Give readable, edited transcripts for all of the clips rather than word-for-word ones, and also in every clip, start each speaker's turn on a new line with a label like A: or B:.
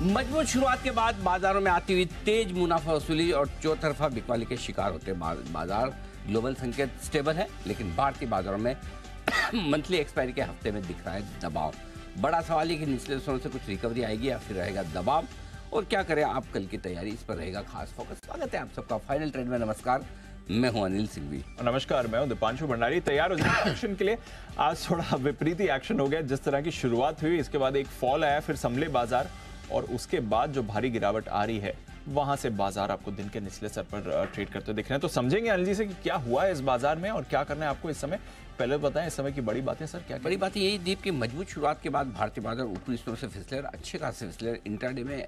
A: मजबूत शुरुआत के बाद बाजारों में आती हुई तेज मुनाफा वसूली और चौतरफा बिकवाली के शिकार होते बाजार। ग्लोबल संकेत स्टेबल है, लेकिन भारतीय बाजारों में मंथली एक्सपायरी के हफ्ते में दिख रहा है दबाव। बड़ा सवाल है कि निचले स्तरों से कुछ रिकवरी आएगी या फिर रहेगा दबाव, और क्या करें आप कल की तैयारी, इस पर रहेगा खास फोकस। स्वागत है आप सबका फाइनल ट्रेड में। नमस्कार, मैं हूं अनिल सिंघवी।
B: नमस्कार, मैं हूं दीपांशु भंडारी। तैयार हो जाए एक्शन के लिए। आज थोड़ा विपरीत ही एक्शन हो गया। जिस तरह की शुरुआत हुई, इसके बाद एक फॉल आया, फिर संभले बाजार, और उसके बाद जो भारी गिरावट आ रही है वहां से बाजार आपको दिन के निचले स्तर पर ट्रेड करते दिख रहे हैं। तो समझेंगे अनिल जी से कि क्या हुआ है इस बाजार में और क्या करना है आपको इस समय। पहले बताएं इस समय की बड़ी बातें सर। क्या
A: बड़ी बात यही दीप की मजबूत शुरुआत के बाद भारतीय बाजार ऊपरी स्तरों से फिसले और अच्छे खासे फिसले। इंट्राडे में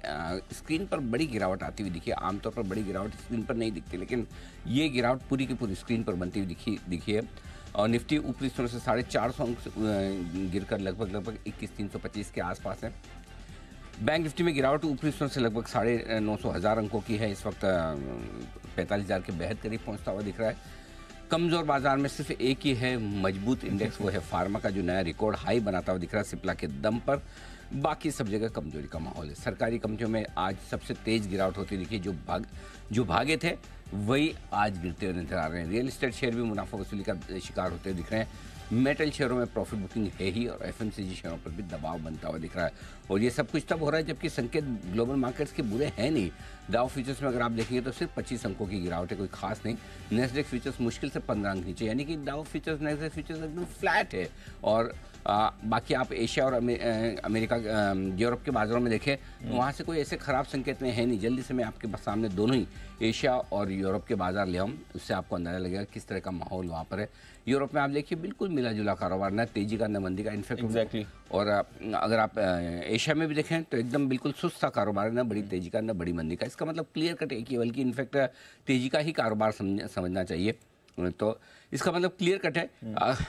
A: स्क्रीन पर बड़ी गिरावट आती हुई दिखी है। आमतौर पर बड़ी गिरावट स्क्रीन पर नहीं दिखती, लेकिन ये गिरावट पूरी की पूरी स्क्रीन पर बनती हुई दिखी है। और निफ्टी ऊपरी स्तरों से 450 अंक गिरकर लगभग 21,325 के आसपास है। बैंक निफ्टी में गिरावट ऊपरी स्तरों से लगभग 950,000 अंकों की है। इस वक्त 45,000 के बेहद करीब पहुंचता हुआ दिख रहा है। कमजोर बाजार में सिर्फ एक ही है मजबूत इंडेक्स, वो है फार्मा का, जो नया रिकॉर्ड हाई बनाता हुआ दिख रहा है सिप्ला के दम पर। बाकी सब जगह कमजोरी का माहौल है। सरकारी कंपनियों में आज सबसे तेज गिरावट होती दिखी। जो भागे थे वही आज गिरते हुए नजर आ रहे हैं। रियल एस्टेट शेयर भी मुनाफा वसूली का शिकार होते दिख रहे हैं। मेटल शेयरों में प्रॉफिट बुकिंग है ही, और एफएमसीजी शेयरों पर भी दबाव बनता हुआ दिख रहा है। और ये सब कुछ तब हो रहा है जबकि संकेत ग्लोबल मार्केट्स के बुरे हैं नहीं। डाउ फ्यूचर्स में अगर आप देखेंगे तो सिर्फ 25 अंकों की गिरावट है, कोई खास नहीं। नेस्डेक फ्यूचर्स मुश्किल से 15 अंक नीचे, यानी कि डाउ फ्यूचर्स नेस्डेक फ्यूचर्स एकदम फ्लैट है। और बाकी आप एशिया और अमेरिका यूरोप के बाजारों में देखें तो वहाँ से कोई ऐसे खराब संकेत में है नहीं। जल्दी से मैं आपके सामने दोनों ही एशिया और यूरोप के बाजार ले आऊँ, उससे आपको अंदाजा लगेगा किस तरह का माहौल वहाँ पर है। यूरोप में आप देखिए बिल्कुल मिला जुला कारोबार, न तेजी का न मंदी का, इनफैक्ट
B: Exactly.
A: और अगर आप एशिया में भी देखें तो एकदम बिल्कुल सुस्त सा कारोबार है, न बड़ी तेजी का न बड़ी मंदी का। इसका मतलब क्लियर कट है कि बल्कि इनफैक्ट तेजी का ही कारोबार समझना चाहिए। तो इसका मतलब क्लियर कट है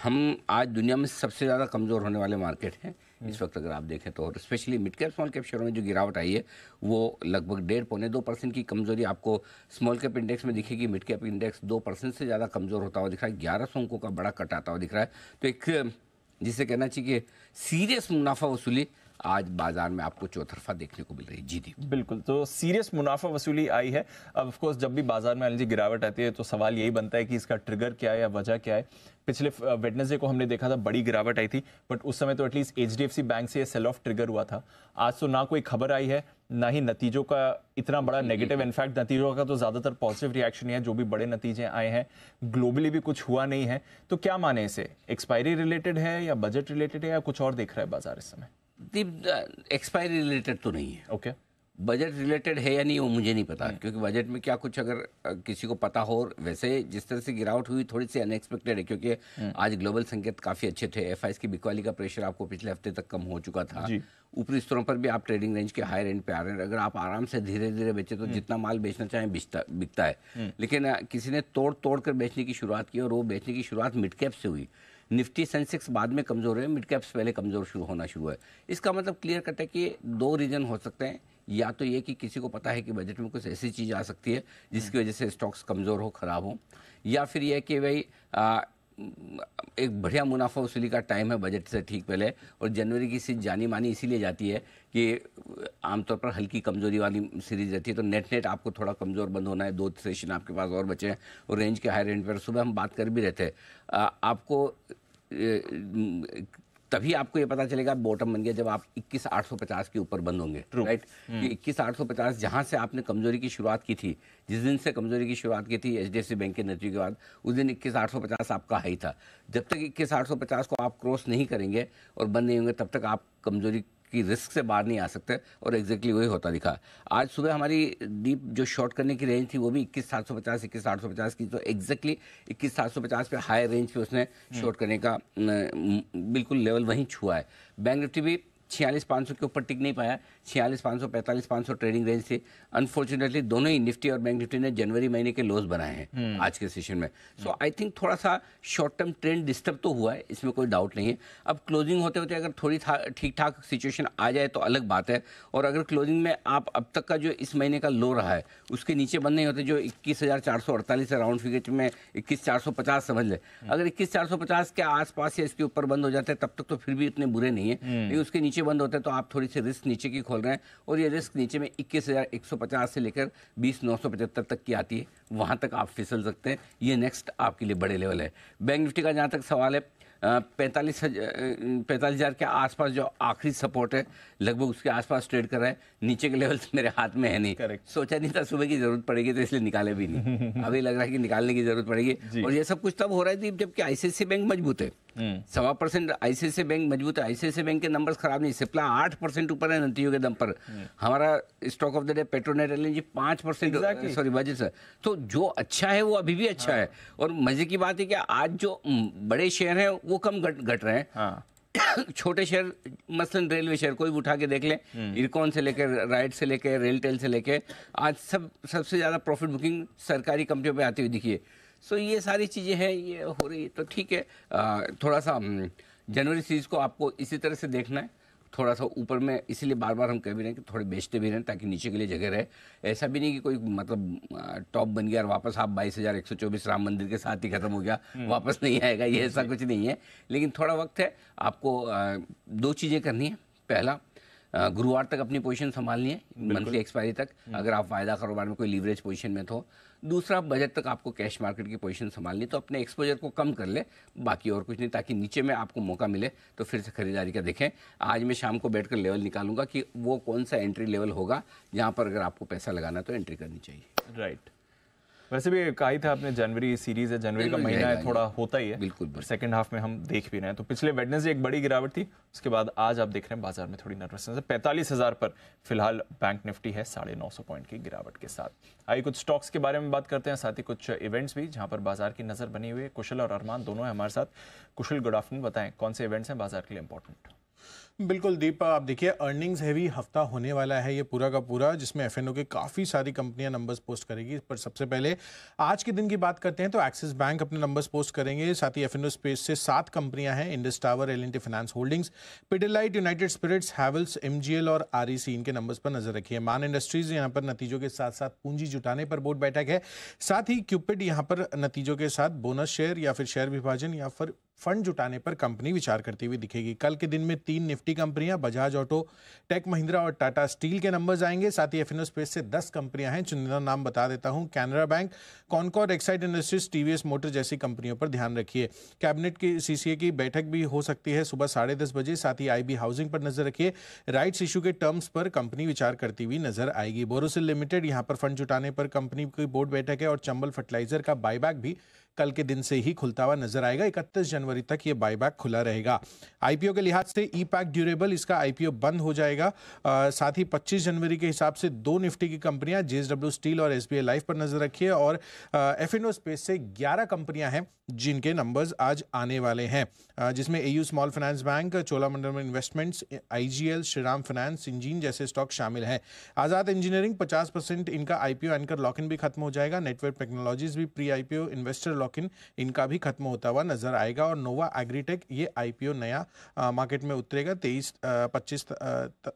A: हम आज दुनिया में सबसे ज़्यादा कमज़ोर होने वाले मार्केट हैं इस वक्त अगर आप देखें तो। और specially mid cap small cap शेयरों में जो गिरावट आई है वो लगभग 1.5-2% की कमजोरी आपको स्मॉल कैप इंडेक्स में दिखेगी। मिड कैप इंडेक्स 2% से ज़्यादा कमज़ोर होता हुआ दिख रहा है। 1100 अंकों का बड़ा कट आता हुआ दिख रहा है। तो एक जिसे कहना चाहिए कि सीरियस मुनाफा वसूली आज बाजार में आपको चौतरफा देखने को मिल रही है। जी दी
B: बिल्कुल, तो सीरियस मुनाफा वसूली आई है। अब ऑफ कोर्स जब भी बाजार में अनिल गिरावट आती है तो सवाल यही बनता है कि इसका ट्रिगर क्या है या वजह क्या है। पिछले वेडनेसडे को हमने देखा था बड़ी गिरावट आई थी, बट उस समय तो एटलीस्ट एचडीएफसी बैंक से ये सेल ऑफ ट्रिगर हुआ था। आज तो ना कोई खबर आई है, ना ही नतीजों का इतना बड़ा नेगेटिव। इनफैक्ट नतीजों का तो ज्यादातर पॉजिटिव रिएक्शन है। जो भी बड़े नतीजे आए हैं ग्लोबली भी कुछ हुआ नहीं है। तो क्या माने इसे, एक्सपायरी रिलेटेड है या बजट रिलेटेड है या कुछ और देख रहा है बाजार इस समय?
A: एक्सपायरी रिलेटेड तो नहीं है।
B: ओके,
A: बजट रिलेटेड है या नहीं वो मुझे नहीं पता, क्योंकि बजट में क्या कुछ अगर किसी को पता हो। वैसे जिस तरह से गिरावट हुई थोड़ी सी अनएक्सपेक्टेड है, क्योंकि आज ग्लोबल संकेत काफी अच्छे थे। एफआईएस की बिकवाली का प्रेशर आपको पिछले हफ्ते तक कम हो चुका था। ऊपरी स्तरों पर भी आप ट्रेडिंग रेंज के हाई रेंज पे आ रहे हैं। अगर आप आराम से धीरे धीरे बेचे तो जितना माल बेचना चाहें बिकता है। लेकिन किसी ने तोड़ कर बेचने की शुरुआत की, और वो बेचने की शुरुआत मिड कैप से हुई। निफ्टी सेंसेक्स बाद में कमजोर है, मिड कैप्स पहले कमजोर होना शुरू है। इसका मतलब क्लियर कट है कि दो रीजन हो सकते हैं। या तो ये कि किसी को पता है कि बजट में कुछ ऐसी चीज़ आ सकती है जिसकी वजह से स्टॉक्स कमज़ोर हो, ख़राब हो, या फिर यह कि भाई एक बढ़िया मुनाफा वसूली का टाइम है बजट से ठीक पहले। और जनवरी की सीरीज जानी मानी इसीलिए जाती है कि आमतौर पर हल्की कमजोरी वाली सीरीज रहती है। तो नेट आपको थोड़ा कमज़ोर बंद होना है। 2 सेशन आपके पास और बचे हैं और रेंज के हाई रेंज पर सुबह हम बात कर भी रहे थे। आपको तभी आपको ये पता चलेगा बॉटम बन गया जब आप 21,850 के ऊपर बंद होंगे, राइट। 21,850 जहां से आपने कमजोरी की शुरुआत की थी, जिस दिन से कमजोरी की शुरुआत की थी एचडीएफसी बैंक के नतीजे के बाद, उस दिन 21,850 आपका हाई था। जब तक 21,850 को आप क्रॉस नहीं करेंगे और बंद नहीं होंगे तब तक आप कमजोरी की रिस्क से बाहर नहीं आ सकते। और एग्जैक्टली वही होता दिखा। आज सुबह हमारी डीप जो शॉर्ट करने की रेंज थी वो भी 21,750 21,850 की। तो एग्जैक्टली 21,750 पे हाई रेंज पे उसने शॉर्ट करने का बिल्कुल लेवल वहीं छुआ है। बैंक निफ्टी भी 46,500 के ऊपर टिक नहीं पाया। 46,500 45,500 ट्रेडिंग रेंज थी। अनफॉर्चुनेटली दोनों ही निफ्टी और बैंक निफ्टी ने जनवरी महीने के लोज बनाए हैं आज के सेशन में। सो आई थिंक थोड़ा सा शॉर्ट टर्म ट्रेंड डिस्टर्ब तो हुआ है, इसमें कोई डाउट नहीं है। अब क्लोजिंग होते होते अगर थोड़ी ठीक ठाक सिचुएशन आ जाए तो अलग बात है। और अगर क्लोजिंग में आप अब तक का जो इस महीने का लो रहा है उसके नीचे बंद नहीं होते, जो 21,448 राउंड फिगर में 21,450 समझ ले, अगर 21,450 के आसपास या इसके ऊपर बंद हो जाते हैं तब तक तो फिर भी इतने बुरे नहीं है। लेकिन उसके नीचे नीचे बंद होता है तो आप थोड़ी सी रिस्क नीचे की खोल रहे हैं, और ये रिस्क नीचे में 21,150 से लेकर 20,975 तक की आती है, वहाँ तक आप फिसल सकते हैं। ये नेक्स्ट आपके लिए बड़े लेवल है। बैंक निफ्टी का जहाँ तक सवाल है, 45,000 के आसपास जो आखिरी सपोर्ट है, लगभग उसके आसपास ट्रेड कर रहा है। नीचे के लेवल मेरे हाथ में है नहीं।
B: Correct.
A: सोचा नहीं था सुबह की जरूरत पड़ेगी तो इसलिए निकाले भी नहीं। अभी लग रहा है कि निकालने की जरूरत पड़ेगी। और ये सब कुछ तब हो रहा है जबकि आईसीआईसीआई बैंक मजबूत है, 1.25% आईसीआईसीआई बैंक मजबूत है। आईसीआईसीआई बैंक के नंबर्स खराब नहीं, सिप्ला 8% ऊपर है नतीजों के दम पर। हमारा stock of the day Petronet LNG 5% sorry budget से, तो जो अच्छा है वो अभी भी अच्छा है। और मजे की बात है कि आज जो बड़े शेयर हैं वो कम घट रहे हैं। छोटे शेयर मसलन रेलवे शेयर कोई भी उठा के देख लें, इरकॉन से लेकर राइट से लेकर रेलटेल से लेकर आज सबसे ज्यादा प्रॉफिट बुकिंग सरकारी कंपनियों पे आती हुई दिखी है। सो ये सारी चीजें हैं, ये हो रही है तो ठीक है। थोड़ा सा जनवरी सीरीज को आपको इसी तरह से देखना है, थोड़ा सा ऊपर में, इसीलिए बार बार हम कह भी रहे हैं कि थोड़े बेचते भी रहें ताकि नीचे के लिए जगह रहे। ऐसा भी नहीं कि कोई मतलब टॉप बन गया और वापस आप 22,124 राम मंदिर के साथ ही खत्म हो गया, वापस नहीं आएगा, ये ऐसा कुछ नहीं है। लेकिन थोड़ा वक्त है, आपको 2 चीज़ें करनी है। पहला, गुरुवार तक अपनी पोजीशन संभालनी है, मंथली एक्सपायरी तक, अगर आप वायदा कारोबार में कोई लीवरेज पोजीशन में तो। दूसरा, बजट तक आपको कैश मार्केट की पोजीशन संभालनी, तो अपने एक्सपोजर को कम कर ले, बाकी और कुछ नहीं, ताकि नीचे में आपको मौका मिले तो फिर से खरीदारी का देखें। आज मैं शाम को बैठकर लेवल निकालूंगा कि वो कौन सा एंट्री लेवल होगा जहां पर अगर आपको पैसा लगाना है तो एंट्री करनी चाहिए।
B: राइट। वैसे भी कहा ही था आपने, जनवरी सीरीज है, जनवरी का महीना है, थोड़ा होता ही है।
A: बिल्कुल।
B: सेकंड हाफ में हम देख भी रहे हैं। तो पिछले वेडनेसडे एक बड़ी गिरावट थी, उसके बाद आज आप देख रहे हैं बाजार में थोड़ी नर्वसनेस है। 45,000 पर फिलहाल बैंक निफ्टी है 950 पॉइंट की गिरावट के साथ। आइए कुछ स्टॉक्स के बारे में बात करते हैं, साथ ही कुछ इवेंट्स भी जहां पर बाजार की नजर बनी हुई है। कुशल और अरमान दोनों है हमारे साथ। कुशल, गुड आफ्टरनून, बताएं कौन से इवेंट्स हैं बाजार के लिए इंपॉर्टेंट?
C: बिल्कुल दीप, आप देखिए अर्निंग्स हैवी हफ्ता होने वाला है ये पूरा का पूरा, जिसमें एफएनओ के काफ़ी सारी कंपनियां नंबर्स पोस्ट करेगी। पर सबसे पहले आज के दिन की बात करते हैं तो एक्सिस बैंक अपने नंबर्स पोस्ट करेंगे। साथ ही एफएनओ स्पेस से 7 कंपनियां हैं, Indus tower, L&T finance holdings, Pidilite, United Spirits, Havells, MGL और आरईसी, इनके नंबर्स पर नजर रखिए। मान इंडस्ट्रीज यहाँ पर नतीजों के साथ साथ पूंजी जुटाने पर बोर्ड बैठक है। साथ ही क्यूपिड यहाँ पर नतीजों के साथ बोनस शेयर या फिर शेयर विभाजन या फिर फंड जुटाने पर कंपनी विचार करती हुई दिखेगी। कल के दिन में 3 निफ्टी कंपनियां, बजाज ऑटो, टेक महिंद्रा और टाटा स्टील के नंबर्स आएंगे। साथ ही एफएनओ स्पेस से 10 कंपनियां हैं, चुनिंदा नाम बता देता हूं, Canara bank, Concor, Exide industries, TVS motor जैसी कंपनियों पर ध्यान रखिए। कैबिनेट की सीसीए की बैठक भी हो सकती है सुबह 10:30 बजे। साथ ही आईबी हाउसिंग पर नजर रखिए, राइट्स इशू के टर्म्स पर कंपनी विचार करती हुई नजर आएगी। बोरोसिल लिमिटेड, यहां पर फंड जुटाने पर कंपनी की बोर्ड बैठक है। और चंबल फर्टिलाइजर का बायबैक भी कल के दिन से ही खुलता हुआ नजर आएगा। 31 जनवरी तक ये बायबैक खुला रहेगा। आईपीओ के लिहाज से ई पैक ड्यूरेबल, इसका आईपीओ बंद हो जाएगा। साथ ही 25 जनवरी के हिसाब से 2 निफ्टी की कंपनियां, जेएसडब्ल्यू स्टील और एसबीआई लाइफ पर नजर रखिए। और एफएनओ स्पेस से 11 कंपनियां हैं जिनके नंबर्स आज आने वाले हैं, जिसमें AU small finance bank, Cholamandalam investments, IGL, Shriram finance, engine जैसे स्टॉक शामिल हैं। आजाद इंजीनियरिंग 50% इनका आईपीओ एंकर लॉक इन भी खत्म हो जाएगा। नेटवर्क टेक्नोलॉजीज भी pre IPO investor lock in इनका भी खत्म होता हुआ नजर आएगा। और नोवा एग्रीटेक, ये आईपीओ नया मार्केट में उतरेगा 25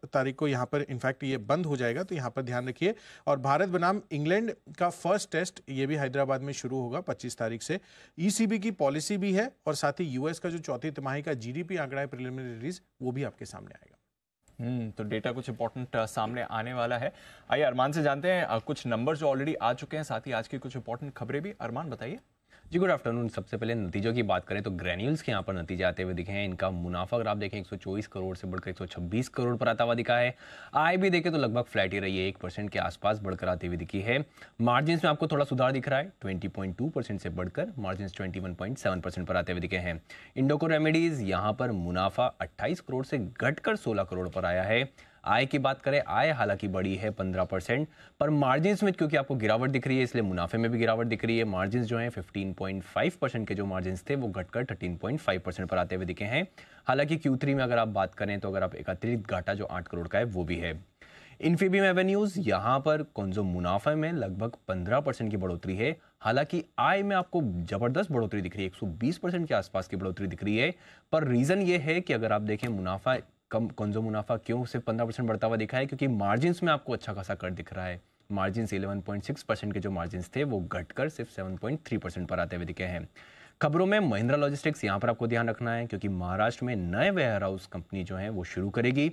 C: तारीख को, यहाँ पर इनफैक्ट ये बंद हो जाएगा, तो यहाँ पर ध्यान रखिए। और भारत बनाम इंग्लैंड का फर्स्ट टेस्ट ये भी हैदराबाद में शुरू होगा 25 तारीख से। ईसीबी की पॉलिसी भी है और साथ ही यूएस का जो चौथी तिमाही का जीडीपी आंकड़ा है प्रिलिमिनरी रिलीज, वो भी आपके सामने आएगा।
B: तो डेटा कुछ इंपॉर्टेंट सामने आने वाला है। आइए अरमान से जानते हैं कुछ नंबर जो ऑलरेडी आ चुके हैं, साथ ही आज की कुछ इंपॉर्टेंट खबरें भी। अरमान बताइए।
D: जी गुड आफ्टरनून। सबसे पहले नतीजों की बात करें तो ग्रैन्यूल्स के यहाँ पर नतीजे आते हुए दिखे हैं। इनका मुनाफा अगर आप देखें 124 करोड़ से बढ़कर 126 करोड़ पर आता हुआ दिखा है। आय भी देखें तो लगभग फ्लैट ही रही है, 1% के आसपास बढ़कर आती हुई दिखी है। मार्जिन में आपको थोड़ा सुधार दिख रहा है, 20.2% से बढ़कर मार्जिन 21.7% पर आते हुए दिखे हैं। इंडोको रेमेडीज यहाँ पर मुनाफा 28 करोड़ से घटकर 16 करोड़ पर आया है। आय की बात करें, आय हालांकि बढ़ी है 15%, पर मार्जिन्स में क्योंकि आपको गिरावट दिख रही है इसलिए मुनाफे में भी गिरावट दिख रही है। मार्जिन्स जो हैं 15.5% के जो मार्जिन्स थे वो घटकर 13.5% पर आते हुए दिखे हैं। हालांकि Q3 में अगर आप बात करें तो अगर आप एक अतिरिक्त घाटा जो 8 करोड़ का है वो भी है। इन्फीबीम एवेन्यूज यहाँ पर जो मुनाफे में लगभग 15% की बढ़ोतरी है। हालांकि आय में आपको जबरदस्त बढ़ोतरी दिख रही है, 120% के आसपास की बढ़ोतरी दिख रही है। पर रीजन ये है कि अगर आप देखें मुनाफा कम मुनाफा क्यों सिर्फ 15% बढ़ता हुआ दिखा है, क्योंकि मार्जिन्स में आपको अच्छा खासा कट दिख रहा है। मार्जिन्स 11.6% के जो मार्जिन्स थे वो घटकर सिर्फ 7.3% पर आते हुए दिखे हैं। खबरों में महिंद्रा लॉजिस्टिक्स यहाँ पर आपको ध्यान रखना है, क्योंकि महाराष्ट्र में नए वेयर हाउस कंपनी जो है वो शुरू करेगी।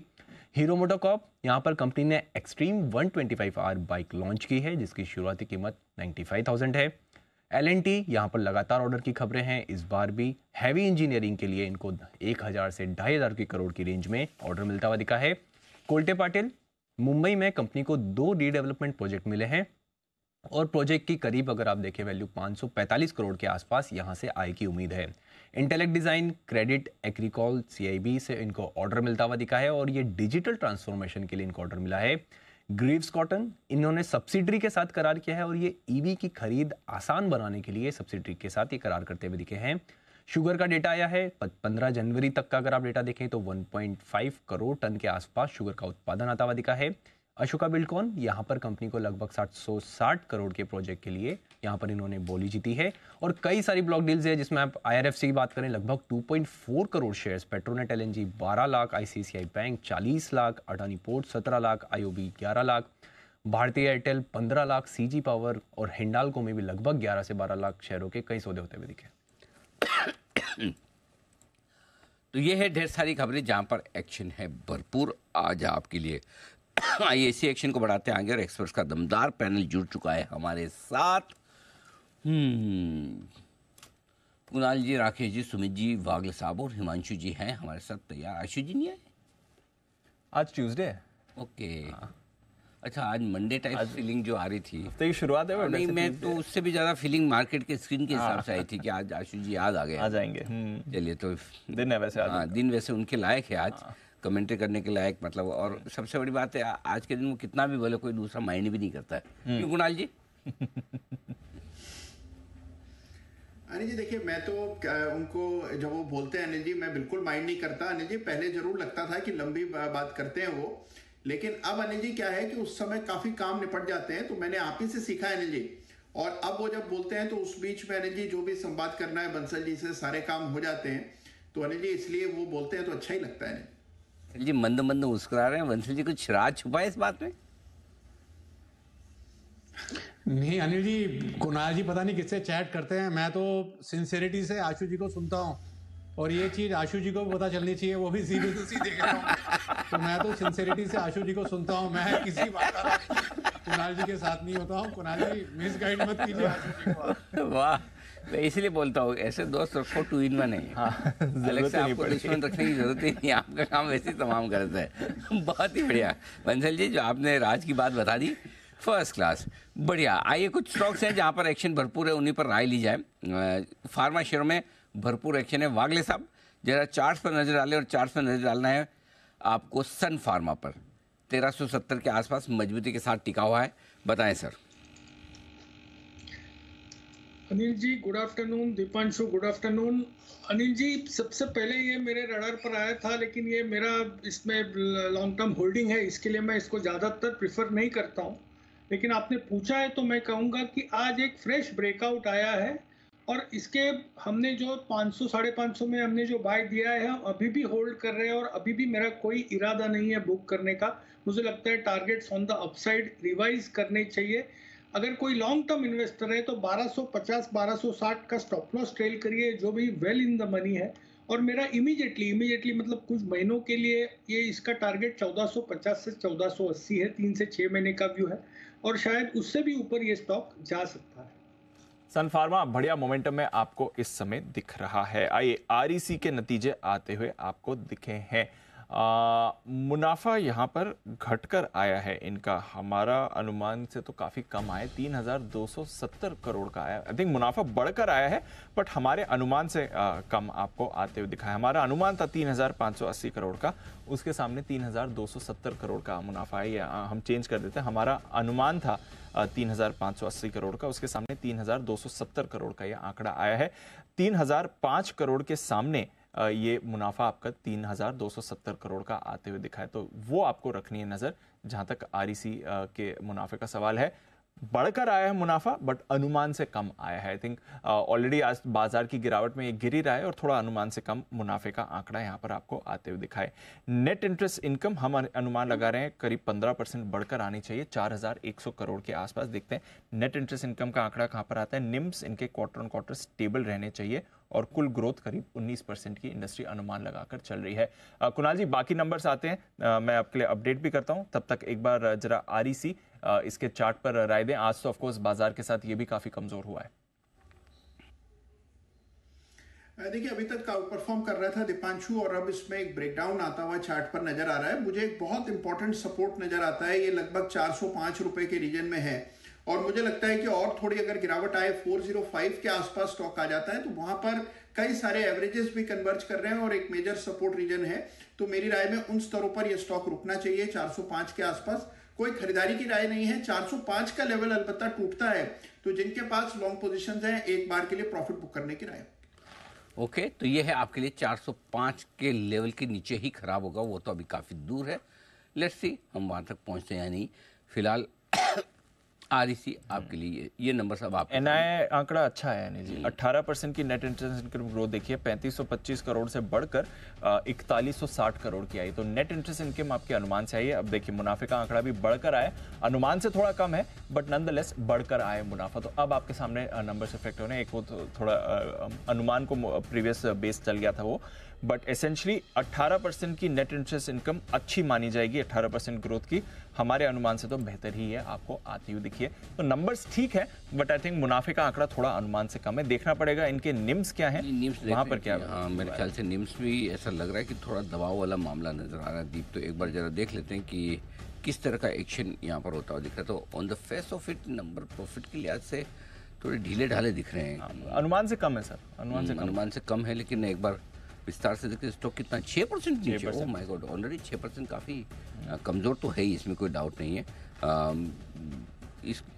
D: हीरो मोटोकॉर्प, यहाँ पर कंपनी ने एक्सट्रीम 125R बाइक लॉन्च की है, जिसकी शुरुआती कीमत 95,000 है। L&T, यहाँ पर लगातार ऑर्डर की खबरें हैं। इस बार भी हैवी इंजीनियरिंग के लिए इनको 1,000 से 2,500 की करोड़ की रेंज में ऑर्डर मिलता हुआ दिखा है। कोल्टे पाटिल, मुंबई में कंपनी को 2 रीडेवलपमेंट प्रोजेक्ट मिले हैं और प्रोजेक्ट की करीब अगर आप देखें वैल्यू 545 करोड़ के आसपास यहाँ से आय की उम्मीद है। इंटेलेक्ट डिज़ाइन, क्रेडिट, एग्रीकॉल, CIB से इनको ऑर्डर मिलता हुआ दिखा है और ये डिजिटल ट्रांसफॉर्मेशन के लिए इनको ऑर्डर मिला है। ग्रीव्स कॉटन, इन्होंने सब्सिडरी के साथ करार किया है और ये EV की खरीद आसान बनाने के लिए सब्सिडरी के साथ ये करार करते हुए दिखे हैं। शुगर का डेटा आया है 15 जनवरी तक का, अगर आप डेटा देखें तो 1.5 करोड़ टन के आसपास शुगर का उत्पादन आता हुआ दिखा है। अशोका बिल्डकॉन, यहाँ पर कंपनी को लगभग 760 करोड़ के प्रोजेक्ट के लिए यहाँ पर इन्होंने बोली जीती है और कई सारी ब्लॉक डील्स है, जिसमें आप IRFC की बात करें लगभग 2.4 crore shares, Petronet LNG 12 lakh, ICICI bank 40 lakh, Adani port 17 lakh, IOB 11 lakh, भारतीय एयरटेल 15 लाख, CG पावर और हिंडाल्को में भी लगभग 11 से 12 लाख शेयरों के कई सौदे होते हुए दिखे।
A: तो ये है ढेर सारी खबरें जहां पर एक्शन है भरपूर आज आपके लिए। आइए इसी एक्शन को बढ़ाते हैं आगे और एक्सपर्ट्स का दमदार पैनल जुड़ चुका है हमारे साथ। कुणाल जी, राकेश जी, सुमित जी, वागले साहब और हिमांशु जी हैं हमारे साथ तैयार। आशु जी नहीं आए?
B: आज ट्यूसडे है।
A: ओके, अच्छा आज मंडे टाइप फीलिंग जो आ रही थी
B: तो ये शुरुआत है।
A: नहीं, मैं तो उससे भी ज्यादा फीलिंग मार्केट के स्क्रीन के हिसाब से आई थी कि आज आशु जी याद आ गए,
B: आ जाएंगे।
A: चलिए तो
B: दिन है वैसे आज।
A: हाँ, दिन वैसे उनके लायक है आज, कमेंट्री करने के लायक, मतलब। और सबसे बड़ी बात है आज के दिन वो कितना भी बोले कोई दूसरा माइंड भी नहीं करता है। क्यों कुणाल जी?
E: अनिल जी देखिए, मैं तो उनको जब वो बोलते हैं अनिल जी, मैं बिल्कुल माइंड नहीं करता अनिल जी। पहले जरूर लगता था कि लंबी बात करते हैं वो, लेकिन अब अनिल जी क्या है कि उस समय काफी काम निपट जाते हैं, तो मैंने आप ही से सीखा है अनिल जी। और अब वो जब बोलते हैं तो उस बीच में अनिल जी जो भी संवाद करना है बंसल जी से सारे काम हो जाते हैं, तो अनिल जी इसलिए वो बोलते हैं तो अच्छा ही लगता है।
A: जी मंद मंद मुस्कुरा रहे हैं, वंशल जी कुछ राज छुपा है इस बात में?
C: नहीं अनिल जी, कुणाल जी पता नहीं किससे चैट करते हैं, मैं तो सिंसेरिटी से आशु जी को सुनता हूँ और ये चीज आशु जी को पता चलनी चाहिए, वो भी सीबीएसई देख रहा हूँ। तो मैं तो सिंसेरिटी से आशु जी को सुनता हूँ, मैं किसी बात कुणाल जी के साथ नहीं होता हूँ। कुणाल जी मिसगाइड मत कीजिए आशु जी को।
A: वाह, मैं इसलिए बोलता हूँ ऐसे दोस्त रखो 2 in 1 है। हाँ, अलग से आपको दुश्मन रखने की जरूरत ही नहीं, आपका काम वैसे ही तमाम करता है। बहुत ही बढ़िया बंसल जी, जो आपने राज की बात बता दी, फर्स्ट क्लास, बढ़िया। आइए कुछ स्टॉक्स हैं जहाँ पर एक्शन भरपूर है, उन्हीं पर राय ली जाए। फार्मा शेयरों में भरपूर एक्शन है। वागले साहब जरा चार्ट्स पर नजर डालें, और चार्ट्स पर नजर डालना है आपको सन फार्मा पर 1370 के आसपास मजबूती के साथ टिका हुआ है। बताएं sir.
F: Anil ji good afternoon. Deepanshu good afternoon. Anil ji सबसे पहले ये मेरे रडार पर आया था, लेकिन ये मेरा इसमें लॉन्ग टर्म होल्डिंग है, इसके लिए मैं इसको ज़्यादातर प्रिफर नहीं करता हूँ। लेकिन आपने पूछा है तो मैं कहूँगा कि आज एक फ्रेश ब्रेकआउट आया है और इसके हमने जो 500 550 में हमने जो बाय दिया है हम अभी भी होल्ड कर रहे हैं और अभी भी मेरा कोई इरादा नहीं है बुक करने का। मुझे लगता है targets on the upside revise करने चाहिए। अगर कोई लॉन्ग टर्म इन्वेस्टर है तो 1250 1260 का स्टॉप लॉस ट्रेल करिए, जो भी वेल इन द मनी है। और मेरा इमीडिएटली मतलब कुछ महीनों के लिए ये इसका टारगेट 1450 से 1480 है, 3 से 6 महीने का व्यू है और शायद उससे भी ऊपर ये स्टॉक जा सकता है।
B: सन फार्मा बढ़िया मोमेंटम में आपको इस समय दिख रहा है। आइए REC के नतीजे आते हुए आपको दिखे हैं। मुनाफा यहाँ पर घटकर आया है इनका, हमारा अनुमान से तो काफ़ी कम आया, 3270 करोड़ का आया। आई थिंक मुनाफा बढ़कर आया है बट हमारे अनुमान से कम आपको आते हुए दिखा है। हमारा अनुमान था 3580 करोड़ का, उसके सामने 3270 करोड़ का मुनाफा है। हम चेंज कर देते हैं, हमारा अनुमान था 3580 करोड़ का, उसके सामने 3270 करोड़ का यह आंकड़ा आया है। 3005 करोड़ के सामने ये मुनाफा आपका 3270 करोड़ का आते हुए दिखा है, तो वो आपको रखनी है नजर जहां तक REC के मुनाफे का सवाल है। बढ़कर आया है मुनाफा, बट अनुमान से कम आया है। आई थिंक ऑलरेडी आज बाजार की गिरावट में ये गिर ही रहा है और थोड़ा अनुमान से कम मुनाफे का आंकड़ा यहाँ पर आपको आते हुए दिखाए। नेट इंटरेस्ट इनकम हम अनुमान लगा रहे हैं करीब 15% बढ़कर आनी चाहिए, 4100 करोड़ के आसपास। देखते हैं नेट इंटरेस्ट इनकम का आंकड़ा कहाँ पर आता है। निम्स इनके क्वार्टर ऑन क्वार्टर स्टेबल रहने चाहिए और कुल ग्रोथ करीब 19% की इंडस्ट्री अनुमान लगाकर चल रही है। कुणाल जी, बाकी नंबर्स आते हैं, मैं आपके लिए अपडेट भी करता हूं, तब तक एक बार जरा REC इसके चार्ट पर राय दें। आज तो ऑफ कोर्स बाजार के साथ ये भी काफी कमजोर हुआ है।
E: देखिए अभी तक परफॉर्म कर रहा था दीपांशु, और अब इसमें एक ब्रेकडाउन आता हुआ चार्ट पर नजर आ रहा है। मुझे एक बहुत इंपॉर्टेंट सपोर्ट नजर आता है, ये लगभग 405 रुपए के रीजन में है, और मुझे लगता है कि और थोड़ी अगर गिरावट आए 405 के आसपास स्टॉक आ जाता है तो वहां पर कई सारे एवरेजेस भी कन्वर्ज कर रहे हैं और एक मेजर सपोर्ट रीजन है। तो मेरी राय में उन स्तरों पर यह स्टॉक रुकना चाहिए 405 के आसपास। कोई खरीदारी की राय नहीं है। 405 का लेवल अलबत्ता टूटता है तो जिनके पास लॉन्ग पोजीशंस हैं एक बार के लिए प्रॉफिट बुक करने की राय।
A: ओके, तो ये है आपके लिए 405 के लेवल के नीचे ही खराब होगा, वो तो अभी काफ़ी दूर है। लेट्स सी हम वहाँ तक पहुँचते हैं या नहीं। फिलहाल REC आपके लिए ये नंबर सब आप
B: NII आंकड़ा अच्छा है यानी जी 18% की नेट इंटरेस्ट इनकम ग्रोथ देखिए 3525 करोड़ से बढ़कर 4160 करोड़ की आई। तो नेट इंटरेस्ट इनकम आपके अनुमान से आई है। अब देखिए मुनाफे का आंकड़ा भी बढ़कर आया, अनुमान से थोड़ा कम है बट नॉनदलेस बढ़कर आया मुनाफा। तो अब आपके सामने नंबर्स इफेक्ट होने, एक वो थोड़ा अनुमान को प्रीवियस बेस चल गया था वो, बट एसेंशियली 18% की नेट इंटरेस्ट इनकम अच्छी मानी जाएगी। 18% ग्रोथ की हमारे अनुमान से तो बेहतर ही है, आपको आती हुई दिखिए। तो नंबर्स ठीक है बट आई थिंक मुनाफे का आंकड़ा थोड़ा अनुमान से कम है। देखना पड़ेगा इनके निम्स क्या है, वहां पर क्या
A: है। मेरे ख्याल से निम्स भी ऐसा लग रहा है कि थोड़ा दबाव वाला मामला नजर आ रहा है। दीप, तो एक बार जरा देख लेते हैं कि किस तरह का एक्शन यहाँ पर होता हुआ दिख रहा है। तो on the face of it number profit के लिहाज से थोड़े ढीले ढाले दिख रहे हैं।
B: अनुमान से कम है सर,
A: अनुमान से कम है, लेकिन एक बार विस्तार से देखते स्टॉक कितना 6% नीचे। ओह माय गॉड, ऑलरेडी 6% काफ़ी कमज़ोर तो है ही, इसमें कोई डाउट नहीं है।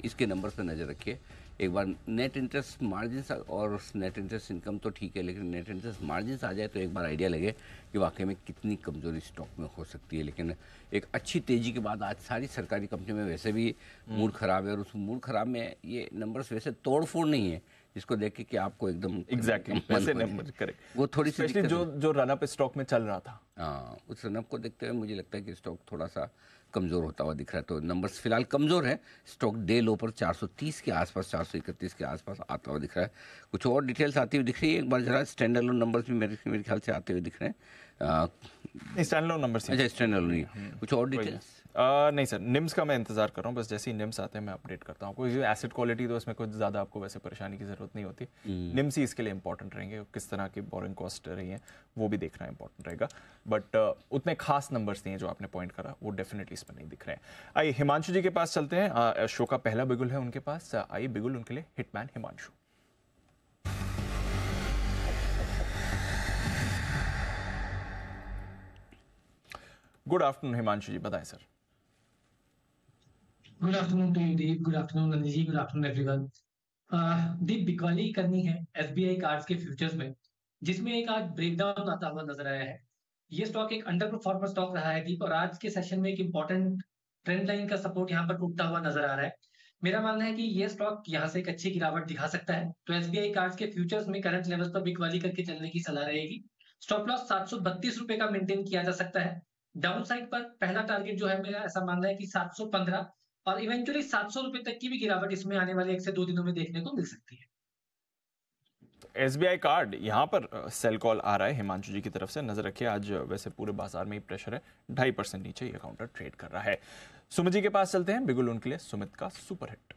A: इसके नंबर्स पे नज़र रखिए एक बार। नेट इंटरेस्ट मार्जिन और नेट इंटरेस्ट इनकम तो ठीक है, लेकिन नेट इंटरेस्ट मार्जिन आ जाए तो एक बार आइडिया लगे कि वाकई में कितनी कमज़ोरी स्टॉक में हो सकती है। लेकिन एक अच्छी तेज़ी के बाद आज सारी सरकारी कंपनियों में वैसे भी मूड ख़राब है, और उस मूड ख़राब में ये नंबर्स वैसे तोड़ फोड़ नहीं है जिसको देख के कि आपको एकदम
B: एग्जैक्टली वैसे नंबर करेक्ट।
A: वो थोड़ी सी
B: जो रनअप स्टॉक में चल रहा था,
A: हाँ, उस रनअप को देखते हुए मुझे लगता है कि स्टॉक थोड़ा सा कमज़ोर होता हुआ दिख रहा है। तो नंबर्स फिलहाल कमज़ोर है। स्टॉक डे लो पर 430 के आसपास, 431 के आसपास आता हुआ दिख रहा है। कुछ और डिटेल्स आती हुई दिख रही है, एक बार जरा स्टैंड अलोन नंबर्स भी मेरे ख्याल से आते हुए दिख रहे हैं।
B: स्टैंड अलोन नंबर्स,
A: अच्छा स्टैंड अलोन नहीं, कुछ और डिटेल्स
B: नहीं सर। निम्स का मैं इंतजार कर रहा हूँ, बस जैसे ही निम्स आते हैं मैं अपडेट करता हूँ। कोई एसेट क्वालिटी तो इसमें कुछ ज़्यादा आपको वैसे परेशानी की ज़रूरत नहीं होती। निम्स ही इसके लिए इंपॉर्टेंट रहेंगे, किस तरह की बोरिंग कॉस्ट रही है वो भी देखना इंपॉर्टेंट रहेगा। बट उतने खास नंबर्स नहीं है जो आपने पॉइंट करा, वो डेफिनेटली इसमें नहीं दिख रहे हैं। आइए हिमांशु जी के पास चलते हैं। शो का पहला बिगुल है उनके पास, आइए बिगुल उनके लिए hitman Himanshu. Good afternoon Himanshu ji, बताएं sir.
G: Good afternoon to you Deep, good afternoon Nandi ji, good afternoon everyone. Deep, बिकवाली करनी है SBI कार्ड्स के फ्यूचर्स में, जिसमें एक आज ब्रेकडाउन आता हुआ नजर आया है। ये स्टॉक एक अंडर परफॉर्मर स्टॉक रहा है दीप, और आज के सेशन में एक इंपॉर्टेंट ट्रेंड लाइन का सपोर्ट यहाँ पर टूटता हुआ नजर आ रहा है। मेरा मानना है कि ये स्टॉक यहाँ से एक अच्छी गिरावट दिखा सकता है। तो SBI कार्ड्स के फ्यूचर्स में करंट लेवल्स पर बिकवाली करके चलने की सलाह रहेगी। स्टॉप लॉस 732 रुपए का मेंटेन किया जा सकता है। डाउन साइड पर पहला टारगेट जो है मेरा ऐसा मानना है कि 715 और इवेंचुअली 700 रुपए तक की भी गिरावट इसमें आने वाले 1 से 2 दिनों में देखने को मिल सकती है।
B: SBI कार्ड यहाँ पर सेल कॉल आ रहा है हिमांशु जी की तरफ से, नजर रखिए। आज वैसे पूरे बाजार में ही प्रेशर है, 2.5% नीचे ये काउंटर ट्रेड कर रहा है। सुमित जी के पास चलते हैं, बिगुल उनके लिए सुमित का super hit.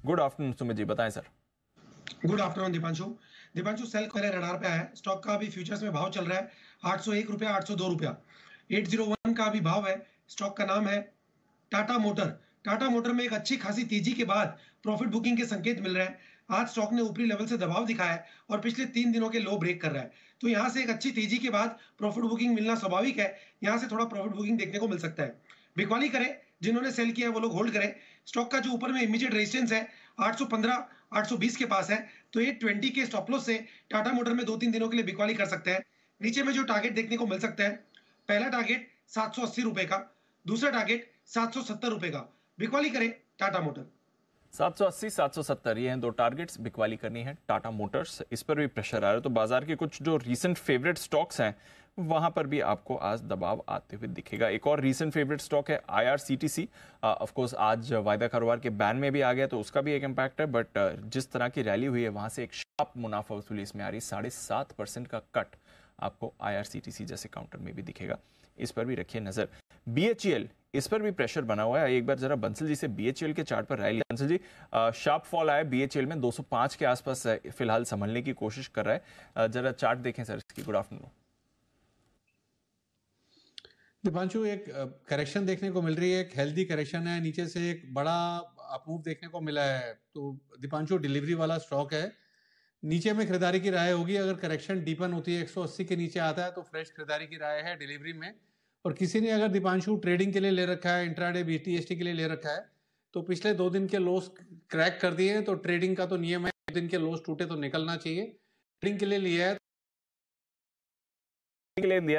B: Good afternoon Sumit ji, बताएं sir.
H: Good afternoon Deepanshu, sell मेरे रडार पे आया। स्टॉक का अभी फ्यूचर्स में भाव चल रहा है 801 रुपया, 802 रुपया, 801 का अभी भाव है। स्टॉक का नाम है टाटा मोटर। टाटा मोटर में एक अच्छी खासी तेजी के बाद प्रॉफिट बुकिंग के संकेत मिल रहे हैं। आज स्टॉक ने ऊपरी लेवल से दबाव दिखाया है और पिछले 3 दिनों के लो ब्रेक कर रहा है। तो यहाँ से एक अच्छी तेजी के बाद प्रॉफिट बुकिंग मिलना स्वाभाविक है। यहाँ से थोड़ा प्रॉफिट बुकिंग देखने को मिल सकता है। बिकवाली करें, जिन्होंने सेल किया है वो लोग होल्ड करें। स्टॉक का जो ऊपर में इमीडिएट रेजिस्टेंस है 815 820 के पास है, तो 820 के स्टॉप लॉस से टाटा मोटर में 2-3 दिनों के लिए बिकवाली कर सकते हैं। नीचे में जो टारगेट देखने को मिल सकता है, पहला टारगेट 780 रुपए का, दूसरा टारगेट 770 रुपए का। बिकवाली करें टाटा मोटर।
B: 780 770 ये हैं दो टारगेट्स, बिकवाली करनी है टाटा मोटर्स, इस पर भी प्रेशर आ रहा है। तो बाजार के कुछ जो रीसेंट फेवरेट स्टॉक्स हैं वहां पर भी आपको आज दबाव आते हुए दिखेगा। एक और रीसेंट फेवरेट स्टॉक है IRCTC। ऑफ कोर्स आज वायदा कारोबार के बैन में भी आ गया तो उसका भी एक इम्पैक्ट है, बट जिस तरह की रैली हुई है वहां से एक शार्प मुनाफा वसूली इसमें आ रही है। 7.5% का कट आपको IRCTC जैसे काउंटर में भी दिखेगा, इस पर भी रखिए नजर। BHEL, इस पर भी प्रेशर बना हुआ है। एक बार जरा बंसल जी से BHEL के चार्ट पर राय लिया। बंसल जी, शार्प फॉल आया BHEL में, 205 के आसपास फिलहाल संभलने की कोशिश कर रहा है। जरा चार्ट देखें सर इसकी। गुड आफ्टरनून
C: दीपांशु, एक करेक्शन देखने को मिल रही है, एक हेल्दी करेक्शन है, नीचे से एक बड़ा अपमूव देखने को मिला है। तो दीपांशु डिलीवरी वाला स्टॉक है, नीचे में खरीदारी की राय होगी। अगर करेक्शन डीपन होती है 180 के नीचे आता है तो फ्रेश खरीदारी की राय है डिलीवरी में। और किसी ने अगर दीपांशु ट्रेडिंग के लिए ले रखा है, इंट्राडे BTST के लिए ले रखा है, तो पिछले 2 दिन के लोस क्रैक कर दिए। तो ट्रेडिंग का तो नियम है 2 दिन के लोस टूटे तो निकलना चाहिए। ट्रेडिंग के लिए लिया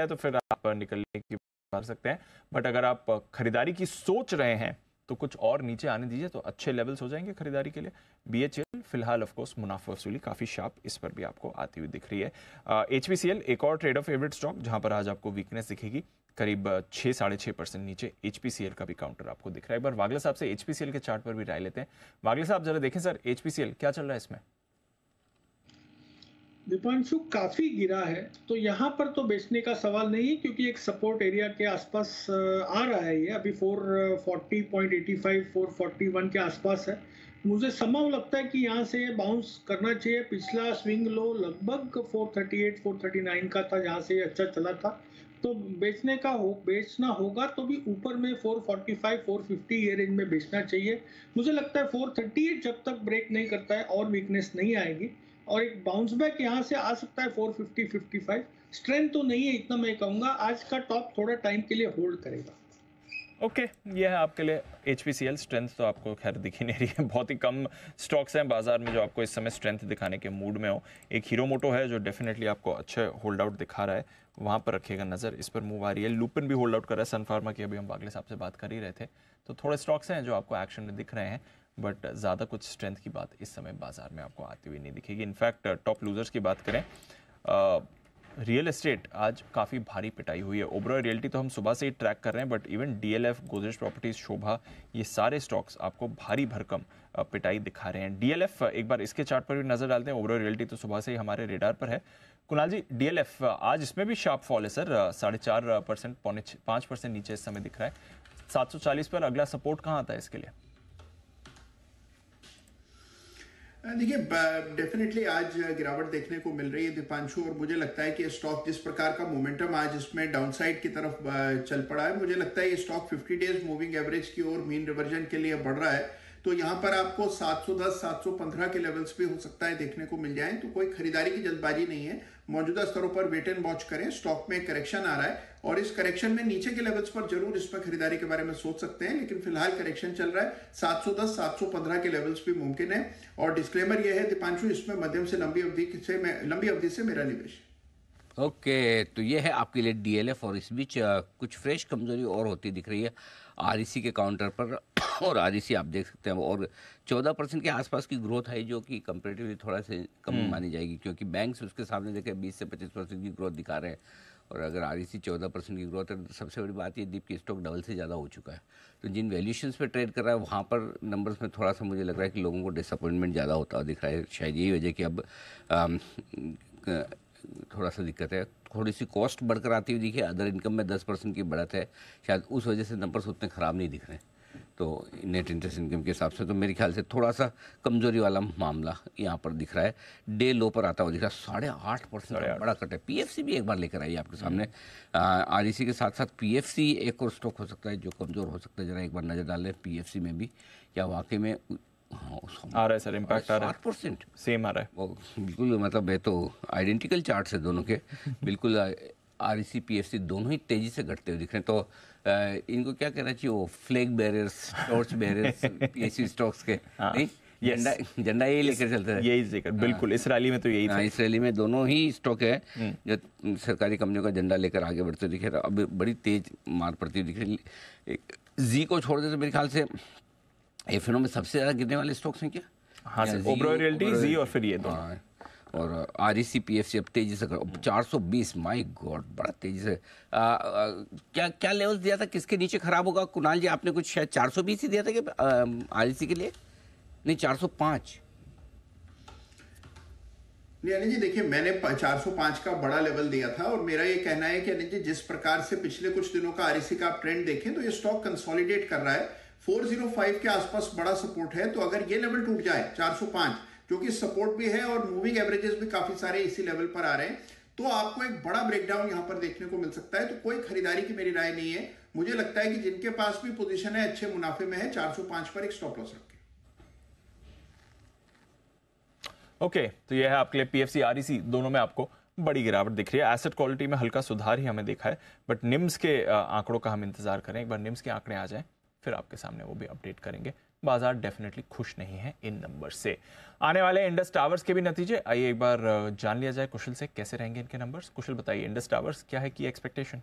C: है
B: तो फिर आप निकलने की कर सकते हैं, बट अगर आप खरीदारी की सोच रहे हैं तो कुछ और नीचे आने दीजिए तो अच्छे लेवल्स हो जाएंगे खरीदारी के लिए। BHEL फिलहाल ऑफ कोर्स मुनाफा वसूली काफी शार्प इस पर भी आपको आती हुई दिख रही है। HPCL एक और ट्रेडर फेवरेट स्टॉक जहां पर आज आपको वीकनेस दिखेगी, करीब 6-6.5% नीचे HPCL का भी काउंटर आपको दिख रहा है। एक बार वागले साहब से HPCL के चार्ट पर भी राय लेते हैं। वागले साहब जरा देखें सर, HPCL क्या चल रहा है इसमें?
F: दीपांशु काफी गिरा है, तो यहाँ पर तो बेचने का सवाल नहीं है क्योंकि एक सपोर्ट एरिया के आसपास आ रहा है। ये अभी 440.85 441 के आसपास है। मुझे संभव लगता है कि यहाँ से बाउंस करना चाहिए। पिछला स्विंग लो लगभग 438 439 का था, जहाँ से अच्छा चला था। तो बेचना होगा तो भी ऊपर में 445 450 ये रेंज में बेचना चाहिए। मुझे लगता है 438 जब तक ब्रेक नहीं करता है और वीकनेस नहीं आएगी, और एक बाउंस बैक यहाँ से आ सकता है 450 55। स्ट्रेंथ तो नहीं है इतना, मैं कहूंगा आज का टॉप थोड़ा टाइम के लिए होल्ड करेगा।
B: ओके, ये है आपके लिए HPCL। स्ट्रेंथ तो आपको खैर दिख ही नहीं रही है, बहुत ही कम स्टॉक्स हैं बाजार में जो आपको इस समय स्ट्रेंथ दिखाने के मूड में हो। एक हीरो मोटो है जो डेफिनेटली आपको अच्छे होल्ड आउट दिखा रहा है, वहां पर रखिएगा नजर, इस पर मूव आ रही है। लुपिन भी होल्ड आउट कर रहा है। सन फार्मा की अभी हम बागले साहब से बात कर ही रहे थे, तो थोड़े स्टॉक्स हैं जो आपको एक्शन में दिख रहे हैं, बट ज़्यादा कुछ स्ट्रेंथ की बात इस समय बाजार में आपको आती हुई नहीं दिखेगी। इनफैक्ट टॉप लूजर्स की बात करें, रियल एस्टेट आज काफ़ी भारी पिटाई हुई है। ओबरॉय रियल्टी तो हम सुबह से ही ट्रैक कर रहे हैं, but even DLF, Godrej properties, Sobha, ये सारे स्टॉक्स आपको भारी भरकम पिटाई दिखा रहे हैं। DLF एक बार इसके चार्ट पर भी नजर डालते हैं। ओबरॉय रियल्टी तो सुबह से ही हमारे रेडार पर है। कुणाल जी, DLF आज इसमें भी शार्प फॉल है सर, 4.5% 5% नीचे इस समय दिख रहा है। 740 पर अगला सपोर्ट कहाँ आता है इसके लिए?
E: देखिए डेफिनेटली आज गिरावट देखने को मिल रही है दीपांशु, और मुझे लगता है कि स्टॉक जिस प्रकार का मोमेंटम आज इसमें डाउनसाइड की तरफ चल पड़ा है, मुझे लगता है ये स्टॉक 50 डेज मूविंग एवरेज की ओर मीन रिवर्जन के लिए बढ़ रहा है। तो यहाँ पर आपको 710 715 के लेवल्स भी हो सकता है देखने को मिल जाए। तो कोई खरीदारी की जल्दबाजी नहीं है, मौजूदा स्तरों पर वेट एंड वॉच करें। स्टॉक में करेक्शन आ रहा है और इस करेक्शन में नीचे के लेवल्स पर जरूर इसमें खरीदारी के बारे में सोच सकते हैं, लेकिन फिलहाल करेक्शन चल रहा है। 710 715 के लेवल्स भी मुमकिन है। और डिस्क्लेमर यह है दीपांशु, इसमें मध्यम से लंबी अवधि से मेरा निवेश।
A: ओके, तो ये है आपके लिए DLF, और इस बीच कुछ फ्रेश कमजोरी और होती दिख रही है REC के काउंटर पर। और REC आप देख सकते हैं और 14% के आसपास की ग्रोथ है, जो कि कंपेरेटिवली थोड़ा से कम मानी जाएगी, क्योंकि बैंक्स उसके सामने देखें 20 से 25% की ग्रोथ दिखा रहे हैं। और अगर REC 14% की ग्रोथ है तो सबसे बड़ी बात ये दीप की स्टॉक डबल से ज़्यादा हो चुका है। तो जिन वैल्यूशंस पे ट्रेड कर रहा है वहाँ पर नंबर्स में थोड़ा सा मुझे लग रहा है कि लोगों को डिसअपॉइंटमेंट ज़्यादा होता दिख रहा है। शायद यही वजह कि अब थोड़ा सा दिक्कत है, थोड़ी सी कॉस्ट बढ़कर आती हुई दिखी। अदर इनकम में 10% की बढ़त है, शायद उस वजह से नंबर्स उतने ख़राब नहीं दिख रहे हैं। तो नेट इंटरेस्ट इनकम के हिसाब से तो मेरे ख्याल से थोड़ा सा कमजोरी वाला मामला यहाँ पर दिख रहा है। डे लो पर आता हुआ दिख रहा है, 8.5% बड़ा कट है। PFC भी एक बार लेकर आई आपके सामने। REC के साथ साथ PFC एक और स्टॉक हो सकता है जो कमज़ोर हो सकता है, जरा एक बार नज़र डाल लें PFC में भी क्या वाकई में
B: आ रहा है सर, इम्पैक्ट आ रहा है।
A: 8%
B: सेम आ रहा है
A: वो बिल्कुल, मतलब है तो आइडेंटिकल चार्ट है दोनों के बिल्कुल। REC PFC दोनों ही तेजी से घटते हुए दिख रहे हैं। तो इनको क्या कहना चाहिए, वो flag bearers, torch bearers PSU stocks के नहीं, झंडा यही लेकर चलते हैं,
B: यही लेकर, बिल्कुल। इस रैली में तो यही था।
A: इस रैली में दोनों ही स्टॉक है जो सरकारी कंपनियों का झंडा लेकर आगे बढ़ते दिखे रहे। अब बड़ी तेज मार पड़ती दिख रही। जी को छोड़ दे तो मेरे ख्याल से एफएनओ में सबसे ज्यादा गिरने वाले स्टॉक्स हैं क्या?
B: हाँ सर, ओबरॉय रियल्टी, जी और फिर ये दोनों।
A: और आरईसी पीएफसी अब तेजी से 420, माय गॉड, बड़ा तेजी से। क्या लेवल दिया था, किसके नीचे खराब होगा? कुणाल जी आपने कुछ शायद 420 ही दिया था कि आरईसी के लिए? नहीं, 405।
E: नहीं अनिल जी, देखिए मैंने 405 का बड़ा लेवल दिया था और मेरा ये कहना है कि अनिल जी जिस प्रकार से पिछले कुछ दिनों का आरईसी का आप ट्रेंड देखें तो ये स्टॉक कंसोलिडेट कर रहा है। 405 के आसपास बड़ा सपोर्ट है, तो अगर ये लेवल टूट जाए 405, जो कि सपोर्ट भी है और मूविंग एवरेजेस भी काफी सारे इसी लेवल पर आ रहे हैं, तो आपको एक बड़ा ब्रेकडाउन यहां पर देखने को मिल सकता है। तो कोई खरीदारी की मेरी राय नहीं है। मुझे लगता है कि जिनके पास भी पोजीशन है अच्छे मुनाफे में है, 405 पर एक स्टॉप लॉस रखें।
B: ओके, तो यह है आपके लिए पीएफसी आरईसी, दोनों में आपको बड़ी गिरावट दिख रही है। एसेट क्वालिटी में हल्का सुधार ही हमें देखा है, बट निम्स के आंकड़ों का हम इंतजार करें। एक बार निम्स के आंकड़े आ जाएं, फिर आपके सामने वो भी अपडेट करेंगे। बाजार डेफिनेटली खुश नहीं है इन नंबर से। आने वाले इंडस टावर्स के भी नतीजे आइए एक बार जान लिया जाए कुशल से, कैसे रहेंगे इनके नंबर्स। कुशल बताइए, इंडस टावर्स क्या है की एक्सपेक्टेशन?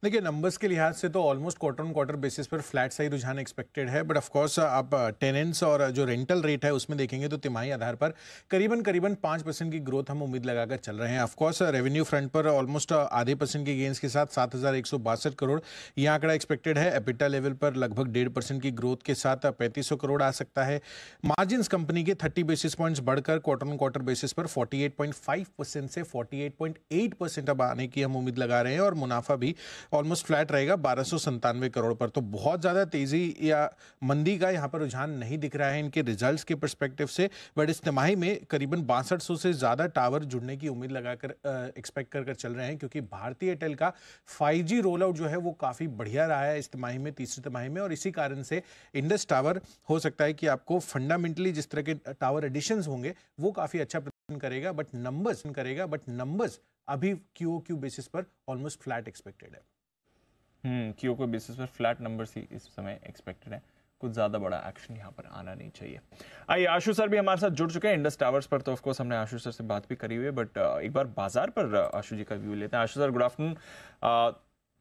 C: देखिए, नंबर्स के लिहाज से तो almost quarter on quarter basis पर फ्लैट सा ही रुझान एक्सपेक्टेड है, बट ऑफ कोर्स आप टेनेंट्स और जो रेंटल रेट है उसमें देखेंगे तो तिमाही आधार पर करीबन 5% की ग्रोथ हम उम्मीद लगाकर चल रहे हैं। ऑफ कोर्स रेवेन्यू फ्रंट पर ऑलमोस्ट आधे % के गेंस के साथ 7,162 करोड़ यह आंकड़ा एक्सपेक्टेड है। एबिटा लेवल पर लगभग 1.5% की ग्रोथ के साथ 3,500 करोड़ आ सकता है। मार्जिन कंपनी के 30 बेसिस पॉइंट्स बढ़कर क्वार्टर ऑन क्वार्टर बेसिस पर 48.5% से 48.8% अब आने की हम उम्मीद लगा रहे हैं, और मुनाफा भी ऑलमोस्ट फ्लैट रहेगा 1297 करोड़ पर। तो बहुत ज्यादा तेजी या मंदी का यहां पर रुझान नहीं दिख रहा है इनके रिजल्ट्स के पर्सपेक्टिव से, बट इस तिमाही में करीबन 6200 से ज्यादा टावर जुड़ने की उम्मीद लगाकर एक्सपेक्ट कर चल रहे हैं, क्योंकि भारतीय एयरटेल का 5G रोल आउट जो है वो काफी बढ़िया रहा है इस तिमाही में, तीसरी तिमाही में, और इसी कारण से इंडस टावर हो सकता है कि आपको फंडामेंटली जिस तरह के टावर एडिशंस होंगे वो काफी अच्छा प्रदर्शन करेगा, बट नंबर्स अभी QOQ बेसिस पर ऑलमोस्ट फ्लैट एक्सपेक्टेड है।
B: QOQ बेसिस पर फ्लैट नंबर्स ही इस समय एक्सपेक्टेड है, कुछ ज्यादा बड़ा एक्शन यहाँ पर आना नहीं चाहिए। आइए, आशु सर भी हमारे साथ जुड़ चुके हैं इंडस टावर्स पर, तो ऑफ कोर्स हमने आशु सर से बात भी करी हुई है, बट एक बार बाजार पर आशु जी का व्यू लेते हैं। आशु सर, गुड आफ्टरनून।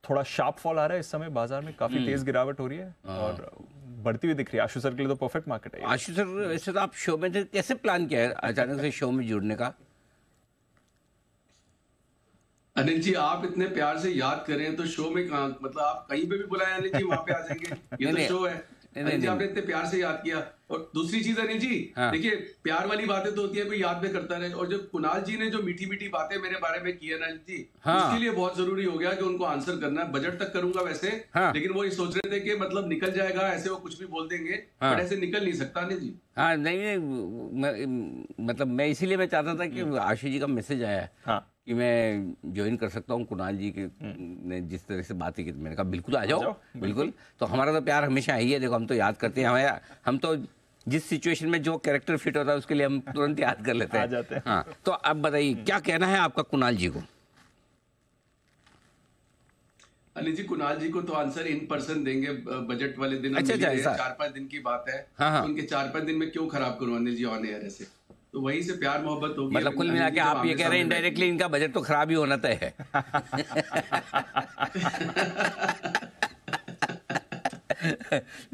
B: थोड़ा शार्प फॉल आ रहा है इस समय बाजार में, काफी तेज गिरावट हो रही है और बढ़ती हुई दिख रही है। आशु सर के लिए तो परफेक्ट मार्केट है।
A: आशु सर, वैसे तो आप शो में थे, कैसे प्लान किया है अचानक से शो में जुड़ने का?
I: अनिल जी, आप इतने प्यार से याद करें तो शो में कहाँ, मतलब आप कहीं पे भी बुलाएं अनिल जी वहां पे आ जाएंगे। ये तो शो है। अनिल जी, आपने इतने प्यार से याद किया। और दूसरी चीज अनिल जी, देखिए प्यार वाली बातें तो होती है, कोई याद में करता रहे, और जो कुणाल जी ने जो मीठी मीठी बातें मेरे बारे में की है ना अनिल जी, उसके लिए बहुत जरूरी हो गया कि उनको आंसर करना है। बजट तक करूंगा वैसे, लेकिन वो ये सोच रहे थे कि मतलब निकल जाएगा, ऐसे वो कुछ भी बोल देंगे, बट ऐसे निकल नहीं सकता अनिल जी।
A: हाँ, नहीं, मतलब मैं इसीलिए मैं चाहता था कि आशु जी का मैसेज आया कि मैं ज्वाइन कर सकता हूँ। कुणाल जी के ने जिस तरह से बातें की, मैंने कहा बिल्कुल आ जाओ, बिल्कुल। तो हमारा तो प्यार हमेशा ही है, देखो हम तो याद करते हैं, हम तो जिस सिचुएशन में जो कैरेक्टर फिट होता है उसके लिए हम तुरंत याद कर लेते हैं। हाँ, तो अब बताइए क्या कहना है आपका कुणाल जी को?
I: अनिल जी, कुणाल जी को तो आंसर इन पर्सन देंगे बजट वाले दिन।
A: अच्छा,
I: 4-5 दिन की बात है, तो उनके 4-5 दिन में क्यों खराब करूं अनिल जी ऑन एयर ऐसे, तो वहीं से प्यार मोहब्बत होगी।
A: मतलब कुल मिला के आप ये कह रहे हैं इनडायरेक्टली इनका बजट तो खराब ही होना तय है।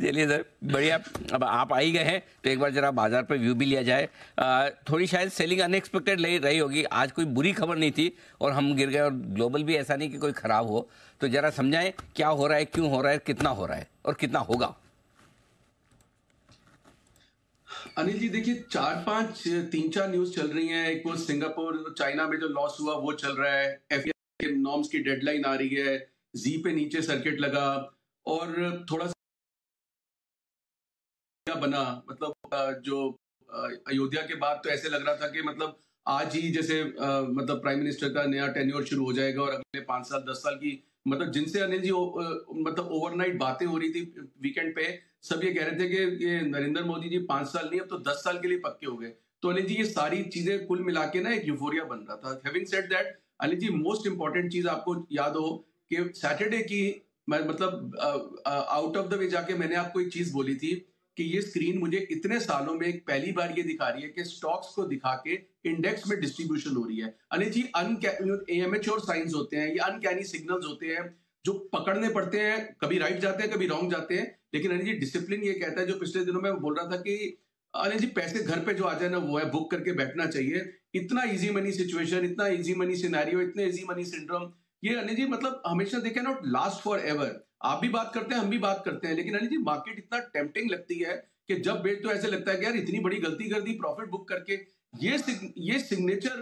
A: चलिए सर, बढ़िया। अब आप आ ही गए हैं तो एक बार जरा बाजार पर व्यू भी लिया जाए। थोड़ी शायद सेलिंग अनएक्सपेक्टेड रही होगी, आज कोई बुरी खबर नहीं थी और हम गिर गए, और ग्लोबल भी ऐसा नहीं कि कोई खराब हो। तो जरा समझाएं क्या हो रहा है, क्यों हो रहा है, कितना हो रहा है और कितना होगा?
I: अनिल जी देखिए, 3-4 न्यूज चल रही हैं। एक वो सिंगापुर चाइना में जो लॉस हुआ वो चल रहा है, एफआईआई के नॉर्म्स की डेडलाइन आ रही है, जी पे नीचे सर्किट लगा, और थोड़ा सा बना, मतलब जो अयोध्या के बाद तो ऐसे लग रहा था कि मतलब आज ही जैसे मतलब प्राइम मिनिस्टर का नया टेन्योर शुरू हो जाएगा और अगले 5 साल 10 साल की, मतलब जिनसे अनिल जी मतलब ओवरनाइट बातें हो रही थी वीकेंड पे, सब ये कह रहे थे कि ये नरेंद्र मोदी जी 5 साल नहीं अब तो 10 साल के लिए पक्के हो गए। तो अनिल जी ये सारी चीजें कुल मिला के ना एक यूफोरिया बन रहा था। Having said that Anil ji, most important चीज आपको याद हो कि सैटरडे की मैं मतलब आउट ऑफ द वे जाके मैंने आपको एक चीज बोली थी कि ये स्क्रीन मुझे इतने सालों में एक पहली बार ये दिखा रही है कि स्टॉक्स को दिखा के इंडेक्स में डिस्ट्रीब्यूशन हो रही है। अनिल जी, एमेच्योर साइंस होते हैं, ये अनकैनी सिग्नल्स होते हैं जो पकड़ने पड़ते हैं, कभी राइट जाते हैं, कभी रॉन्ग जाते हैं। लेकिन अनिल जी, डिसिप्लिन ये कहता है, जो पिछले दिनों में बोल रहा था कि अनिल जी पैसे घर पे जो आ जाए ना, वो है बुक करके बैठना चाहिए। इतना इजी मनी सिचुएशन, इतना इजी मनी सिनेरियो, इतने इजी मनी सिंड्रोम, ये अनिल जी मतलब हमेशा देखे नॉट लास्ट फॉर एवर। आप भी बात करते हैं, हम भी बात करते हैं, लेकिन अनिल जी मार्केट इतना टेम्पटिंग लगती है कि जब बेच तो ऐसे लगता है कि यार इतनी बड़ी गलती कर दी प्रॉफिट बुक करके। ये सिग्नेचर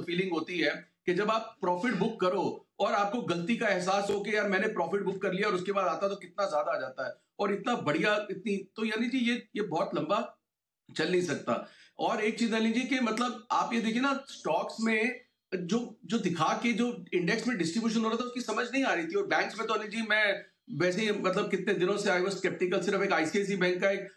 I: फीलिंग होती है कि जब आप प्रॉफिट बुक करो और आपको गलती का एहसास हो कि यार मैंने प्रॉफिट बुक कर लिया, और उसके बाद आता तो कितना ज्यादा आ जाता है और इतना बढ़िया, इतनी तो यानी जी ये बहुत लंबा चल नहीं सकता। और एक चीज अनिल जी कि मतलब आप ये देखिए ना, स्टॉक्स में जो दिखा के जो इंडेक्स में डिस्ट्रीब्यूशन हो रहा था उसकी समझ नहीं आ रही थी। और बैंक्स में तो अनिल जी मैं वैसे ही मतलब कितने दिनों से आई वाज स्केप्टिकल। सिर्फ एक आईसीआईसी बैंक का एक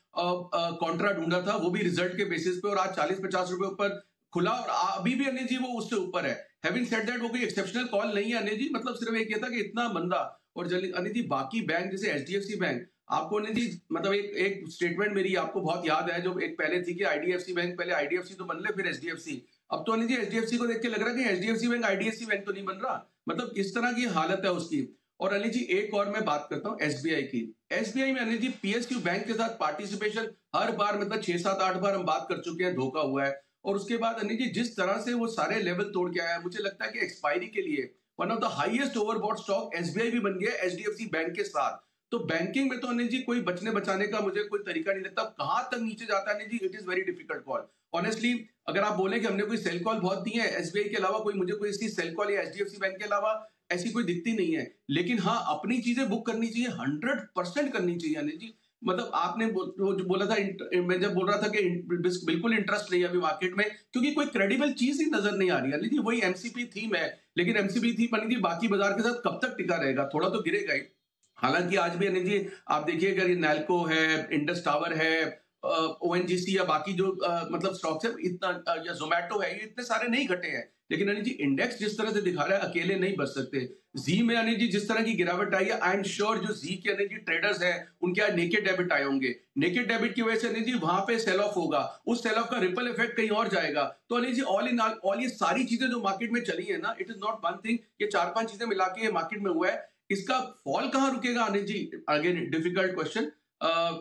I: कॉन्ट्रा ढूंढा था, वो भी रिजल्ट के बेसिस पे, और आज 40-50 रुपए ऊपर खुला, और अभी भी अनिल जी वो उससे ऊपर है। हैविंग सेड दैट, वो कोई एक्सेप्शनल कॉल नहीं है अनिल जी, मतलब सिर्फ एक ये था कि इतना मंदा। और अनिल जी बाकी बैंक जैसे एचडीएफसी बैंक, आपको अनिल जी मतलब एक स्टेटमेंट मेरी आपको बहुत याद है, जो एक पहले थी कि आईडीएफसी बैंक, पहले आईडीएफसी तो बन ले फिर एचडीएफसी। अब तो अनिल जी एचडीएफसी को देख के लग रहा है कि एचडीएफसी बैंक आईडीएफसी बैंक तो नहीं बन रहा, मतलब इस तरह की हालत है उसकी। और अनिल जी एक और मैं बात करता हूँ एसबीआई की। एसबीआई में अनिल जी पीएसक्यू बैंक के साथ पार्टिसिपेशन हर बार मतलब 6-7-8 बार हम बात कर चुके हैं, धोखा हुआ है। और उसके बाद अनिल जी जिस तरह से वो सारे लेवल तोड़ के आया, मुझे लगता है कि एक्सपायरी के लिए one of the highest overbought stock SBI भी बन गया एचडीएफसी बैंक के साथ। तो बैंकिंग में तो अनिल जी कोई बचने बचाने का मुझे कोई तरीका नहीं लगता। कहां तक नीचे जाता है Anil ji, it is very difficult call. Honestly अगर आप बोले कि हमने कोई सेल कॉल बहुत दी है एसबीआई के अलावा, कोई मुझे कोई इसकी सेल कॉल या एचडीएफसी बैंक के अलावा ऐसी कोई दिखती नहीं है। लेकिन हाँ, अपनी चीजें बुक करनी चाहिए, 100% करनी चाहिए अनिल जी। मतलब आपने बोला था, मैं जब बोल रहा था कि बिल्कुल इंटरेस्ट नहीं है अभी मार्केट में, क्योंकि कोई क्रेडिबल चीज ही नजर नहीं आ रही अनिल जी। वही एमसीपी थीम है, लेकिन एमसीपी थीम अनिल जी बाकी बाजार के साथ कब तक टिका रहेगा, थोड़ा तो गिरेगा ही। हालांकि आज भी अनिल जी आप देखिए, अगर ये नैल्को है, इंडस टावर है, ओएनजीसी या बाकी जो मतलब स्टॉक्स है, इतना या जोमेटो है, ये इतने सारे नहीं घटे हैं। लेकिन अनिल जी इंडेक्स जिस तरह से दिखा रहा है, अकेले नहीं बच सकते। जी में अनिल जी जिस तरह की गिरावट आई है, आई एम श्योर जो जी के अनिल जी ट्रेडर्स हैं उनके आज नेकेड डेबिट आए होंगे। नेकेड डेबिट की वजह से अनिल जी वहां पे सेल ऑफ होगा, उस सेल ऑफ का रिपल इफेक्ट कहीं और जाएगा। तो Anil ji all in all ये सारी चीजें जो मार्केट में चली है ना, it is not one thing, ये 4-5 चीजें मिला के मार्केट में हुआ है। इसका फॉल कहां रुकेगा Anil ji, again difficult question,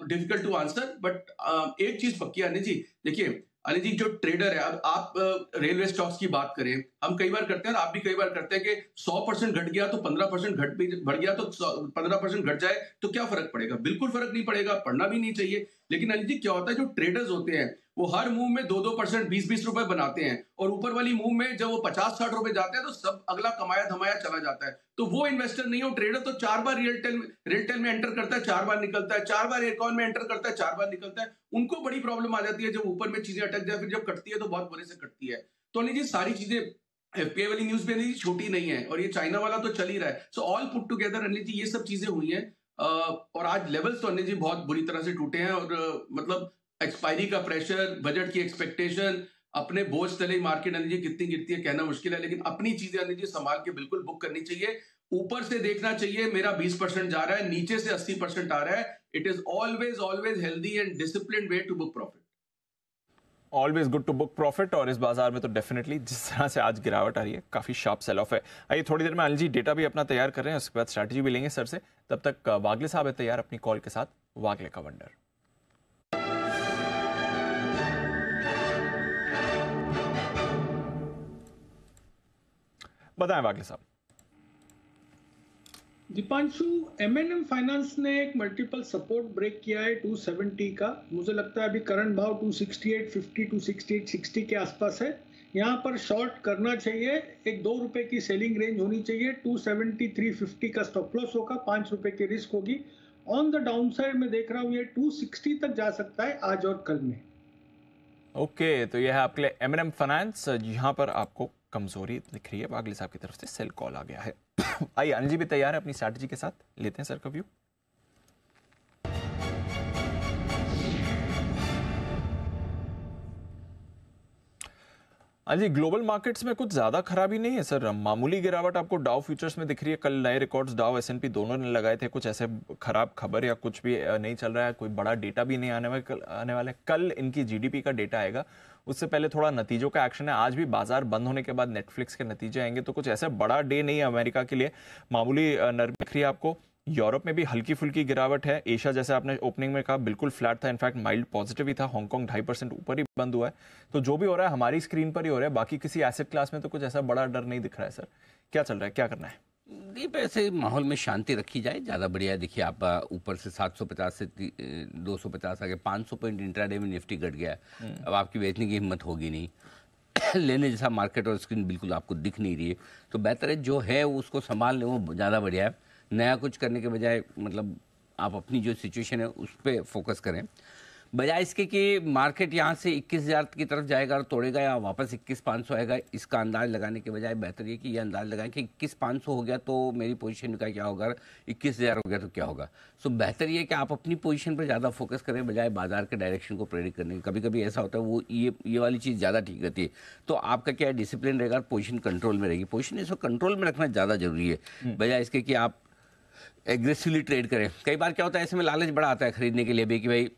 I: difficult to answer. But एक चीज पक्की है अनिल जी, देखिए अनिल जी जो ट्रेडर है, अब आप रेलवे स्टॉक्स की बात करें, हम कई बार करते हैं, आप भी कई बार करते हैं कि 100% घट गया तो 15% बढ़ गया तो 15% घट जाए तो क्या फर्क पड़ेगा? बिल्कुल फर्क नहीं पड़ेगा, पढ़ना भी नहीं चाहिए। लेकिन अनिल जी क्या होता है, जो ट्रेडर्स होते हैं वो हर मूव में 2-2%, 20-20 रुपए बनाते हैं, और ऊपर वाली मूव में जब वो 50-60 रुपए जाते हैं तो सब अगला कमाया धमाया चला जाता है। तो वो इन्वेस्टर नहीं हो, ट्रेडर तो 4 बार रिटेल में एंटर करता है, 4 बार निकलता है, 4 बार एयरकॉन में एंटर करता है, 4 बार निकलता है। उनको बड़ी प्रॉब्लम आ जाती है जब ऊपर में चीजें अटक जाए, फिर जब कटती है तो बहुत बुरे से कटती है। तो अनिल जी सारी चीजें, एफपीआई वाली न्यूज भी अनिल जी छोटी नहीं है, और ये चाइना वाला तो चल ही रहा है। So all put together Anil ji ये सब चीजें हुई हैं, और आज लेवल्स तो अनिल जी बहुत बुरी तरह से टूटे हैं। और मतलब एक्सपायरी का प्रेशर, बजट की एक्सपेक्टेशन, अपने बोझ तले मार्केट अनिल जी कितनी गिरती है कहना मुश्किल है। लेकिन अपनी चीजें अनिल जी संभाल के बिल्कुल बुक करनी चाहिए। ऊपर से देखना चाहिए मेरा 20% जा रहा है, नीचे से 80% आ रहा है। It is always healthy and disciplined way to book profit.
B: Always good to book profit. और इस बाजार में तो डेफिनेटली जिस तरह से आज गिरावट आ रही है, काफी शार्प सेल ऑफ है। आइए थोड़ी देर में अनिल जी डेटा भी अपना तैयार कर रहे हैं, उसके बाद स्ट्रैटेजी भी लेंगे सर से। तब तक वागले साहब है तैयार अपनी कॉल के साथ। वागले का वंडर। बताएं वागले साहब।
F: दीपांशु, एमएनएम फाइनेंस ने एक मल्टीपल सपोर्ट ब्रेक किया है 270 का। मुझे लगता है अभी करंट भाव 268.50 268.60 के आसपास है। यहाँ पर शॉर्ट करना चाहिए, एक 2 रुपए की सेलिंग रेंज होनी चाहिए। 270-350 का स्टॉप लॉस होगा, 5 रुपए की रिस्क होगी। ऑन द डाउन साइड में देख रहा हूँ ये 260 तक जा सकता है आज और कल में।
B: ओके, तो यह है आपके लिए एमएनएम फाइनेंस, यहाँ पर आपको कमजोरी दिख रही है। वागले साहब की तरफ से सेल कॉल आ गया है। आइए अनिल जी भी तैयार है अपनी स्ट्रैटेजी के साथ, लेते हैं सर का व्यू। हाँ जी, ग्लोबल मार्केट्स में कुछ ज्यादा खराबी नहीं है सर, मामूली गिरावट आपको डाउ फ्यूचर्स में दिख रही है। कल नए रिकॉर्ड्स डाउ S&P दोनों ने लगाए थे, कुछ ऐसे खराब खबर या कुछ भी नहीं चल रहा है, कोई बड़ा डेटा भी नहीं आने वाले। कल इनकी GDP का डेटा आएगा, उससे पहले थोड़ा नतीजों का एक्शन है। आज भी बाजार बंद होने के बाद नेटफ्लिक्स के नतीजे आएंगे, तो कुछ ऐसा बड़ा डे नहीं है अमेरिका के लिए। मामूली नरमी दिख रही है आपको। यूरोप में भी हल्की फुल्की गिरावट है। एशिया, जैसे आपने ओपनिंग में कहा, बिल्कुल फ्लैट था, इनफैक्ट माइल्ड पॉजिटिव ही था। हांगकांग 2.5% ऊपर ही बंद हुआ है। तो जो भी हो रहा है हमारी स्क्रीन पर ही हो रहा है, बाकी किसी एसेट क्लास में तो कुछ ऐसा बड़ा डर नहीं दिख रहा है सर। क्या चल रहा है, क्या करना है?
A: नहीं, ऐसे माहौल में शांति रखी जाए, ज़्यादा बढ़िया है। देखिए आप ऊपर से 750 से 250 आगे 500 पॉइंट इंट्राडे में निफ्टी घट गया। अब आपकी बेचने की हिम्मत होगी नहीं लेने जैसा मार्केट और स्क्रीन बिल्कुल आपको दिख नहीं रही है, तो बेहतर है जो है उसको संभाल लें, वो ज़्यादा बढ़िया है। नया कुछ करने के बजाय मतलब आप अपनी जो सिचुएशन है उस पर फोकस करें, बजाय इसके कि मार्केट यहाँ से 21,000 की तरफ जाएगा और तोड़ेगा या वापस 21,500 आएगा। इसका अंदाज लगाने के बजाय बेहतर ये कि ये अंदाज लगाएं कि 21,500 हो गया तो मेरी पोजीशन का क्या होगा, 21,000 हो गया तो क्या होगा। सो बेहतर ये कि आप अपनी पोजीशन पर ज़्यादा फोकस करें बजाय बाजार के डायरेक्शन को प्रेडिक्ट करने के। कभी कभी ऐसा होता है वो ये वाली चीज़ ज़्यादा ठीक रहती है। तो आपका क्या है, डिसिप्लिन रहेगा, पोजीशन कंट्रोल में रहेगी। पोजीशन इसको कंट्रोल में रखना ज़्यादा जरूरी है बजाय इसके कि आप एग्रेसिवली ट्रेड करें। कई बार क्या होता है, ऐसे में लालच बड़ा आता है खरीदने के लिए भी कि भाई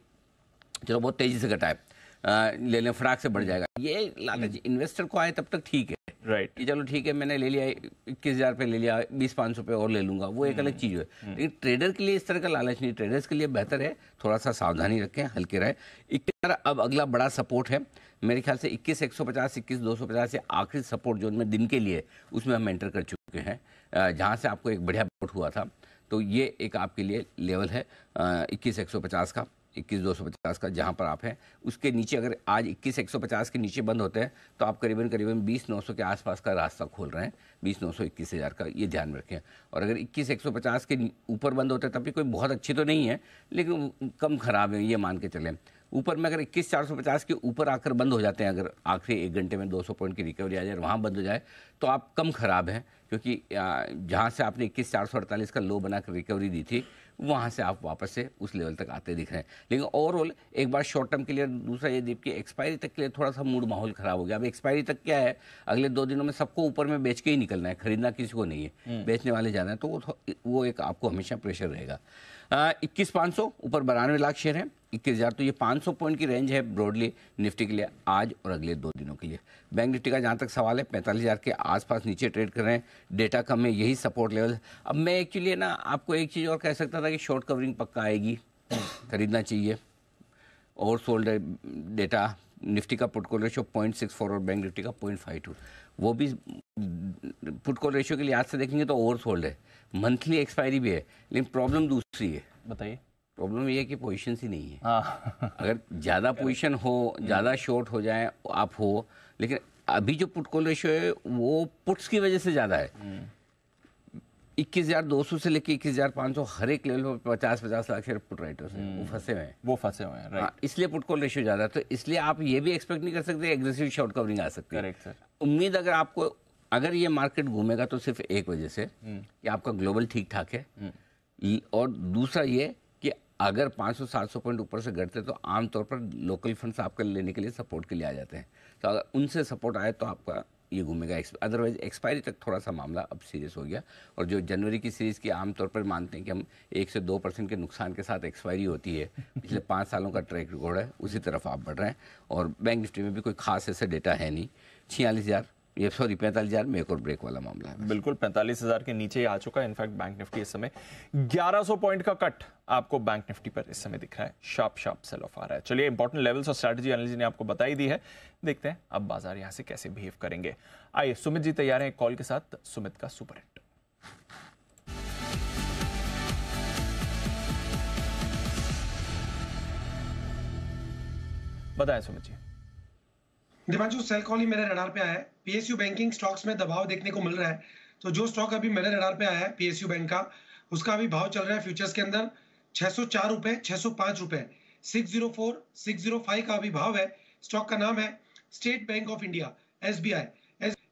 A: चलो बहुत तेजी से घटा है, ले लें, फटाक से बढ़ जाएगा। ये लालच इन्वेस्टर को आए तब तक ठीक है,
B: राइट,
A: कि चलो ठीक है मैंने ले लिया 21,000 पे ले लिया, 20-500 पे और ले लूंगा, वो एक अलग चीज़ है। लेकिन ट्रेडर के लिए इस तरह का लालच नहीं। ट्रेडर्स के लिए बेहतर है थोड़ा सा सावधानी रखें, हल्के रहे। 21,000 अब अगला बड़ा सपोर्ट है मेरे ख्याल से 21,150, 21,250 से आखिरी सपोर्ट जोन में दिन के लिए, उसमें हम एंटर कर चुके हैं, जहाँ से आपको एक बढ़िया सपोर्ट हुआ था। तो ये एक आपके लिए लेवल है 21,150 का, 21,250 का, जहाँ पर आप हैं। उसके नीचे अगर आज 21,150 के नीचे बंद होते हैं तो आप करीबन 20,900 के आसपास का रास्ता खोल रहे हैं, 20,900 21,000 का, ये ध्यान में रखें। और अगर 21,150 के ऊपर बंद होते हैं तब भी कोई बहुत अच्छी तो नहीं है, लेकिन कम खराब है, ये मान के चलें। ऊपर में अगर 21,450 के ऊपर आकर बंद हो जाते हैं, अगर आखिरी 1 घंटे में 200 पॉइंट की रिकवरी आ जाए, वहाँ बंद हो जाए, तो आप कम खराब हैं, क्योंकि जहाँ से आपने 21,448 का लो बनाकर रिकवरी दी थी, वहाँ से आप वापस से उस लेवल तक आते दिख रहे हैं। लेकिन ओवरऑल एक बार शॉर्ट टर्म के लिए, दूसरा ये दीप की एक्सपायरी तक के लिए थोड़ा सा मूड माहौल खराब हो गया। अब एक्सपायरी तक क्या है, अगले 2 दिनों में सबको ऊपर में बेच के ही निकलना है, खरीदना किसी को नहीं है, बेचने वाले ज़्यादा हैं, तो वो एक आपको हमेशा प्रेशर रहेगा। 21,500 ऊपर 92 लाख शेयर है, 21,000, तो ये 500 पॉइंट की रेंज है ब्रॉडली निफ्टी के लिए आज और अगले 2 दिनों के लिए। बैंक निफ्टी का जहाँ तक सवाल है 45,000 के आसपास नीचे ट्रेड कर रहे हैं, डेटा कम है, यही सपोर्ट लेवल। अब मैं एक्चुअली ना आपको एक चीज़ और कह सकता था कि शॉर्ट कवरिंग पक्का आएगी, खरीदना चाहिए। ओवर सोल्ड है डेटा, निफ्टी का पुट कॉल रेशियो 0.64 और बैंक निफ्टी का 0.52, वो भी पुट कॉल रेशियो के लिहाज से देखेंगे तो ओवर सोल्ड है, मंथली एक्सपायरी भी है। लेकिन प्रॉब्लम दूसरी है,
B: बताइए।
A: प्रॉब्लम ये है कि पोजीशन ही नहीं है।
B: हाँ।
A: अगर ज़्यादा पोजीशन हो, ज़्यादा शॉर्ट हो जाए आप हो, लेकिन अभी जो पुट कॉल रेशियो है वो पुट्स की वजह से ज़्यादा है। 21,200 से लेकर 21,500 हर एक लेवल पर 50-50 लाख शेयर पुट राइटर्स हैं, वो फंसे हुए हैं, राइट। इसलिए पुट कॉल रेशियो ज़्यादा है, तो इसलिए आप ये भी एक्सपेक्ट नहीं कर सकते एग्रेसिव शॉर्ट कवरिंग आ सकती है।
B: Correct sir.
A: उम्मीद अगर ये मार्केट घूमेगा तो सिर्फ एक वजह से कि आपका ग्लोबल ठीक ठाक है, और दूसरा ये कि अगर 500-700 पॉइंट ऊपर से घटते तो आमतौर पर लोकल फंड्स आपका लेने के लिए सपोर्ट के लिए आ जाते हैं। तो अगर उनसे सपोर्ट आए तो आपका ये घूमेगा। अदरवाइज एक्सपायरी तक थोड़ा सा मामला अब सीरियस हो गया। और जो जनवरी की सीरीज़ की आमतौर पर मानते हैं कि हम 1 से 2% के नुकसान के साथ एक्सपायरी होती है, पिछले 5 सालों का ट्रैक रिकॉर्ड है, उसी तरफ आप बढ़ रहे हैं। और बैंक निफ्टी में भी कोई खास ऐसा डेटा है नहीं। 45,000 में एक और ब्रेक वाला मामला है।
B: बिल्कुल 45,000 के नीचे ही आ चुका है। इनफैक्ट बैंक निफ्टी इस समय 1100 पॉइंट का कट आपको बैंक निफ्टी पर इस समय दिख रहा है। शार्प सेल ऑफ आ रहा है। चलिए, इंपॉर्टेंट लेवल्स और स्ट्रैटेजी अनिल जी ने आपको बताई दी है, देखते हैं अब बाजार यहां से कैसे बिहेव करेंगे। आइए, सुमित जी तैयार हैं एक कॉल के साथ। सुमित का सुपर हिट। बताएं सुमित जी।
H: दीपांशु, सेल कॉल ही मेरे रडार पे आया है। पीएसयू बैंकिंग स्टॉक्स में दबाव देखने को मिल रहा है। तो जो स्टॉक अभी मेरे रडार पे आया है पीएसयू बैंक का, उसका अभी भाव चल रहा है फ्यूचर्स के अंदर 604 रुपए, 605 रुपए, 604, 605 का अभी भाव है। स्टॉक का नाम है state bank of India, SBI।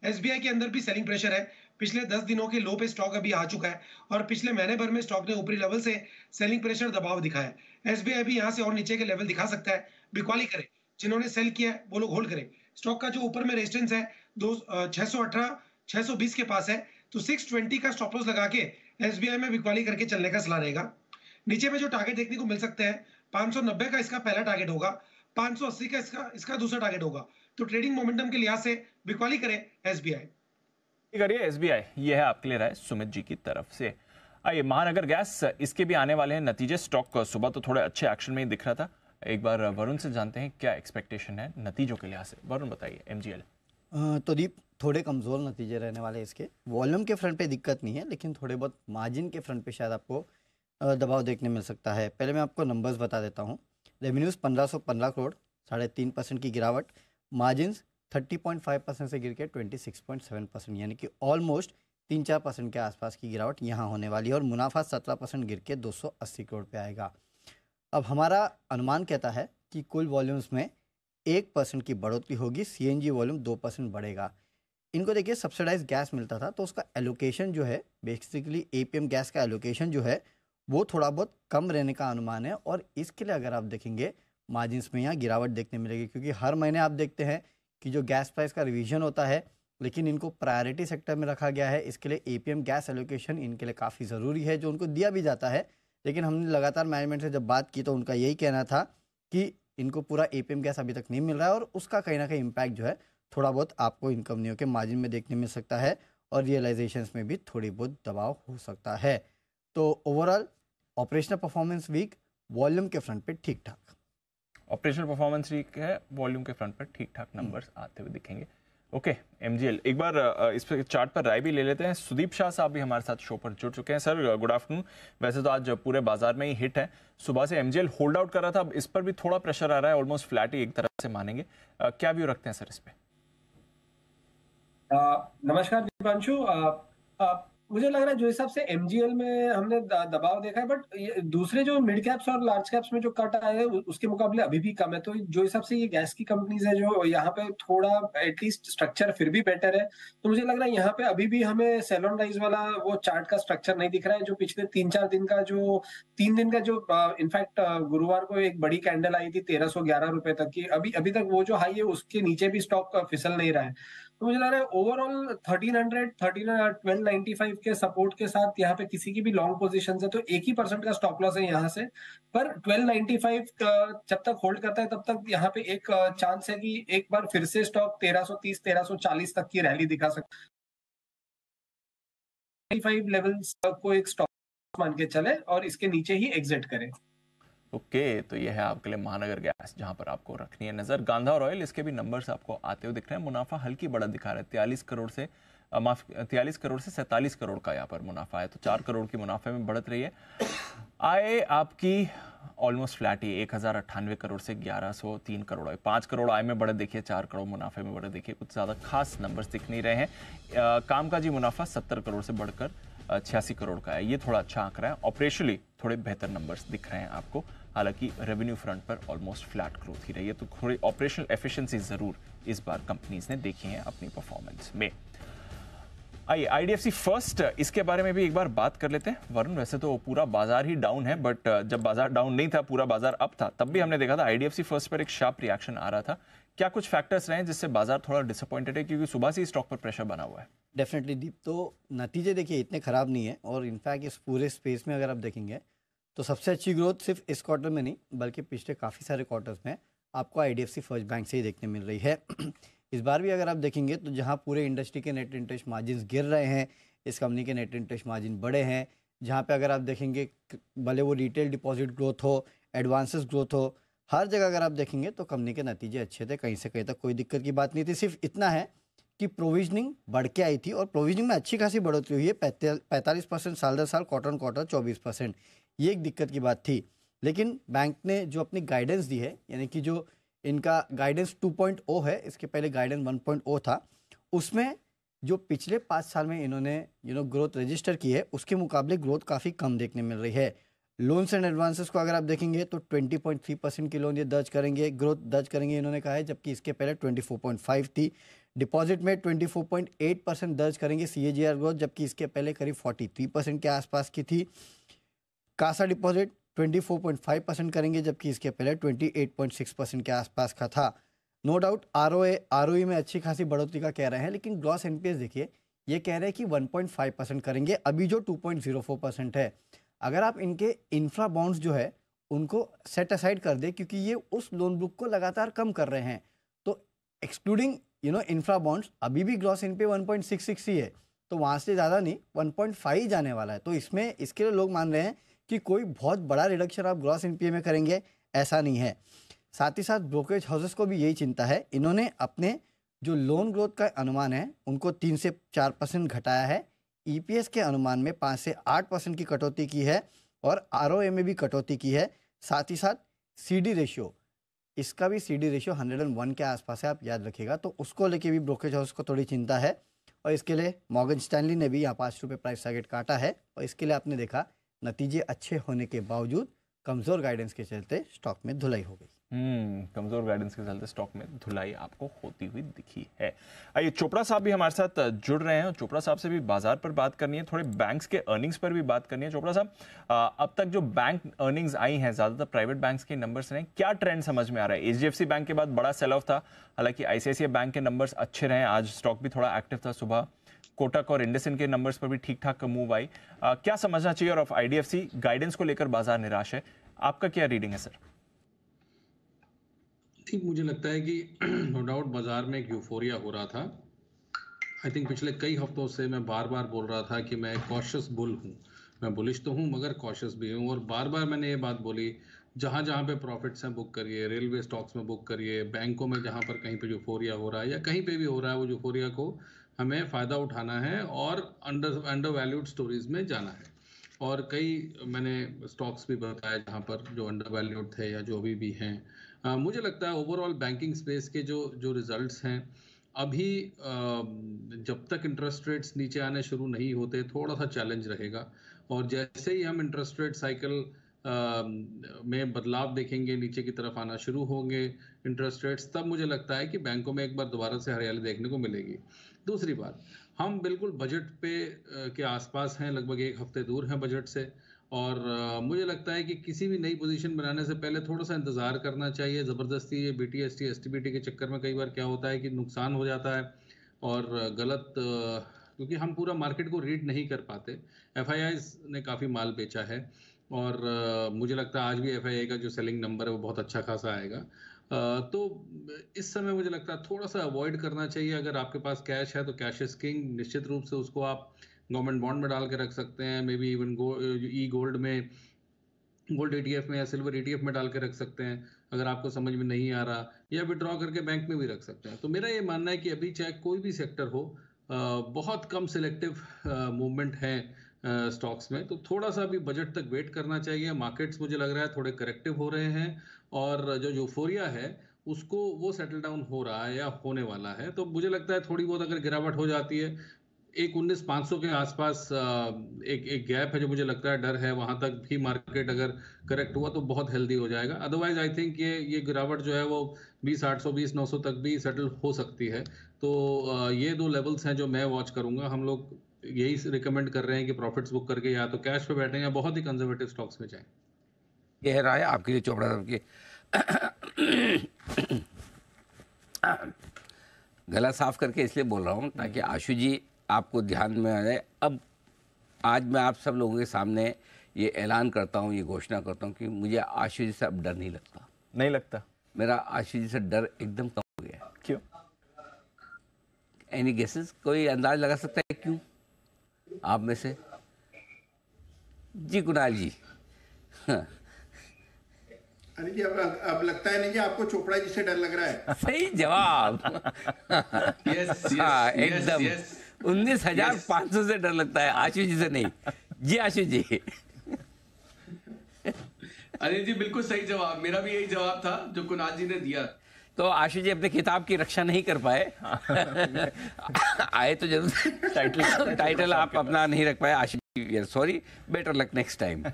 H: SBI के अंदर भी सेलिंग प्रेशर है। पिछले 10 दिनों के लो पे स्टॉक अभी आ चुका है और पिछले महीने भर में स्टॉक ने ऊपरी लेवल से सेलिंग प्रेशर दबाव दिखाया है। SBI भी यहाँ से और नीचे के लेवल दिखा सकता है, बिकवाली करे। जिन्होंने सेल किया है वो लोग होल्ड करें। स्टॉक का जो ऊपर में रेजिस्टेंस है 618 620 के पास है, तो 620 का स्टॉप लॉस लगा के एसबीआई में बिकवाली करके चलने का सलाह रहेगा। नीचे में जो टारगेट देखने को मिल सकते हैं 590 का इसका पहला टारगेट होगा, 580 का इसका दूसरा टारगेट होगा। तो ट्रेडिंग मोमेंटम के लिहाज से बिकवाली करें एसबीआई।
B: करिए एसबीआई, ये है आपके लिए राय सुमित जी की तरफ से। आइए महानगर गैस, इसके भी आने वाले हैं नतीजे। स्टॉक सुबह तो थोड़े अच्छे एक्शन में ही दिख रहा था। एक बार वरुण से जानते हैं क्या एक्सपेक्टेशन है नतीजों के लिहाज से। वरुण बताइए। एमजीएल
J: तो दीप थोड़े कमज़ोर नतीजे रहने वाले हैं इसके। वॉल्यूम के फ्रंट पे दिक्कत नहीं है, लेकिन थोड़े बहुत मार्जिन के फ्रंट पे शायद आपको दबाव देखने मिल सकता है। पहले मैं आपको नंबर्स बता देता हूँ। रेवेन्यूज़ 1515 करोड़, 3.5% की गिरावट। मार्जिन 30.5% से गिर के 26.7%, यानी कि ऑलमोस्ट 3-4% के आसपास की गिरावट यहाँ होने वाली है। और मुनाफा 17% गिर के 280 करोड़ पे आएगा। अब हमारा अनुमान कहता है कि कुल वॉल्यूम्स में 1% की बढ़ोतरी होगी। सीएनजी वॉल्यूम 2% बढ़ेगा। इनको देखिए, सब्सिडाइज गैस मिलता था तो उसका एलोकेशन जो है, बेसिकली एपीएम गैस का एलोकेशन जो है वो थोड़ा बहुत कम रहने का अनुमान है। और इसके लिए अगर आप देखेंगे मार्जिन्स में यहाँ गिरावट देखने मिलेगी, क्योंकि हर महीने आप देखते हैं कि जो गैस प्राइस का रिवीजन होता है, लेकिन इनको प्रायोरिटी सेक्टर में रखा गया है। इसके लिए एपीएम गैस एलोकेशन इनके लिए काफ़ी ज़रूरी है, जो उनको दिया भी जाता है। लेकिन हमने लगातार मैनेजमेंट से जब बात की तो उनका यही कहना था कि इनको पूरा एपीएम गैस अभी तक नहीं मिल रहा है, और उसका कहीं ना कहीं इम्पैक्ट जो है थोड़ा बहुत आपको इन कंपनियों के मार्जिन में देखने मिल सकता है, और रियलाइजेशंस में भी थोड़ी बहुत दबाव हो सकता है। तो overall operational performance weak, volume के फ्रंट पे ठीक ठाक।
B: ऑपरेशनल परफॉर्मेंस वीक है, वॉल्यूम के फ्रंट पर ठीक ठाक नंबर्स आते हुए दिखेंगे। ओके एमजीएल, एक बार इस पर चार्ट पर राय भी ले लेते हैं। सुदीप शाह साहब भी हमारे साथ शो पर जुड़ चुके हैं। Sir good afternoon. वैसे तो आज पूरे बाजार में ही हिट है, सुबह से एमजीएल होल्ड आउट कर रहा था, अब इस पर भी थोड़ा प्रेशर आ रहा है, ऑलमोस्ट फ्लैट ही एक तरह से मानेंगे। क्या व्यू रखते हैं सर इस पे?
K: नमस्कार दीपांशु। मुझे लग रहा है जो हिसाब से एमजीएल में हमने दबाव देखा है, बट दूसरे जो मिड कैप्स और लार्ज कैप्स में जो कट आए हैं उसके मुकाबले अभी भी कम है। तो जो हिसाब से ये गैस की कंपनीज है जो यहाँ पे थोड़ा एटलीस्ट स्ट्रक्चर फिर भी बेटर है, तो मुझे लग रहा है यहाँ पे अभी भी हमें सेल ऑन राइज वाला वो चार्ट का स्ट्रक्चर नहीं दिख रहा है। जो पिछले 3-4 दिन का जो 3 दिन का जो इनफैक्ट गुरुवार को एक बड़ी कैंडल आई थी 1311 रुपए तक की, अभी तक वो जो हाई है उसके नीचे भी स्टॉक फिसल नहीं रहा है। तो मुझे लग रहा है ओवरऑल 1295 के सपोर्ट के साथ यहाँ पे किसी की भी लॉन्ग पोजीशन है तो 1% का स्टॉप लॉस है यहाँ से। पर 1295 जब तक होल्ड करता है तब तक यहाँ पे एक चांस है कि एक बार फिर से स्टॉक 1330 1340 तक की रैली दिखा सकता है। 5 लेवल्स को एक स्टॉप मान के चले और इसके नीचे ही एग्जिट करें।
B: ओके, तो ये है आपके लिए महानगर गैस, जहां पर आपको रखनी है नजर। गांधार ऑयल, इसके भी नंबर्स आपको आते हुए दिख रहे हैं। मुनाफा हल्की बढ़त दिखा रहा है, 43 करोड़ से 47 करोड़ का यहाँ पर मुनाफा है, तो 4 करोड़ की मुनाफे में बढ़त रही है। आय आपकी ऑलमोस्ट फ्लैट ही 1098 करोड़ से 1103 करोड़ है। 5 करोड़ आय में बढ़त देखिए, 4 करोड़ मुनाफे में बढ़त देखिए, कुछ ज़्यादा खास नंबर्स दिख नहीं रहे हैं। कामकाजी मुनाफा 70 करोड़ से बढ़कर 86 करोड़ का है, ये थोड़ा अच्छा आंकड़ा है। ऑपरेशनली थोड़े बेहतर नंबर्स दिख रहे हैं आपको, हालांकि रेवेन्यू फ्रंट पर ऑलमोस्ट फ्लैट ग्रोथ ही रही है, तो थोड़ी ऑपरेशनल एफिशिएंसी जरूर इस बार कंपनीज ने देखी है अपनी परफॉर्मेंस में। आइए आईडीएफसी फर्स्ट, इसके बारे में भी एक बार बात कर लेते हैं। वरुण, वैसे तो पूरा बाजार ही डाउन है, बट जब बाजार डाउन नहीं था, पूरा बाजार अप था, तब भी हमने देखा था आईडीएफसी फर्स्ट पर एक शार्प रिएक्शन आ रहा था। क्या कुछ फैक्टर्स रहे जिससे बाजार थोड़ा डिसअपॉइंटेड है, क्योंकि सुबह से ही स्टॉक पर प्रेशर बना हुआ है?
J: डेफिनेटली दीप, तो नतीजे देखिए इतने खराब नहीं है, और इनफैक्ट इस पूरे स्पेस में अगर आप देखेंगे तो सबसे अच्छी ग्रोथ सिर्फ इस क्वार्टर में नहीं बल्कि पिछले काफ़ी सारे क्वार्टर्स में आपको आईडीएफसी फर्स्ट बैंक से ही देखने मिल रही है। इस बार भी अगर आप देखेंगे तो जहां पूरे इंडस्ट्री के नेट इंटरेस्ट मार्जिन गिर रहे हैं, इस कंपनी के नेट इंटरेस्ट मार्जिन बढ़े हैं। जहां पे अगर आप देखेंगे भले वो रिटेल डिपॉजिट ग्रोथ हो, एडवांसेस ग्रोथ हो, हर जगह अगर आप देखेंगे तो कंपनी के नतीजे अच्छे थे, कहीं से कहीं तक कोई दिक्कत की बात नहीं थी। सिर्फ इतना है कि प्रोविजनिंग बढ़ के आई थी, और प्रोविजनिंग में अच्छी खासी बढ़ोतरी हुई है, 45% साल दर साल, क्वार्टर ऑन क्वार्टर 24%। ये एक दिक्कत की बात थी। लेकिन बैंक ने जो अपनी गाइडेंस दी है, यानी कि जो इनका गाइडेंस 2.0 है, इसके पहले गाइडेंस 1.0 था, उसमें जो पिछले 5 साल में इन्होंने ग्रोथ रजिस्टर की है उसके मुकाबले ग्रोथ काफ़ी कम देखने मिल रही है। लोन्स एंड एडवांसेस को अगर आप देखेंगे तो 20.3% की लोन ये दर्ज करेंगे, ग्रोथ दर्ज करेंगे इन्होंने कहा है, जबकि इसके पहले 24.5 थी। डिपॉजिट में 24.8% दर्ज करेंगे CAGR ग्रोथ, जबकि इसके पहले करीब 43% के आसपास की थी। कासा डिपॉजिट 24.5% करेंगे, जबकि इसके पहले 28.6% के आसपास का था। नो डाउट आरओई में अच्छी खासी बढ़ोतरी का कह रहे हैं, लेकिन ग्रॉस एनपीएस देखिए ये कह रहे हैं कि 1.5% करेंगे, अभी जो 2.04% है। अगर आप इनके इंफ्रा बॉन्ड्स जो है उनको सेट असाइड कर दे, क्योंकि ये उस लोन बुक को लगातार कम कर रहे हैं, तो एक्सक्लूडिंग इंफ्रा बॉन्ड्स अभी भी ग्रॉस एनपीए 1.66 ही है, तो वहाँ से ज़्यादा नहीं 1.5 जाने वाला है। तो इसमें इसके लिए लोग मान रहे हैं कि कोई बहुत बड़ा रिडक्शन आप ग्रॉस एनपीए में करेंगे, ऐसा नहीं है। साथ ही साथ ब्रोकरेज हाउसेस को भी यही चिंता है, इन्होंने अपने जो लोन ग्रोथ का अनुमान है उनको 3 से 4% घटाया है, ईपीएस के अनुमान में 5 से 8% की कटौती की है और आरओए में भी कटौती की है। साथ ही साथ सीडी रेशियो, इसका भी सीडी रेशियो 101 के आसपास है, आप याद रखिएगा, तो उसको लेके भी ब्रोकरेज हाउस को थोड़ी चिंता है। और इसके लिए मॉर्गन स्टैनली ने भी यहाँ 5 रुपये प्राइस टारगेट काटा है, और इसके लिए आपने देखा नतीजे अच्छे होने के बावजूद कमज़ोर गाइडेंस के चलते स्टॉक में धुलाई हो गई।
B: कमजोर गाइडेंस के चलते स्टॉक में धुलाई आपको होती हुई दिखी है। आइए चोपड़ा साहब भी हमारे साथ जुड़ रहे हैं और चोपड़ा साहब से भी बाजार पर बात करनी है, थोड़े बैंक्स के अर्निंग्स पर भी बात करनी है। चोपड़ा साहब, अब तक जो बैंक अर्निंग्स आई हैं ज्यादातर प्राइवेट बैंक्स के नंबर्स हैं, क्या ट्रेंड समझ में आ रहा है? एचडीएफसी बैंक के बाद बड़ा सेल ऑफ था, हालांकि आईसीआईसीआई बैंक के नंबर्स अच्छे रहे, आज स्टॉक भी थोड़ा एक्टिव था सुबह। कोटक और इंडसइंड के नंबर्स पर भी ठीक ठाक मूव आई, क्या समझना चाहिए? और आईडीएफसी गाइडेंस को लेकर बाजार निराश है, आपका क्या रीडिंग है सर?
L: ठीक, मुझे लगता है कि नो डाउट बाजार में एक यूफोरिया हो रहा था। आई थिंक पिछले कई हफ्तों से मैं बार बार बोल रहा था कि मैं कॉशियस बुल हूँ, मैं बुलिश तो हूँ मगर कॉशियस भी हूँ, और बार बार मैंने ये बात बोली, जहाँ जहाँ पे प्रॉफिट्स हैं बुक करिए, रेलवे स्टॉक्स में बुक करिए, बैंकों में जहाँ पर कहीं पे यूफोरिया हो रहा है या कहीं पे भी हो रहा है, वो यूफोरिया को हमें फ़ायदा उठाना है और अंडर वैल्यूड स्टोरीज में जाना है। और कई मैंने स्टॉक्स भी बताया जहाँ पर जो अंडर वैल्यूड थे या जो अभी भी हैं। मुझे लगता है ओवरऑल बैंकिंग स्पेस के जो रिजल्ट्स हैं अभी जब तक इंटरेस्ट रेट्स नीचे आने शुरू नहीं होते थोड़ा सा चैलेंज रहेगा, और जैसे ही हम इंटरेस्ट रेट साइकिल में बदलाव देखेंगे, नीचे की तरफ आना शुरू होंगे इंटरेस्ट रेट्स, तब मुझे लगता है कि बैंकों में एक बार दोबारा से हरियाली देखने को मिलेगी। दूसरी बात, हम बिल्कुल बजट पे के आसपास हैं, लगभग एक हफ्ते दूर हैं बजट से, और मुझे लगता है कि किसी भी नई पोजीशन बनाने से पहले थोड़ा सा इंतज़ार करना चाहिए। ज़बरदस्ती ये बीटीएसटी एसटीबीटी के चक्कर में कई बार क्या होता है कि नुकसान हो जाता है और गलत, क्योंकि हम पूरा मार्केट को रीड नहीं कर पाते। एफआईआईज़ ने काफ़ी माल बेचा है और मुझे लगता है आज भी एफआईआई का जो सेलिंग नंबर है वो बहुत अच्छा खासा आएगा। तो इस समय मुझे लगता है थोड़ा सा अवॉइड करना चाहिए। अगर आपके पास कैश है तो कैश इज किंग, निश्चित रूप से उसको आप गवर्नमेंट बॉन्ड में डाल के रख सकते हैं, मे बी इवन गोल्ड में, गोल्ड ETF में या सिल्वर ETF में डाल के रख सकते हैं अगर आपको समझ में नहीं आ रहा, या विड्रॉ करके बैंक में भी रख सकते हैं। तो मेरा ये मानना है कि अभी चाहे कोई भी सेक्टर हो, बहुत कम सिलेक्टिव मूवमेंट है स्टॉक्स में, तो थोड़ा सा अभी बजट तक वेट करना चाहिए। मार्केट्स मुझे लग रहा है थोड़े करेक्टिव हो रहे हैं और जो यूफोरिया है उसको वो सेटल डाउन हो रहा है या होने वाला है। तो मुझे लगता है थोड़ी बहुत अगर गिरावट हो जाती है, एक 19,500 के आसपास एक गैप है जो मुझे लगता है डर है, वहां तक भी मार्केट अगर करेक्ट हुआ तो बहुत हेल्दी हो जाएगा। अदरवाइज आई थिंक ये गिरावट जो है वो 20,800 20,900 तक भी सेटल हो सकती है। तो ये दो लेवल्स हैं जो मैं वॉच करूंगा। हम लोग यही रिकमेंड कर रहे हैं कि प्रॉफिट्स बुक करके या तो कैश पे बैठें या बहुत ही कंजर्वेटिव स्टॉक्स में जाएं।
A: ये है राय आपके लिए चोपड़ा साहब की। गला साफ करके इसलिए बोल रहा हूँ ताकि आशु जी आपको ध्यान में आ जाए। अब आज मैं आप सब लोगों के सामने ये ऐलान करता हूँ, ये घोषणा करता हूँ कि मुझे आशु जी से अब डर नहीं लगता।
B: नहीं लगता?
A: मेरा आशु जी से डर एकदम कम हो गया।
B: क्यों?
A: Any guesses? कोई अंदाज लगा सकता है क्यों आप में से? जी कुणाल जी।
E: अरे जी अब लगता है नहीं जी आपको चोपड़ा जी से डर लग रहा है।
A: सही जवाब। एकदम 19,500 से डर लगता है, आशु जी से नहीं। जी आशु जी।
I: अरे जी बिल्कुल सही जवाब, मेरा भी यही जवाब था जो कुणाल जी ने दिया।
A: तो आशु जी अपने किताब की रक्षा नहीं कर पाए। आए तो जरूर टाइटल आप अपना नहीं रख पाए। Ashu ji sorry, better luck next time.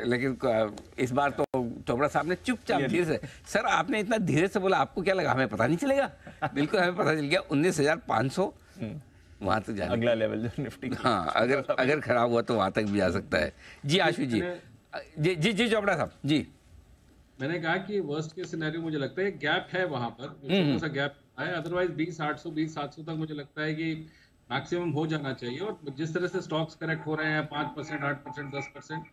A: लेकिन इस बार तो चोपड़ा साहब ने चुपचाप धीरे से, सर आपने इतना धीरे से बोला, आपको क्या लगा हमें पता नहीं चलेगा? बिल्कुल हमें पता चल गया। 19,500 वहां तक जाने,
B: अगला लेवल जो निफ्टी।
A: हाँ, अगर खराब हुआ तो वहां तक भी जा सकता है। जी आशु जी। जी चोपड़ा साहब जी।
L: मैंने कहा कि वर्स्ट के सिनेरियो मुझे लगता है गैप है वहां पर, छोटा सा गैप है, अदरवाइज 20,800 तक मुझे लगता है कि मैक्सिमम हो जाना चाहिए। और जिस तरह से स्टॉक्स करेक्ट हो रहे हैं 5%, 8%, 10%,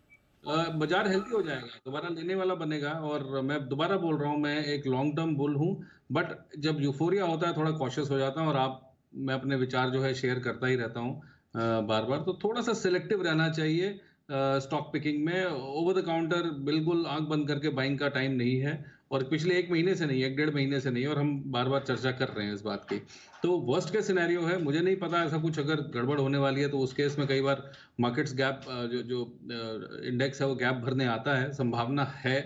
L: बाजार हेल्दी हो जाएगा, दोबारा लेने वाला बनेगा। और मैं दोबारा बोल रहा हूँ, मैं एक लॉन्ग टर्म बुल हूँ, बट जब यूफोरिया होता है थोड़ा कॉशियस हो जाता हूँ। और मैं अपने विचार जो है शेयर करता ही रहता हूँ बार बार, तो थोड़ा सा सिलेक्टिव रहना चाहिए स्टॉक पिकिंग में। ओवर द काउंटर बिल्कुल आंख बंद करके बाइंग का टाइम नहीं है, और पिछले 1 महीने से नहीं, 1-1.5 महीने से नहीं, और हम बार बार चर्चा कर रहे हैं इस बात की। तो वर्स्ट का सिनेरियो है, मुझे नहीं पता ऐसा कुछ अगर गड़बड़ होने वाली है तो उस केस में कई बार मार्केट्स गैप जो इंडेक्स है वो गैप भरने आता है, संभावना है,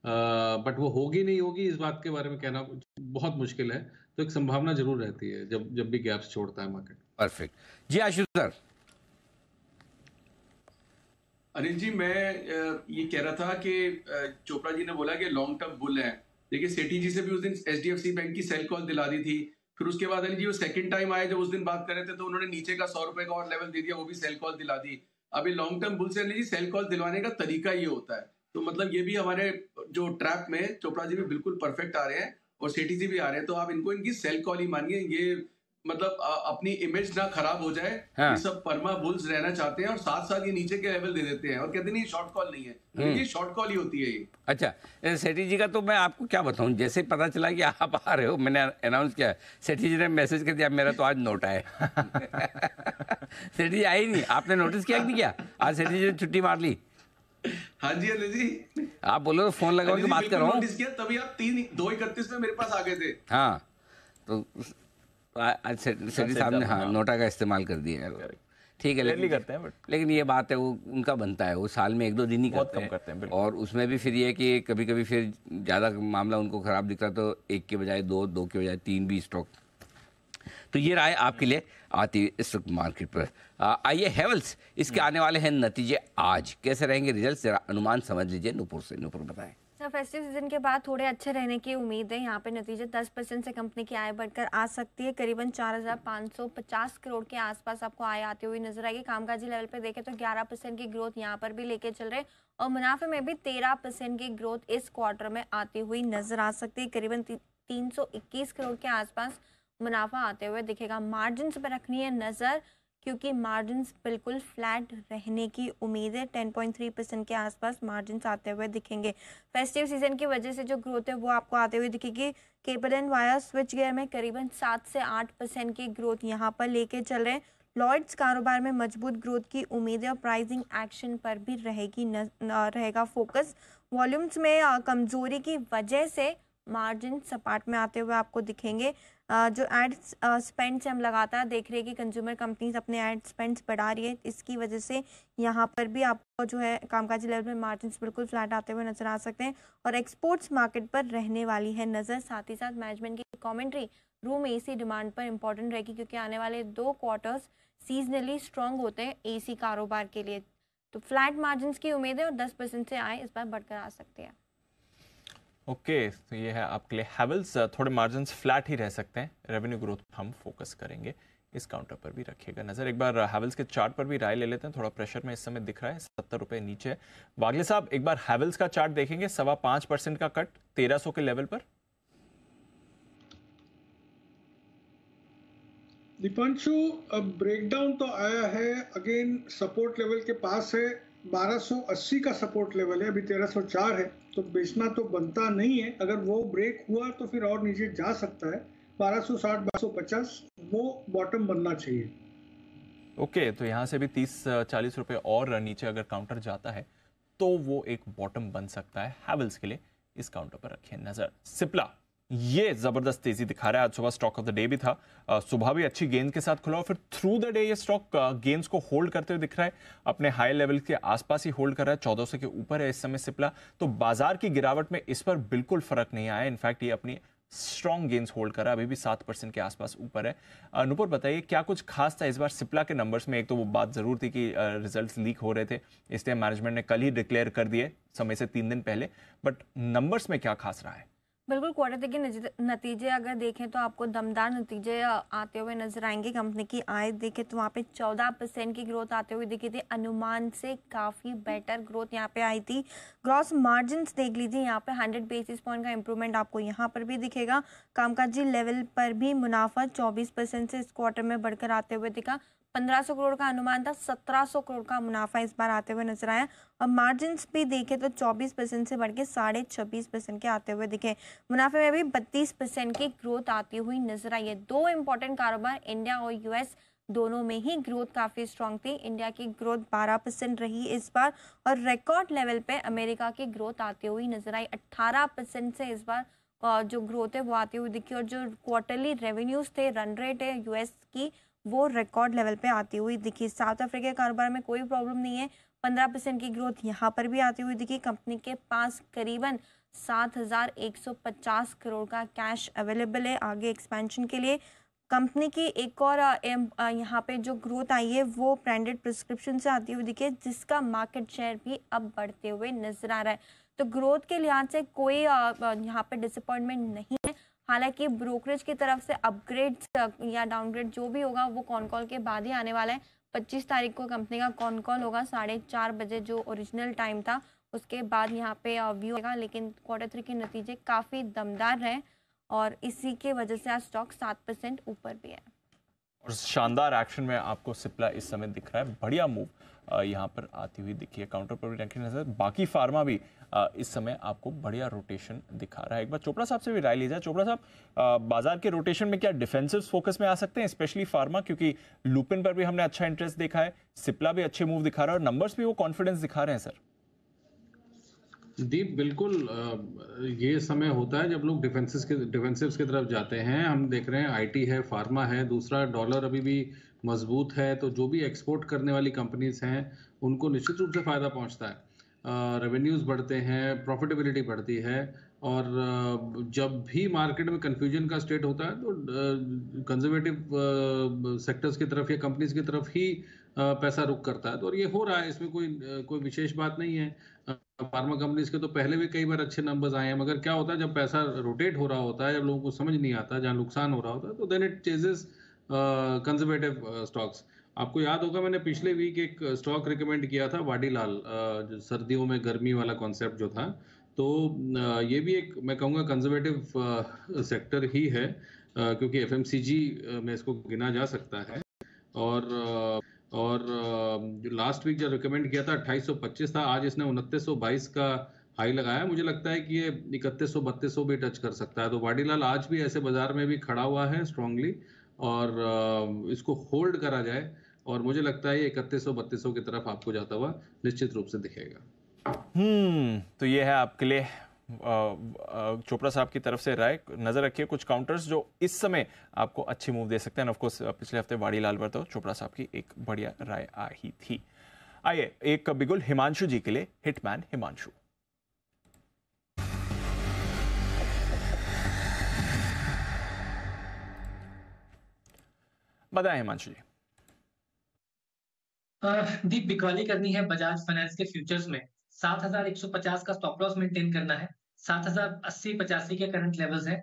L: बट वो होगी नहीं होगी इस बात के बारे में कहना बहुत मुश्किल है। तो एक संभावना जरूर रहती है जब भी गैप्स छोड़ता है मार्केट।
A: परफेक्ट जी, आशुष सर।
I: अनिल जी, मैं ये कह रहा था कि चोपड़ा जी ने बोला कि लॉन्ग टर्म बुल है। देखिए सेठी जी से भी उस दिन HDFC बैंक की सेल कॉल दिला दी थी, फिर उसके बाद अनिल जी वो सेकंड टाइम आए जब उस दिन बात कर रहे थे तो उन्होंने नीचे का 100 रुपए का और लेवल दे दिया, वो भी सेल कॉल दिला दी। अभी लॉन्ग टर्म बुल से अनिल जी सेल कॉल दिलवाने का तरीका ये होता है। तो मतलब ये भी हमारे जो ट्रैप में चोपड़ा जी भी बिल्कुल परफेक्ट आ रहे हैं और सेठी जी भी आ रहे हैं, तो आप इनको इनकी सेल कॉल ही मानिए। ये मतलब अपनी इमेज ना खराब हो जाए।
A: हाँ।
I: ये सब परमा बुल्स रहना चाहते हैं और साथ साथ ये नीचे के लेवल दे देते हैं और कहते नहीं शॉर्ट कॉल नहीं है, ये शॉर्ट कॉल ही होती है ये।
A: अच्छा, सेठी जी का तो मैं आपको क्या बताऊं, जैसे पता चला कि आप आ रहे हो, मैंने अनाउंस किया, सेठी जी ने मैसेज कर दिया मेरा तो आज नोट है। सेठी जी आई नहीं, आपने नोटिस किया कि नहीं किया? आज सेठी जी ने छुट्टी मार ली।
I: हाँ जी अनिल जी,
A: आप बोलो तो फोन लगा के बात कर रहा हूँ।
I: नोटिस किया तभी आप 2:31 में मेरे पास आ गए थे।
A: हाँ, तो आज सेठी साहब ने हाँ नोटा का इस्तेमाल कर दिया है। ठीक है, लेकिन ये बात है वो उनका बनता है, वो साल में 1-2 दिन ही करते हैं और उसमें भी फिर ये कि कभी कभी फिर ज़्यादा मामला उनको ख़राब दिखता तो 1 के बजाय 2 के बजाय 3 भी स्टॉक। तो ये राय आपके लिए आती है इस मार्केट पर। आइए हेवल्स, इसके आने वाले हैं नतीजे आज, कैसे रहेंगे रिजल्ट, जरा अनुमान समझ लीजिए नूपुर से। नूपुर बताएं।
M: सर, फेस्टिव सीजन के बाद थोड़े अच्छे रहने की उम्मीद है। यहाँ पे नतीजे 10% से कंपनी की आय बढ़कर आ सकती है, करीबन 4,550 करोड़ के आसपास आपको आय आती हुई नजर आएगी। कामकाजी लेवल पे देखें तो 11% की ग्रोथ यहाँ पर भी लेके चल रहे हैं और मुनाफे में भी 13% की ग्रोथ इस क्वार्टर में आती हुई नजर आ सकती है। करीबन 321 करोड़ के आसपास मुनाफा आते हुए दिखेगा। मार्जिन पर रखनी है नज़र, क्योंकि मार्जिन्स बिल्कुल फ्लैट रहने की उम्मीद है। 10.3% के आसपास मार्जिन्स आते हुए दिखेंगे। फेस्टिव सीजन की वजह से जो ग्रोथ है वो आपको आते हुए दिखेगी। Cable and wire switch gear में करीबन 7 से 8% की ग्रोथ यहाँ पर लेके चल रहे हैं। लॉयड्स कारोबार में मजबूत ग्रोथ की उम्मीद है और प्राइसिंग एक्शन पर भी रहेगा फोकस। वॉल्यूम्स में कमजोरी की वजह से मार्जिन सपाट में आते हुए आपको दिखेंगे। जो एड स्पेंड्स हम लगातार देख रहे हैं कि कंज्यूमर कंपनीज अपने एड स्पेंड्स बढ़ा रही है, इसकी वजह से यहाँ पर भी आपको जो है कामकाजी लेवल में मार्जिन्स बिल्कुल फ्लैट आते हुए नजर आ सकते हैं और एक्सपोर्ट्स मार्केट पर रहने वाली है नज़र। साथ ही साथ मैनेजमेंट की कमेंट्री रूम AC डिमांड पर इंपॉर्टेंट रहेगी, क्योंकि आने वाले 2 क्वार्टर्स सीजनली स्ट्रॉन्ग होते हैं AC कारोबार के लिए। तो फ्लैट मार्जिन्स की उम्मीद है और 10% से आए इस बार बढ़कर आ सकती है।
B: ओके, तो ये है आपके लिए हेवल्स। थोड़े मार्जिन्स फ्लैट ही रह सकते हैं, रेवेन्यू ग्रोथ हम फोकस करेंगे, इस काउंटर पर भी रखिएगा नजर। एक बार हेवल्स के चार्ट पर भी राय ले लेते हैं, थोड़ा प्रेशर में इस समय दिख रहा है, 70 रुपए नीचे। वागले साहब एक बार हेवल्स का चार्ट देखेंगे, 5.25% का कट 1300 के लेवल पर।
F: दीपांशु, अब ब्रेकडाउन तो आया है, अगेन सपोर्ट लेवल के पास है, 1280 का सपोर्ट लेवल है, अभी 1304 है, तो बेचना तो बनता नहीं है। अगर वो ब्रेक हुआ तो फिर और नीचे जा सकता है, 1260 1250 वो बॉटम बनना चाहिए।
B: ओके, तो यहाँ से भी 30-40 रुपए और नीचे अगर काउंटर जाता है तो वो एक बॉटम बन सकता है हेवल्स के लिए, इस काउंटर पर रखिए नजर। सिप्ला ये जबरदस्त तेजी दिखा रहा है, आज सुबह स्टॉक ऑफ द डे भी था, सुबह भी अच्छी गेंद के साथ खुला और फिर थ्रू द डे ये स्टॉक गेंद्स को होल्ड करते हुए दिख रहा है, अपने हाई लेवल के आसपास ही होल्ड कर रहा है, 1400 के ऊपर है इस समय सिप्ला। तो बाजार की गिरावट में इस पर बिल्कुल फर्क नहीं आया, इनफैक्ट ये अपनी स्ट्रॉन्ग गेंस होल्ड कर रहा है, अभी भी 7% के आसपास ऊपर है। नुपुर बताइए क्या कुछ खास था इस बार सिप्ला के नंबर्स में? एक तो वो बात जरूर थी कि रिजल्ट्स लीक हो रहे थे, इसलिए मैनेजमेंट ने कल ही डिक्लेयर कर दिए समय से 3 दिन पहले, बट नंबर्स में क्या खास रहा है?
M: बिल्कुल, क्वार्टर के नतीजे अगर देखें तो आपको दमदार नतीजे आते हुए नजर आएंगे। कंपनी की आय देखें तो वहाँ पे 14% की ग्रोथ आते हुए दिखी थी, अनुमान से काफ़ी बेटर ग्रोथ यहाँ पे आई थी। ग्रॉस मार्जिन्स देख लीजिए, यहाँ पे 100 बेसिस पॉइंट का इंप्रूवमेंट आपको यहाँ पर भी दिखेगा। कामकाजी लेवल पर भी मुनाफा 24% से इस क्वार्टर में बढ़कर आते हुए दिखा। 1500 करोड़ का अनुमान था, 1700 करोड़ का मुनाफा इस बार आते हुए नजर आया। और मार्जिन्स भी देखें तो 24% से बढ़ के 26.5% के आते हुए दिखे। मुनाफे में भी 32% की ग्रोथ आती हुई नजर आई है। दो इंपॉर्टेंट कारोबार इंडिया और यूएस दोनों में ही ग्रोथ काफ़ी स्ट्रांग थी। इंडिया की ग्रोथ 12% रही इस बार, और रिकॉर्ड लेवल पे अमेरिका की ग्रोथ आती हुई नजर आई। 18% से इस बार जो ग्रोथ है वो आती हुई दिखी, और जो क्वार्टरली रेवेन्यूज थे, रन रेट है यूएस की, वो रिकॉर्ड लेवल पे आती हुई दिखी। साउथ अफ्रीका के कारोबार में कोई प्रॉब्लम नहीं है, 15% की ग्रोथ यहाँ पर भी आती हुई दिखी। कंपनी के पास करीबन 7,150 करोड़ का कैश अवेलेबल है आगे एक्सपेंशन के लिए। कंपनी की एक और यहाँ पे जो ग्रोथ आई है वो ब्रांडेड प्रिस्क्रिप्शन से आती हुई दिखी है, जिसका मार्केट शेयर भी अब बढ़ते हुए नजर आ रहा है। तो ग्रोथ के लिहाज से कोई यहाँ पे डिसअपॉइंटमेंट नहीं है। हालांकि ब्रोकरेज की तरफ से अपग्रेड्स या डाउनग्रेड जो भी होगा वो कॉन कॉल के बाद ही आने वाला है। 25 तारीख को कंपनी का कॉन कॉल होगा 4:30 बजे, जो ओरिजिनल टाइम था, उसके बाद यहाँ पे व्यू होगा। लेकिन Q3 के नतीजे काफ़ी दमदार रहे, और इसी के वजह से आज स्टॉक 7% ऊपर भी है।
B: और शानदार एक्शन में आपको सिप्ला इस समय दिख रहा है, बढ़िया मूव यहाँ पर आती हुई दिखी है। काउंटर पर भी रखी नजर, बाकी फार्मा भी इस समय आपको बढ़िया रोटेशन दिखा रहा है। एक बार चोपड़ा साहब से भी राय ली जाए। चोपड़ा साहब, बाजार के रोटेशन में क्या डिफेंसिव फोकस में आ सकते हैं, स्पेशली फार्मा, क्योंकि लुपिन पर भी हमने अच्छा इंटरेस्ट देखा है, सिप्ला भी अच्छे मूव दिखा रहा है और नंबर्स भी वो कॉन्फिडेंस दिखा रहे हैं सर।
L: दीप, बिल्कुल ये समय होता है जब लोग डिफेंसिव्स की तरफ जाते हैं। हम देख रहे हैं आईटी है, फार्मा है, दूसरा डॉलर अभी भी मजबूत है, तो जो भी एक्सपोर्ट करने वाली कंपनीज हैं उनको निश्चित रूप से फ़ायदा पहुंचता है। रेवेन्यूज़ बढ़ते हैं, प्रॉफिटेबिलिटी बढ़ती है, और जब भी मार्केट में कन्फ्यूजन का स्टेट होता है तो कंजर्वेटिव सेक्टर्स की तरफ या कंपनीज की तरफ ही पैसा रुख करता है। तो और ये हो रहा है, इसमें कोई विशेष बात नहीं है। फार्मा कंपनीज के तो पहले भी कई बार अच्छे नंबर्स आए हैं, मगर क्या होता है जब पैसा रोटेट हो रहा होता है, जब लोगों को समझ नहीं आता, जहाँ नुकसान हो रहा होता है, तो then it chases conservative stocks. आपको याद होगा मैंने पिछले वीक एक स्टॉक रिकमेंड किया था, वाडीलाल, सर्दियों में गर्मी वाला कॉन्सेप्ट जो था। तो ये भी एक, मैं कहूँगा, कंजर्वेटिव सेक्टर ही है, क्योंकि एफएमसीजी में इसको गिना जा सकता है। और लास्ट वीक जब रिकमेंड किया था 2825 था, आज इसने 2922 का हाई लगाया। मुझे लगता है कि ये 3100-3200 भी टच कर सकता है। तो वाडीलाल आज भी ऐसे बाजार में भी खड़ा हुआ है स्ट्रांगली, और इसको होल्ड करा जाए, और मुझे लगता है ये 3100-3200 की तरफ आपको जाता हुआ निश्चित रूप से दिखेगा।
B: तो ये है आपके लिए चोपड़ा साहब की तरफ से राय। नजर रखिए कुछ काउंटर्स जो इस समय आपको अच्छी मूव दे सकते हैं। ऑफ कोर्स पिछले हफ्ते वाडीलाल पर तो चोपड़ा साहब की एक बढ़िया राय आई थी। आइए एक बिगुल हिमांशु जी के लिए, हिटमैन हिमांशु। बताएं हिमांशु जी।
G: दीप, बिकवाली करनी है बजाज फाइनेंस के फ्यूचर्स में। 7,150 का स्टॉप लॉस मेंटेन करना है। 7,080-85 के करंट लेवल्स हैं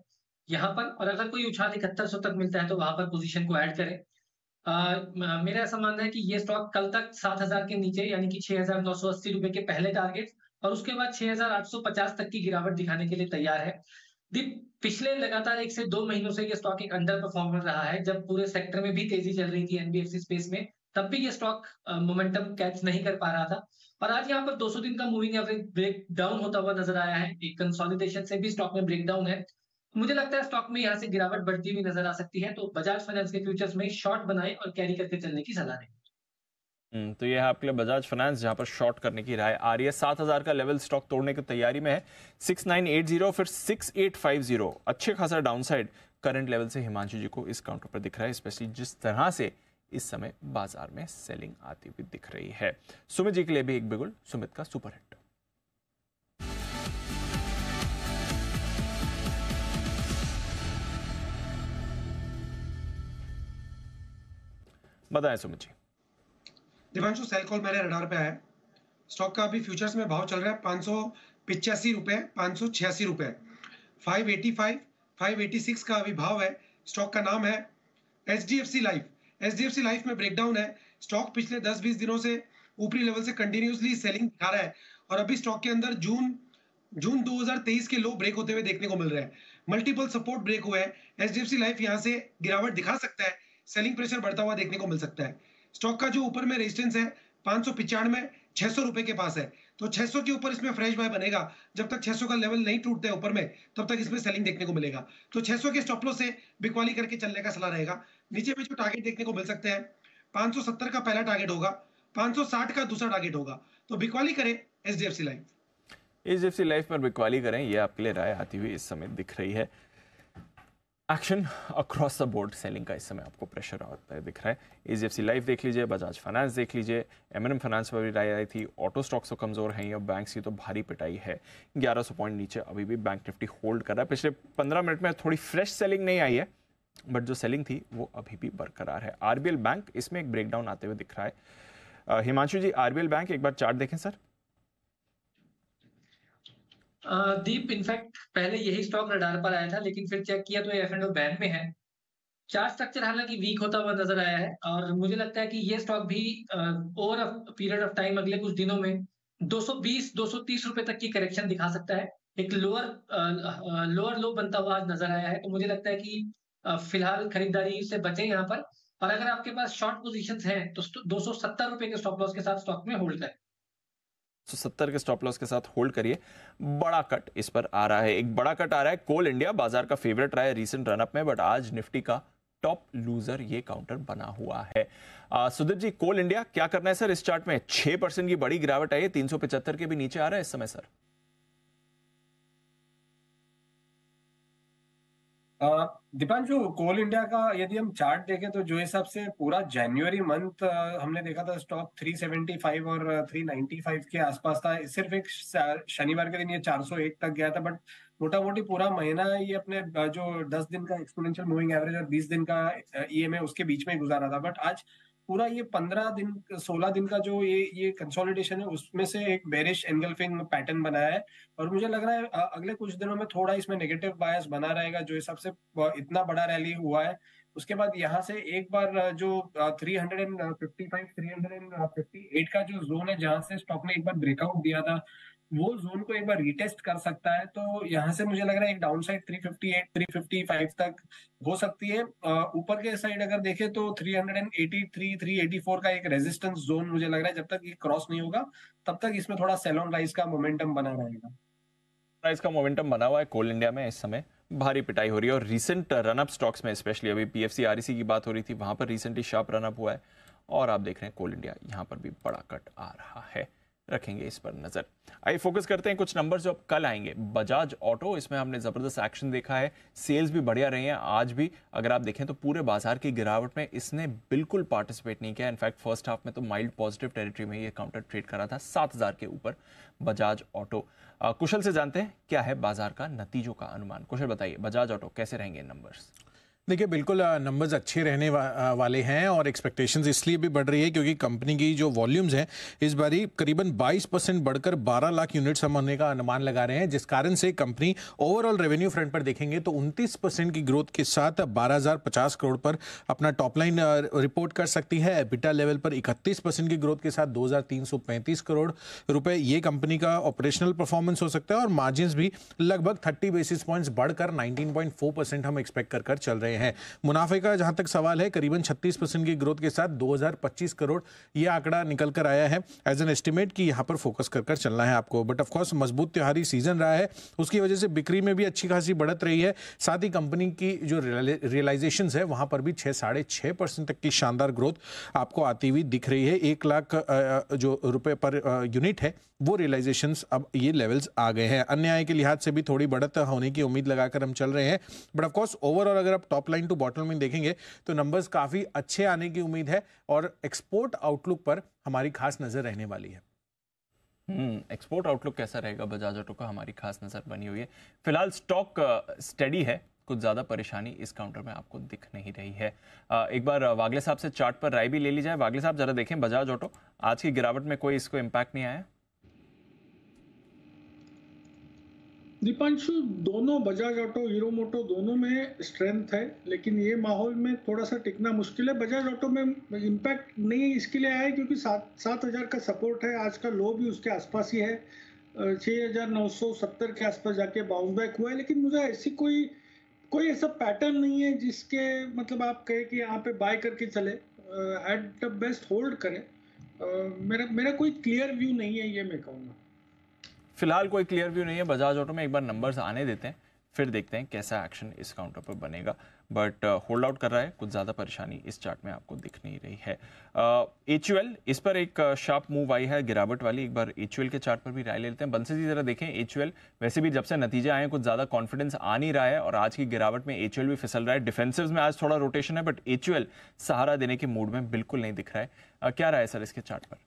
G: यहाँ पर, और अगर कोई उछाल 7100 तक मिलता है तो वहां पर पोजीशन को ऐड करें। मेरा ऐसा मानना है कि ये स्टॉक कल तक 7,000 के नीचे, यानी कि 6,980 रुपए के पहले टारगेट, और उसके बाद 6,850 तक की गिरावट दिखाने के लिए तैयार है। दीप, पिछले लगातार 1 से 2 महीनों से ये स्टॉक एक अंडर परफॉर्मर रहा है। जब पूरे सेक्टर में भी तेजी चल रही थी एनबीएफसी स्पेस में, तब भी ये स्टॉक मोमेंटम कैच नहीं कर पा रहा था, और आज यहाँ पर 200 दिन का मूविंग एवरेज ब्रेक डाउन होता हुआ नजर आया है। एक कंसोलिडेशन से भी स्टॉक में ब्रेक डाउन है। मुझे लगता है स्टॉक में यहाँ से गिरावट बढ़ती हुई नजर आ सकती है, तो बजाज फाइनेंस के फ्यूचर्स में शॉर्ट बनाए और कैरी करके चलने की सलाह दें।
B: तो ये है आपके लिए बजाज फाइनेंस, जहां पर शॉर्ट करने की राय आ रही है। 7,000 का लेवल स्टॉक तोड़ने की तैयारी में है। 6980, फिर 6850, अच्छे खासा डाउनसाइड करंट लेवल से हिमांशु जी को इस काउंटर पर दिख रहा है, स्पेशली जिस तरह से इस समय बाजार में सेलिंग आती हुई दिख रही है। सुमित जी के लिए भी एक बिगुल, सुमित का सुपर हिट। बताएं सुमित जी।
H: दिवांशु, सेल कॉल मेरे रडार पे है। स्टॉक का अभी फ्यूचर्स में भाव चल रहा है 585 रुपए, 586 रुपए। 585, 586 का अभी भाव है। स्टॉक का नाम है HDFC लाइफ। HDFC लाइफ में ब्रेकडाउन है। स्टॉक पिछले 10-20 दिनों से ऊपरी लेवल से कंटिन्यूसली सेलिंग दिखा रहा है और अभी स्टॉक के अंदर जून 2023 के लो ब्रेक होते हुए देखने को मिल रहे हैं। मल्टीपल सपोर्ट ब्रेक हुए हैं। HDFC लाइफ यहां से गिरावट दिखा सकता है, सेलिंग प्रेशर बढ़ता हुआ देखने को मिल सकता है। स्टॉक का जो ऊपर में रेजिस्टेंस है 595, 600 रुपए के पास है, तो 600 के ऊपर इसमें फ्रेश बाय बनेगा। जब तक 600 का लेवल नहीं टूटता है ऊपर में, तब तक इसमें सेलिंग देखने को मिलेगा। तो 600 के स्टॉप लॉस से बिकवाली करके चलने का सलाह रहेगा। नीचे में जो टारगेट देखने को मिल सकते हैं, 570 का पहला टारगेट होगा, 560 का दूसरा टारगेट होगा। तो बिकवाली करें HDFC लाइफ।
B: HDFC लाइफ पर बिकवाली करें, ये आपके लिए राय आती हुई इस समय दिख रही है। Action across the board selling का इस समय आपको प्रेशर आता है दिख रहा है। HDFC लाइफ देख लीजिए, बजाज फाइनेंस देख लीजिए, M&M फाइनेंस पर भी राय आई थी। ऑटो स्टॉक्स तो कमजोर हैं, या बैंक्स की तो भारी पिटाई है। 1100 पॉइंट नीचे अभी भी बैंक निफ्टी होल्ड कर रहा है। पिछले 15 मिनट में थोड़ी फ्रेश सेलिंग नहीं आई है, बट जो सेलिंग थी वो अभी भी बरकरार है। RBL बैंक इसमें एक ब्रेकडाउन आते हुए दिख रहा है। हिमांशु जी, RBL बैंक एक बार चार्ट देखें सर।
G: दीप, इनफैक्ट पहले यही स्टॉक रडार पर आया था, लेकिन फिर चेक किया तो ये F&O बैन में है। चार्ट स्ट्रक्चर हालांकि वीक होता हुआ नजर आया है और मुझे लगता है कि ये स्टॉक भी over a period of time अगले कुछ दिनों में 220-230 रुपए तक की करेक्शन दिखा सकता है। एक लोअर लो बनता हुआ आज नजर आया है, तो मुझे लगता है कि फिलहाल खरीदारी से बचें यहाँ पर। और अगर आपके पास शॉर्ट पोजीशंस हैं तो 270 रुपए के स्टॉप लॉस के साथ स्टॉक में होल्ड करें।
B: 170 के स्टॉप लॉस के साथ होल्ड करिए। बड़ा कट इस पर आ रहा है, एक बड़ा कट आ रहा है। कोल इंडिया बाजार का फेवरेट रहा है रीसेंट रनअप में, बट आज निफ्टी का टॉप लूजर ये काउंटर बना हुआ है। सुदीप जी, कोल इंडिया क्या करना है सर इस चार्ट में? 6% की बड़ी गिरावट आई है, 375 के भी नीचे आ रहा है इस समय सर।
K: दीपांशु, कोल इंडिया का यदि हम चार्ट देखें तो जो हिसाब से पूरा जनवरी मंथ हमने देखा था, स्टॉक 375 और 395 के आसपास था। सिर्फ एक शनिवार के दिन ये 401 तक गया था, बट मोटा मोटी पूरा महीना ये अपने जो 10 दिन का एक्सपोनेंशियल मूविंग एवरेज और 20 दिन का EMA उसके बीच में गुजारा था। बट आज पूरा ये 15 दिन 16 दिन का जो ये कंसोलिडेशन है, उसमें से एक बेरिश एंगल्फिंग पैटर्न बनाया है और मुझे लग रहा है अगले कुछ दिनों में थोड़ा इसमें नेगेटिव बायस बना रहेगा। जो हिसाब से इतना बड़ा रैली हुआ है, उसके बाद यहाँ से एक बार जो 355 358 का जो जोन है, जहां से स्टॉक ने एक बार ब्रेकआउट दिया था, वो जोन को एक बार रिटेस्ट कर सकता है। तो यहाँ से मुझे लग रहा है एक डाउन साइड 358 355 तक हो सकती है। ऊपर के साइड अगर देखें तो 383 384 का एक रेजिस्टेंस जोन मुझे लग रहा है, जब तक ये क्रॉस नहीं होगा तब तक इसमें थोड़ा सेल ऑन राइज का मोमेंटम बना रहेगा।
B: राइज का मोमेंटम बना हुआ है कोल इंडिया में, इस समय भारी पिटाई हो रही है और रीसेंट रनअप स्टॉक्स में, स्पेशली अभी PFC REC की बात हो रही थी, वहां पर रिसेंटली शार्प रनअप हुआ है और आप देख रहे हैं कोल इंडिया यहां पर भी बड़ा कट आ रहा है। रखेंगे इस पर नजर। आइए फोकस करते हैं कुछ नंबर जो अब कल आएंगे। बजाज ऑटो, इसमें हमने जबरदस्त एक्शन देखा है, सेल्स भी बढ़िया रही हैं। आज भी अगर आप देखें तो पूरे बाजार की गिरावट में इसने बिल्कुल पार्टिसिपेट नहीं किया। इनफैक्ट फर्स्ट हाफ में तो माइल्ड पॉजिटिव टेरिटरी में ये काउंटर ट्रेड करा था, 7000 के ऊपर बजाज ऑटो। कुशल से जानते हैं क्या है बाजार का नतीजों का अनुमान। कुशल बताइए, बजाज ऑटो कैसे रहेंगे नंबर्स?
C: देखिए, बिल्कुल नंबर्स अच्छे रहने वाले हैं और एक्सपेक्टेशंस इसलिए भी बढ़ रही है क्योंकि कंपनी की जो वॉल्यूम्स हैं इस बारी करीबन 22% बढ़कर 12 लाख यूनिट्स हम होने का अनुमान लगा रहे हैं, जिस कारण से कंपनी ओवरऑल रेवेन्यू फ्रंट पर देखेंगे तो 29% की ग्रोथ के साथ 12,050 करोड़ पर अपना टॉप लाइन रिपोर्ट कर सकती है। एबिटा लेवल पर 31% की ग्रोथ के साथ 2,335 करोड़ रुपए ये कंपनी का ऑपरेशनल परफॉर्मेंस हो सकता है और मार्जिन भी लगभग 30 बेसिस पॉइंट्स बढ़कर 19.4% हम एक्सपेक्ट कर चल रहे हैं। मुनाफे का जहां तक सवाल है, करीबन 36% की ग्रोथ के साथ 2025 करोड़ यह आंकड़ा निकल कर आया है एज एन एस्टिमेट कि यहां पर फोकस कर चलना है आपको। बट ऑफ कोर्स मजबूत त्योहारी सीजन रहा है, उसकी वजह से बिक्री में भी अच्छी खासी बढ़त रही है। साथ ही कंपनी की जो रियलाइजेशंस है वहां पर भी 6-6.5% तक की शानदार ग्रोथ आपको आती हुई दिख रही है। 1 लाख जो रुपए पर यूनिट है वो रियलाइजेशंस अब ये लेवल्स आ गए हैं। अन्य आय के लिहाज से भी थोड़ी बढ़त होने की उम्मीद लगाकर हम चल रहे हैं। बट ऑफ कोर्स ओवरऑल अगर आप top line to bottom line देखेंगे तो नंबर्स काफी अच्छे आने की उम्मीद है और एक्सपोर्ट आउटलुक पर हमारी खास नजर रहने वाली है।
B: एक्सपोर्ट आउटलुक कैसा रहेगा बजाज ऑटो का, हमारी खास नजर बनी हुई है। फिलहाल स्टॉक स्टेडी है, कुछ ज्यादा परेशानी इस काउंटर में आपको दिख नहीं रही है। एक बार वागले साहब से चार्ट पर राय भी ले ली जाए। वागले साहब जरा देखें, बजाज ऑटो आज की गिरावट में कोई इसको इम्पैक्ट नहीं आया?
F: दीपांशु, दोनों बजाज ऑटो, हीरो मोटो दोनों में स्ट्रेंथ है, लेकिन ये माहौल में थोड़ा सा टिकना मुश्किल है। बजाज ऑटो में इम्पैक्ट नहीं इसके लिए आया है क्योंकि 7,000 का सपोर्ट है, आज का लो भी उसके आसपास ही है, 6,970 के आसपास जाके बाउंस बैक हुआ है। लेकिन मुझे ऐसी कोई ऐसा पैटर्न नहीं है जिसके मतलब आप कहे कि यहाँ पे बाय करके चले, एट द बेस्ट होल्ड करें। मेरा कोई क्लियर व्यू नहीं है, ये मैं कहूँगा।
B: फिलहाल कोई क्लियर व्यू नहीं है बजाज ऑटो में, एक बार नंबर्स आने देते हैं फिर देखते हैं कैसा एक्शन इस काउंटर पर बनेगा। बट होल्ड आउट कर रहा है, कुछ ज़्यादा परेशानी इस चार्ट में आपको दिख नहीं रही है। HUL, इस पर एक शार्प मूव आई है गिरावट वाली। एक बार HUL के चार्ट पर भी राय ले लेते हैं। बंसी जी जरा देखें HUL, वैसे भी जब से नतीजे आए कुछ ज़्यादा कॉन्फिडेंस आ नहीं रहा है और आज की गिरावट में HUL भी फिसल रहा है। डिफेंसिव में आज थोड़ा रोटेशन है बट HUL सहारा देने के मूड में बिल्कुल नहीं दिख रहा है। क्या राय है सर इसके चार्ट पर?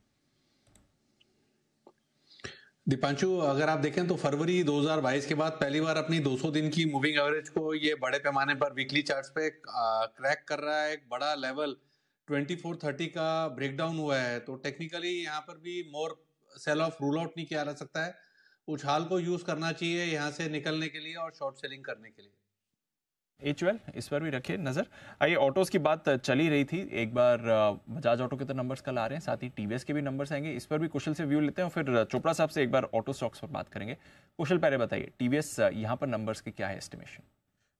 L: दीपांशु, अगर आप देखें तो फरवरी 2022 के बाद पहली बार अपनी 200 दिन की मूविंग एवरेज को ये बड़े पैमाने पर वीकली चार्ट्स पे क्रैक कर रहा है। एक बड़ा लेवल 2430 का ब्रेकडाउन हुआ है, तो टेक्निकली यहाँ पर भी मोर सेल ऑफ रूल आउट नहीं किया जा सकता है। उछाल को यूज करना चाहिए यहाँ से निकलने के लिए और शॉर्ट सेलिंग करने के लिए।
B: HUL, इस पर भी रखिए नजर। आइए, ऑटोज की बात चल ही रही थी, एक बार बजाज ऑटो के तो नंबर्स कल आ रहे हैं, साथ ही TVS के भी नंबर्स आएंगे। इस पर भी कुशल से व्यू लेते हैं और फिर चोपड़ा साहब से एक बार ऑटो स्टॉक्स पर बात करेंगे। कुशल, पहले बताइए TVS यहाँ पर नंबर्स के क्या है एस्टिमेशन?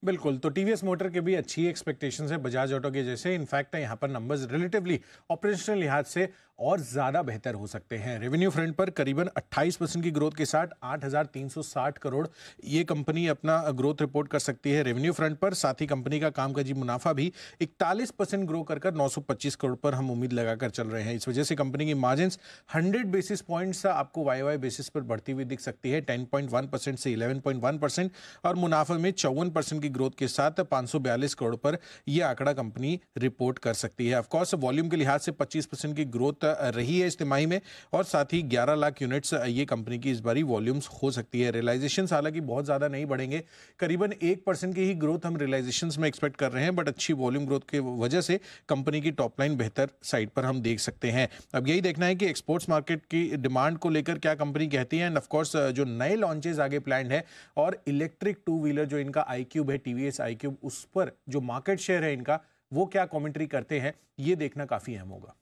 C: बिल्कुल, तो TVS मोटर के भी अच्छी एक्सपेक्टेशंस है बजाज ऑटो के जैसे। इनफैक्ट यहाँ पर नंबर्स रिलेटिवली ऑपरेशनल लिहाज से और ज़्यादा बेहतर हो सकते हैं। रेवेन्यू फ्रंट पर करीबन 28% की ग्रोथ के साथ 8,360 करोड़ ये कंपनी अपना ग्रोथ रिपोर्ट कर सकती है रेवेन्यू फ्रंट पर। साथ ही कंपनी का कामकाजी मुनाफा भी 41% ग्रो कर 925 करोड़ पर हम उम्मीद लगाकर चल रहे हैं। इस वजह से कंपनी की मार्जिन्स 100 बेसिस पॉइंट्स आपको YOY बेसिस पर बढ़ती हुई दिख सकती है, 10.1% से 11.1%, और मुनाफे में 54% की ग्रोथ के साथ 542 करोड़ पर यह आंकड़ा कंपनी रिपोर्ट कर सकती है। ऑफकोर्स वॉल्यूम के लिहाज से 25% की ग्रोथ रही है इस तिमाही में, और साथ ही 11 लाख यूनिट्स ये कंपनी की इस बारी वॉल्यूम्स हो सकती है। रियलाइजेशंस हालांकि बहुत ज़्यादा नहीं बढ़ेंगे, करीबन 1% की ही ग्रोथ हम रियलाइजेशंस में एक्सपेक्ट कर रहे हैं, बट अच्छी वॉल्यूम ग्रोथ की वजह से कंपनी की टॉप लाइन बेहतर साइड पर हम देख सकते हैं। अब यही देखना है कि एक्सपोर्ट्स मार्केट की डिमांड को लेकर क्या कंपनी कहती है, एंड ऑफकोर्स जो नए लॉन्चेस आगे प्लान है और इलेक्ट्रिक 2 व्हीलर जो इनका iQube है, TVS iQube, उस पर जो मार्केट शेयर है इनका, वो क्या कमेंट्री करते हैं, ये देखना काफी अहम होगा।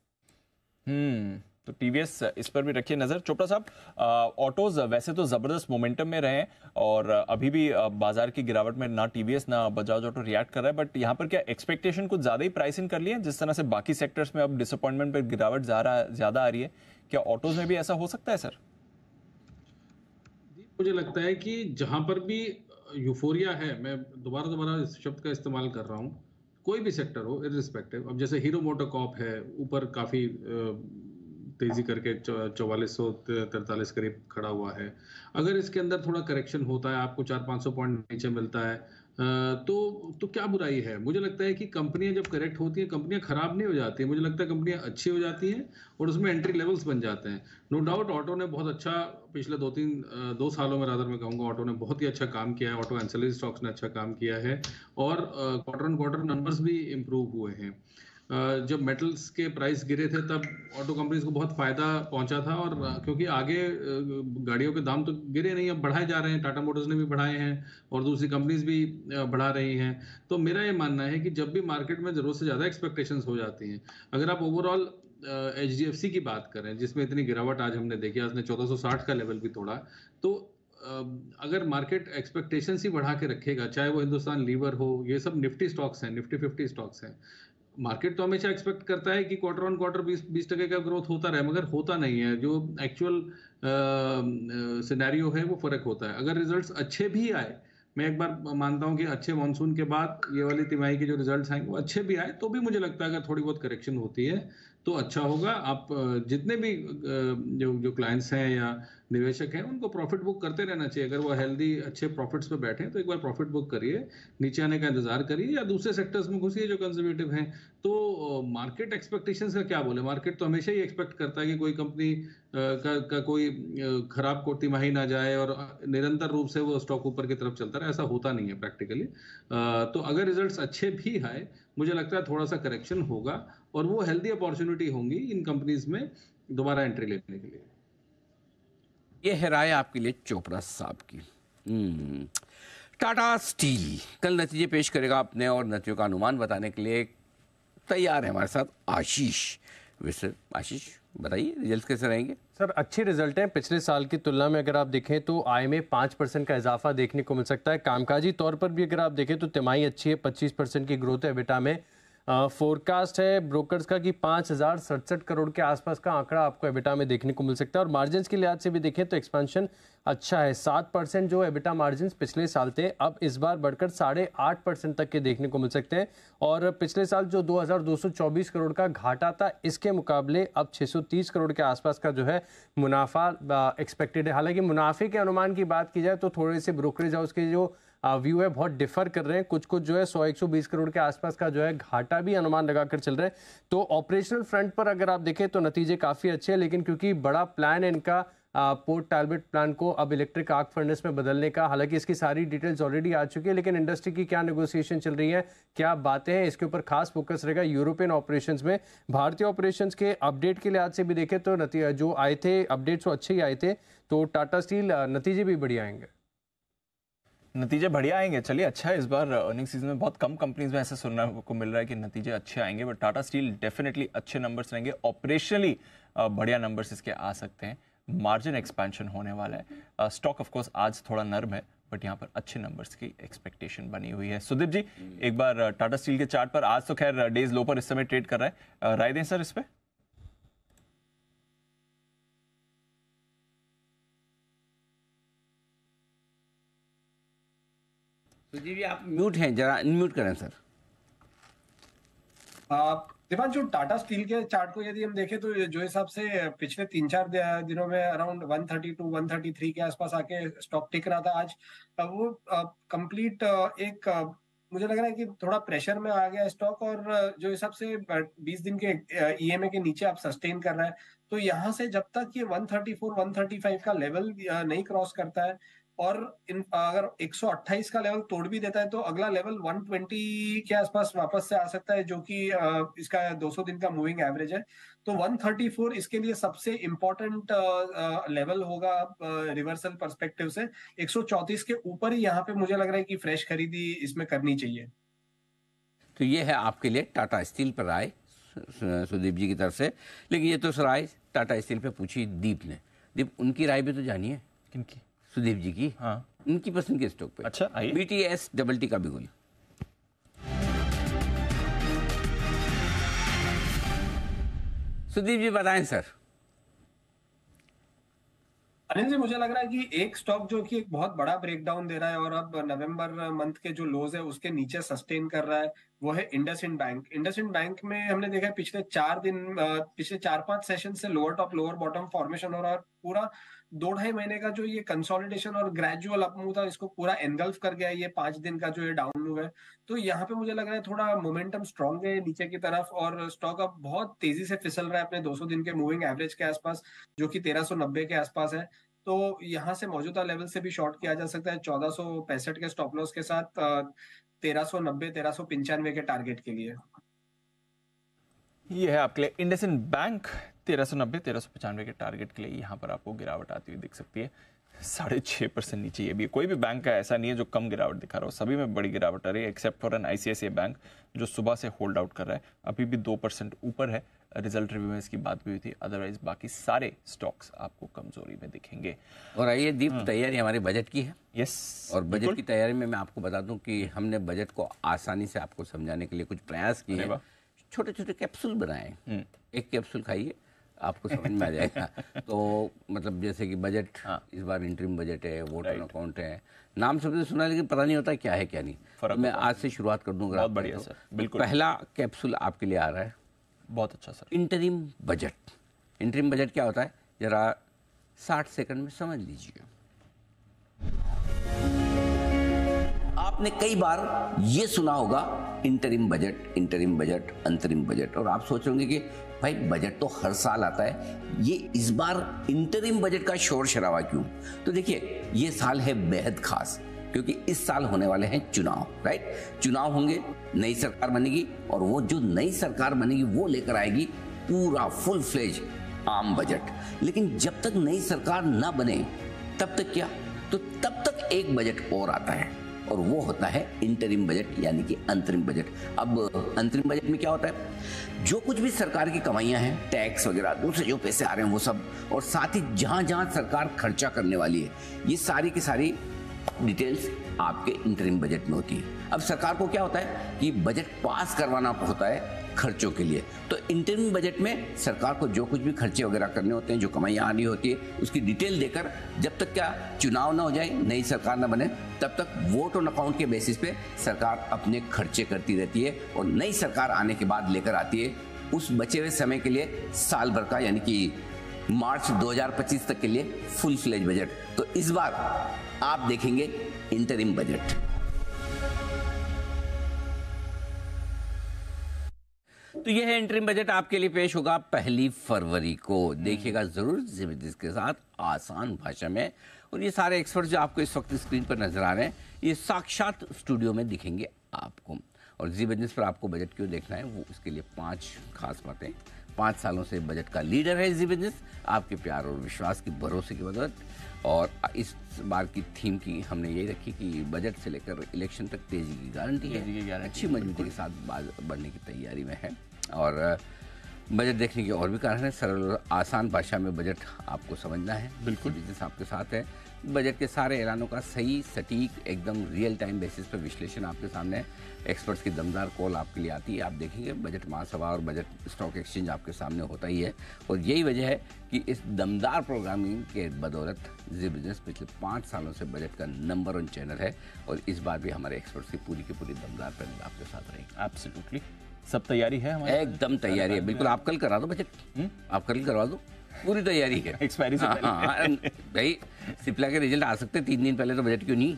B: तो TVS इस पर भी रखिए नजर। चोपड़ा साहब, ऑटोज वैसे तो जबरदस्त मोमेंटम में रहे हैं और अभी भी बाजार की गिरावट में ना TVS ना बजाज ऑटो रिएक्ट कर रहा है, बट यहाँ पर क्या एक्सपेक्टेशन कुछ ज्यादा ही प्राइस इन कर लिया है? जिस तरह से बाकी सेक्टर्स में अब डिसअपॉइंटमेंट पर गिरावट ज्यादा आ रही है, क्या ऑटोज में भी ऐसा हो सकता है सर?
L: मुझे लगता है कि जहां पर भी यूफोरिया है, मैं दोबारा इस शब्द का इस्तेमाल कर रहा हूं, कोई भी सेक्टर हो इररिस्पेक्टिव, अब जैसे हीरो मोटोकॉर्प है, ऊपर काफी तेजी करके 4443 करीब खड़ा हुआ है। अगर इसके अंदर थोड़ा करेक्शन होता है, आपको 400-500 पॉइंट नीचे मिलता है, तो क्या बुराई है? मुझे लगता है कि कंपनियां जब करेक्ट होती हैं, कंपनियां खराब नहीं हो जाती हैं, मुझे लगता है कंपनियां अच्छी हो जाती हैं और उसमें एंट्री लेवल्स बन जाते हैं। नो डाउट ऑटो ने बहुत अच्छा पिछले 2 सालों में रादर मैं कहूँगा ऑटो ने बहुत ही अच्छा काम किया है। ऑटो एंसिलरी स्टॉक्स ने अच्छा काम किया है और क्वार्टर ऑन क्वार्टर नंबर्स भी इम्प्रूव हुए हैं। जब मेटल्स के प्राइस गिरे थे तब ऑटो कंपनीज को बहुत फायदा पहुंचा था, और क्योंकि आगे गाड़ियों के दाम तो गिरे नहीं, अब बढ़ाए जा रहे हैं, टाटा मोटर्स ने भी बढ़ाए हैं और दूसरी कंपनीज भी बढ़ा रही हैं। तो मेरा ये मानना है कि जब भी मार्केट में जरूरत से ज़्यादा एक्सपेक्टेशंस हो जाती हैं, अगर आप ओवरऑल HDFC की बात करें जिसमें इतनी गिरावट आज हमने देखी, आज ने 1460 का लेवल भी तोड़ा, तो अगर मार्केट एक्सपेक्टेशंस ही बढ़ा के रखेगा, चाहे वो हिंदुस्तान लीवर हो, ये सब निफ्टी स्टॉक्स हैं, निफ्टी 50 स्टॉक्स हैं, मार्केट तो हमेशा एक्सपेक्ट करता है कि क्वार्टर ऑन क्वार्टर 20% का ग्रोथ होता रहे, मगर होता नहीं है। जो एक्चुअल सिनेरियो है वो फर्क होता है। अगर रिजल्ट्स अच्छे भी आए, मैं एक बार मानता हूं कि अच्छे मानसून के बाद ये वाली तिमाही के जो रिजल्ट्स आएंगे वो अच्छे भी आए, तो भी मुझे लगता है अगर थोड़ी बहुत करेक्शन होती है तो अच्छा होगा। आप जितने भी जो क्लाइंट्स हैं या निवेशक हैं उनको प्रॉफिट बुक करते रहना चाहिए। अगर वो हेल्दी अच्छे प्रॉफिट्स पे बैठे हैं तो एक बार प्रॉफिट बुक करिए, नीचे आने का इंतजार करिए या दूसरे सेक्टर्स में घुसिए जो कंजर्वेटिव हैं। तो मार्केट एक्सपेक्टेशंस का क्या बोले, मार्केट तो हमेशा ही एक्सपेक्ट करता है कि कोई कंपनी का कोई खराब तिमाही ना जाए और निरंतर रूप से वो स्टॉक ऊपर की तरफ चलता रहे, ऐसा होता नहीं है प्रैक्टिकली। तो अगर रिजल्ट्स अच्छे भी आए, मुझे लगता है थोड़ा सा करेक्शन होगा और वो हेल्दी अपॉर्चुनिटी होंगी इन कंपनीज में दोबारा एंट्री लेने के लिए।
A: ये है राय आपके लिए चोपड़ा साहब की। टाटा स्टील कल नतीजे पेश करेगा अपने, और नतीजों का अनुमान बताने के लिए तैयार है हमारे साथ आशीष। वैसे आशीष बताइए रिजल्ट कैसे रहेंगे?
N: सर अच्छे रिजल्ट हैं। पिछले साल की तुलना में अगर आप देखें तो आय में 5% का इजाफा देखने को मिल सकता है। कामकाजी तौर पर भी अगर आप देखें तो तिमाही अच्छी है, 25% की ग्रोथ है एबिटा में। फोरकास्ट है ब्रोकर्स का कि 5067 करोड़ के आसपास का आंकड़ा आपको एबिटा में देखने को मिल सकता है। और मार्जिन्स के लिहाज से भी देखें तो एक्सपेंशन अच्छा है। 7% जो एबिटा मार्जिन्स पिछले साल थे अब इस बार बढ़कर 8.5% तक के देखने को मिल सकते हैं। और पिछले साल जो 2224 करोड़ का घाटा था इसके मुकाबले अब 630 करोड़ के आसपास का जो है मुनाफा एक्सपेक्टेड है। हालांकि मुनाफे के अनुमान की बात की जाए तो थोड़े से ब्रोकरेज हाउस के जो व्यू है बहुत डिफर कर रहे हैं। कुछ जो है 100-120 करोड़ के आसपास का जो है घाटा भी अनुमान लगाकर चल रहे हैं। तो ऑपरेशनल फ्रंट पर अगर आप देखें तो नतीजे काफ़ी अच्छे हैं, लेकिन क्योंकि बड़ा प्लान है इनका पोर्ट टैलबर्ट प्लान को अब इलेक्ट्रिक आर्क फर्नेस में बदलने का, हालांकि इसकी सारी डिटेल्स ऑलरेडी आ चुकी है, लेकिन इंडस्ट्री की क्या नेगोशिएशन चल रही है, क्या बातें हैं, इसके ऊपर खास फोकस रहेगा यूरोपियन ऑपरेशंस में। भारतीय ऑपरेशंस के अपडेट के लिहाज से भी देखें तो नतीजे जो आए थे अपडेट्स वो अच्छे ही आए थे। तो टाटा स्टील नतीजे भी बढ़िया आएंगे।
B: नतीजे बढ़िया आएंगे। चलिए अच्छा है, इस बार अर्निंग सीजन में बहुत कम कंपनीज में ऐसा सुनने को मिल रहा है कि नतीजे अच्छे आएंगे, बट टाटा स्टील डेफिनेटली अच्छे नंबर्स रहेंगे। ऑपरेशनली बढ़िया नंबर्स इसके आ सकते हैं। मार्जिन एक्सपेंशन होने वाला है। स्टॉक ऑफ कोर्स आज थोड़ा नर्म है, बट यहाँ पर अच्छे नंबर्स की एक्सपेक्टेशन बनी हुई है। सुदीप जी एक बार टाटा स्टील के चार्ट पर, आज तो खैर डेज लो पर इस समय ट्रेड कर रहा है, राय दें सर इस पे?
A: सुदीप जी आप म्यूट हैं, जरा अनम्यूट करें सर।
K: दीपांशु टाटा स्टील के चार्ट को यदि हम देखें तो जो हिसाब से पिछले 3-4 दिनों में अराउंड 132 133 के आसपास आके स्टॉक टिक रहा था, आज वो कंप्लीट एक मुझे लग रहा है कि थोड़ा प्रेशर में आ गया स्टॉक। और जो हिसाब से 20 दिन के ईएमए के नीचे आप सस्टेन कर रहा है, तो यहाँ से जब तक ये 134 135 का लेवल नहीं क्रॉस करता है और अगर 128 का लेवल तोड़ भी देता है तो अगला लेवल 120 के आसपास वापस से आ सकता है, जो कि इसका 200 दिन का मूविंग एवरेज है। तो 134 इसके लिए सबसे इम्पोर्टेंट लेवल होगा रिवर्सल पर्सपेक्टिव से। 134 के ऊपर ही यहाँ पे मुझे लग रहा है कि फ्रेश खरीदी इसमें करनी चाहिए।
A: तो ये है आपके लिए टाटा स्टील पर राय सुदीप जी की तरफ से। लेकिन ये तो राय टाटा स्टील पे पूछी दीप ने। दीप उनकी राय भी तो जानिए।
B: किनकी?
A: सुदीप जी की।
B: हाँ
A: उनकी पसंद के स्टॉक पे।
B: अच्छा
A: BTS BT का बिगुल। सुदीप जी बताएं सर।
K: अनिल जी मुझे लग रहा है कि एक स्टॉक जो कि एक बहुत बड़ा ब्रेकडाउन दे रहा है और अब नवंबर मंथ के जो लोज है उसके नीचे सस्टेन कर रहा है, वो है इंडसइंड बैंक। इंडसइंड बैंक में हमने देखा है पिछले 4-5 सेशन से lower top lower bottom formation हो रहा है। पूरा 2-2.5 महीने का जो ये कंसोलिडेशन और ग्रेजुअल अपमूव था इसको पूरा एनगल्फ कर गया ये 5 दिन का जो ये डाउन मूव है। तो यहाँ पे मुझे लग रहा है थोड़ा मोमेंटम स्ट्रांग है नीचे की तरफ और स्टॉक अब बहुत तेजी से फिसल रहा है अपने 200 दिन के मूविंग एवरेज के आसपास, जो कि 1390 के आसपास है। तो यहाँ से मौजूदा लेवल से भी शॉर्ट किया जा सकता है 1465 के स्टॉप लॉस के साथ 1390-1395 के टारगेट के लिए।
B: ये है आपके लिए इंडसइंड बैंक 1390-1395 के टारगेट के लिए। यहाँ पर आपको गिरावट आती हुई दिख सकती है 6.5% नीचे। ये भी कोई भी बैंक का ऐसा नहीं है जो कम गिरावट दिखा रहा हो, सभी में बड़ी गिरावट आ रही है except for an ICICI bank जो सुबह से होल्ड आउट कर रहा है, अभी भी 2% ऊपर है। रिजल्ट रिव्यू में इसकी बात भी हुई थी, अदरवाइज बाकी सारे स्टॉक्स आपको कमजोरी में दिखेंगे।
A: और आइए दीप, तैयारी हमारे बजट की है।
B: यस,
A: और बजट की तैयारी में मैं आपको बता दूं कि हमने बजट को आसानी से आपको समझाने के लिए कुछ प्रयास किए हैं। छोटे छोटे कैप्सूल बनाए, एक कैप्सूल खाइए आपको समझ में आ जाएगा। तो मतलब जैसे कि बजट, इस बार इंटरिम बजट है, वोट ऑन अकाउंट है, नाम सबसे सुना लेकिन पता नहीं होता क्या है क्या नहीं। तो मैं आज से शुरुआत कर दूंगा।
B: बहुत बढ़िया सर, बिल्कुल।
A: पहला कैप्सूल आपके लिए आ रहा है।
B: बहुत अच्छा sir.
A: Interim budget. Interim budget क्या होता है जरा 60 सेकंड में समझ लीजिए। आपने कई बार ये सुना होगा इंटरिम बजट, अंतरिम बजट, और आप सोच रहे होंगे कि भाई बजट तो हर साल आता है, ये इस बार इंटरिम बजट का शोर शराबा क्यों? तो देखिए ये साल है बेहद खास, क्योंकि इस साल होने वाले हैं चुनाव, राइट? चुनाव होंगे, नई सरकार बनेगी, और वो जो नई सरकार बनेगी वो लेकर आएगी पूरा फुल फ्लेज आम बजट। लेकिन जब तक नई सरकार ना बने तब तक क्या, तो तब तक एक बजट और आता है और वो होता है इंटरिम बजट यानी कि अंतरिम बजट। अब अंतरिम बजट में क्या होता है, जो कुछ भी सरकार की कमाइयां हैं, टैक्स वगैरह, दूसरे जो पैसे आ रहे हैं वो सब, और साथ ही जहां जहां सरकार खर्चा करने वाली है, ये सारी की सारी डिटेल्स आपके इंटरिम बजट में होती है। अब सरकार को क्या होता है कि बजट पास करवाना होता है खर्चों के लिए, तो इंटरिम बजट में सरकार को जो कुछ भी खर्चे वगैरह करने होते हैं, जो कमाइयां आनी होती है, उसकी डिटेल देकर जब तक क्या चुनाव ना हो जाए, नई सरकार ना बने, तब तक वोट ऑन अकाउंट के बेसिस पे सरकार अपने खर्चे करती रहती है और नई सरकार आने के बाद लेकर आती है उस बचे हुए समय के लिए साल भर का, यानी कि मार्च 2025 तक के लिए फुल फ्लेज बजट। तो इस बार आप देखेंगे इंटरिम बजट। तो यह है इंटरिम बजट, आपके लिए पेश होगा 1 फरवरी को। देखिएगा जरूर जिसके साथ आसान भाषा में। और ये सारे एक्सपर्ट जो आपको इस वक्त स्क्रीन पर नजर आ रहे हैं, ये साक्षात स्टूडियो में दिखेंगे आपको। और जी बिजनेस पर आपको बजट क्यों देखना है, वो उसके लिए 5 खास बातें। 5 सालों से बजट का लीडर है जी बिजनेस, आपके प्यार और विश्वास की भरोसे की बदौलत। और इस बार की थीम की हमने यही रखी कि बजट से लेकर इलेक्शन तक तेजी की गारंटी है, अच्छी मजबूती के साथ बढ़ने की तैयारी में है। और बजट देखने के और भी कारण है, सरल और आसान भाषा में बजट आपको समझना है। बिल्कुल बिजनेस आपके साथ है। बजट के सारे ऐलानों का सही, सटीक, एकदम रियल टाइम बेसिस पर विश्लेषण आपके सामने है। एक्सपर्ट्स की दमदार कॉल आपके लिए आती है। आप देखेंगे बजट महासभा और बजट स्टॉक एक्सचेंज आपके सामने होता ही है। और यही वजह है कि इस दमदार प्रोग्रामिंग के बदौलत जी बिजनेस पिछले 5 सालों से बजट का नंबर 1 चैनल है। और इस बार भी हमारे एक्सपर्ट्स की पूरी दमदार पैनल आपके साथ रहेगी।
B: एब्सोल्युटली, सब तैयारी है हमारी,
A: एकदम तैयारी है। बिल्कुल, आप कल करा दो बजट, आप कल करवा दो, पूरी तैयारी है।
B: एक्सपायरी से पहले
A: भाई सिप्ला के रिजल्ट आ सकते हैं 3 दिन पहले, तो बजट क्यों नहीं।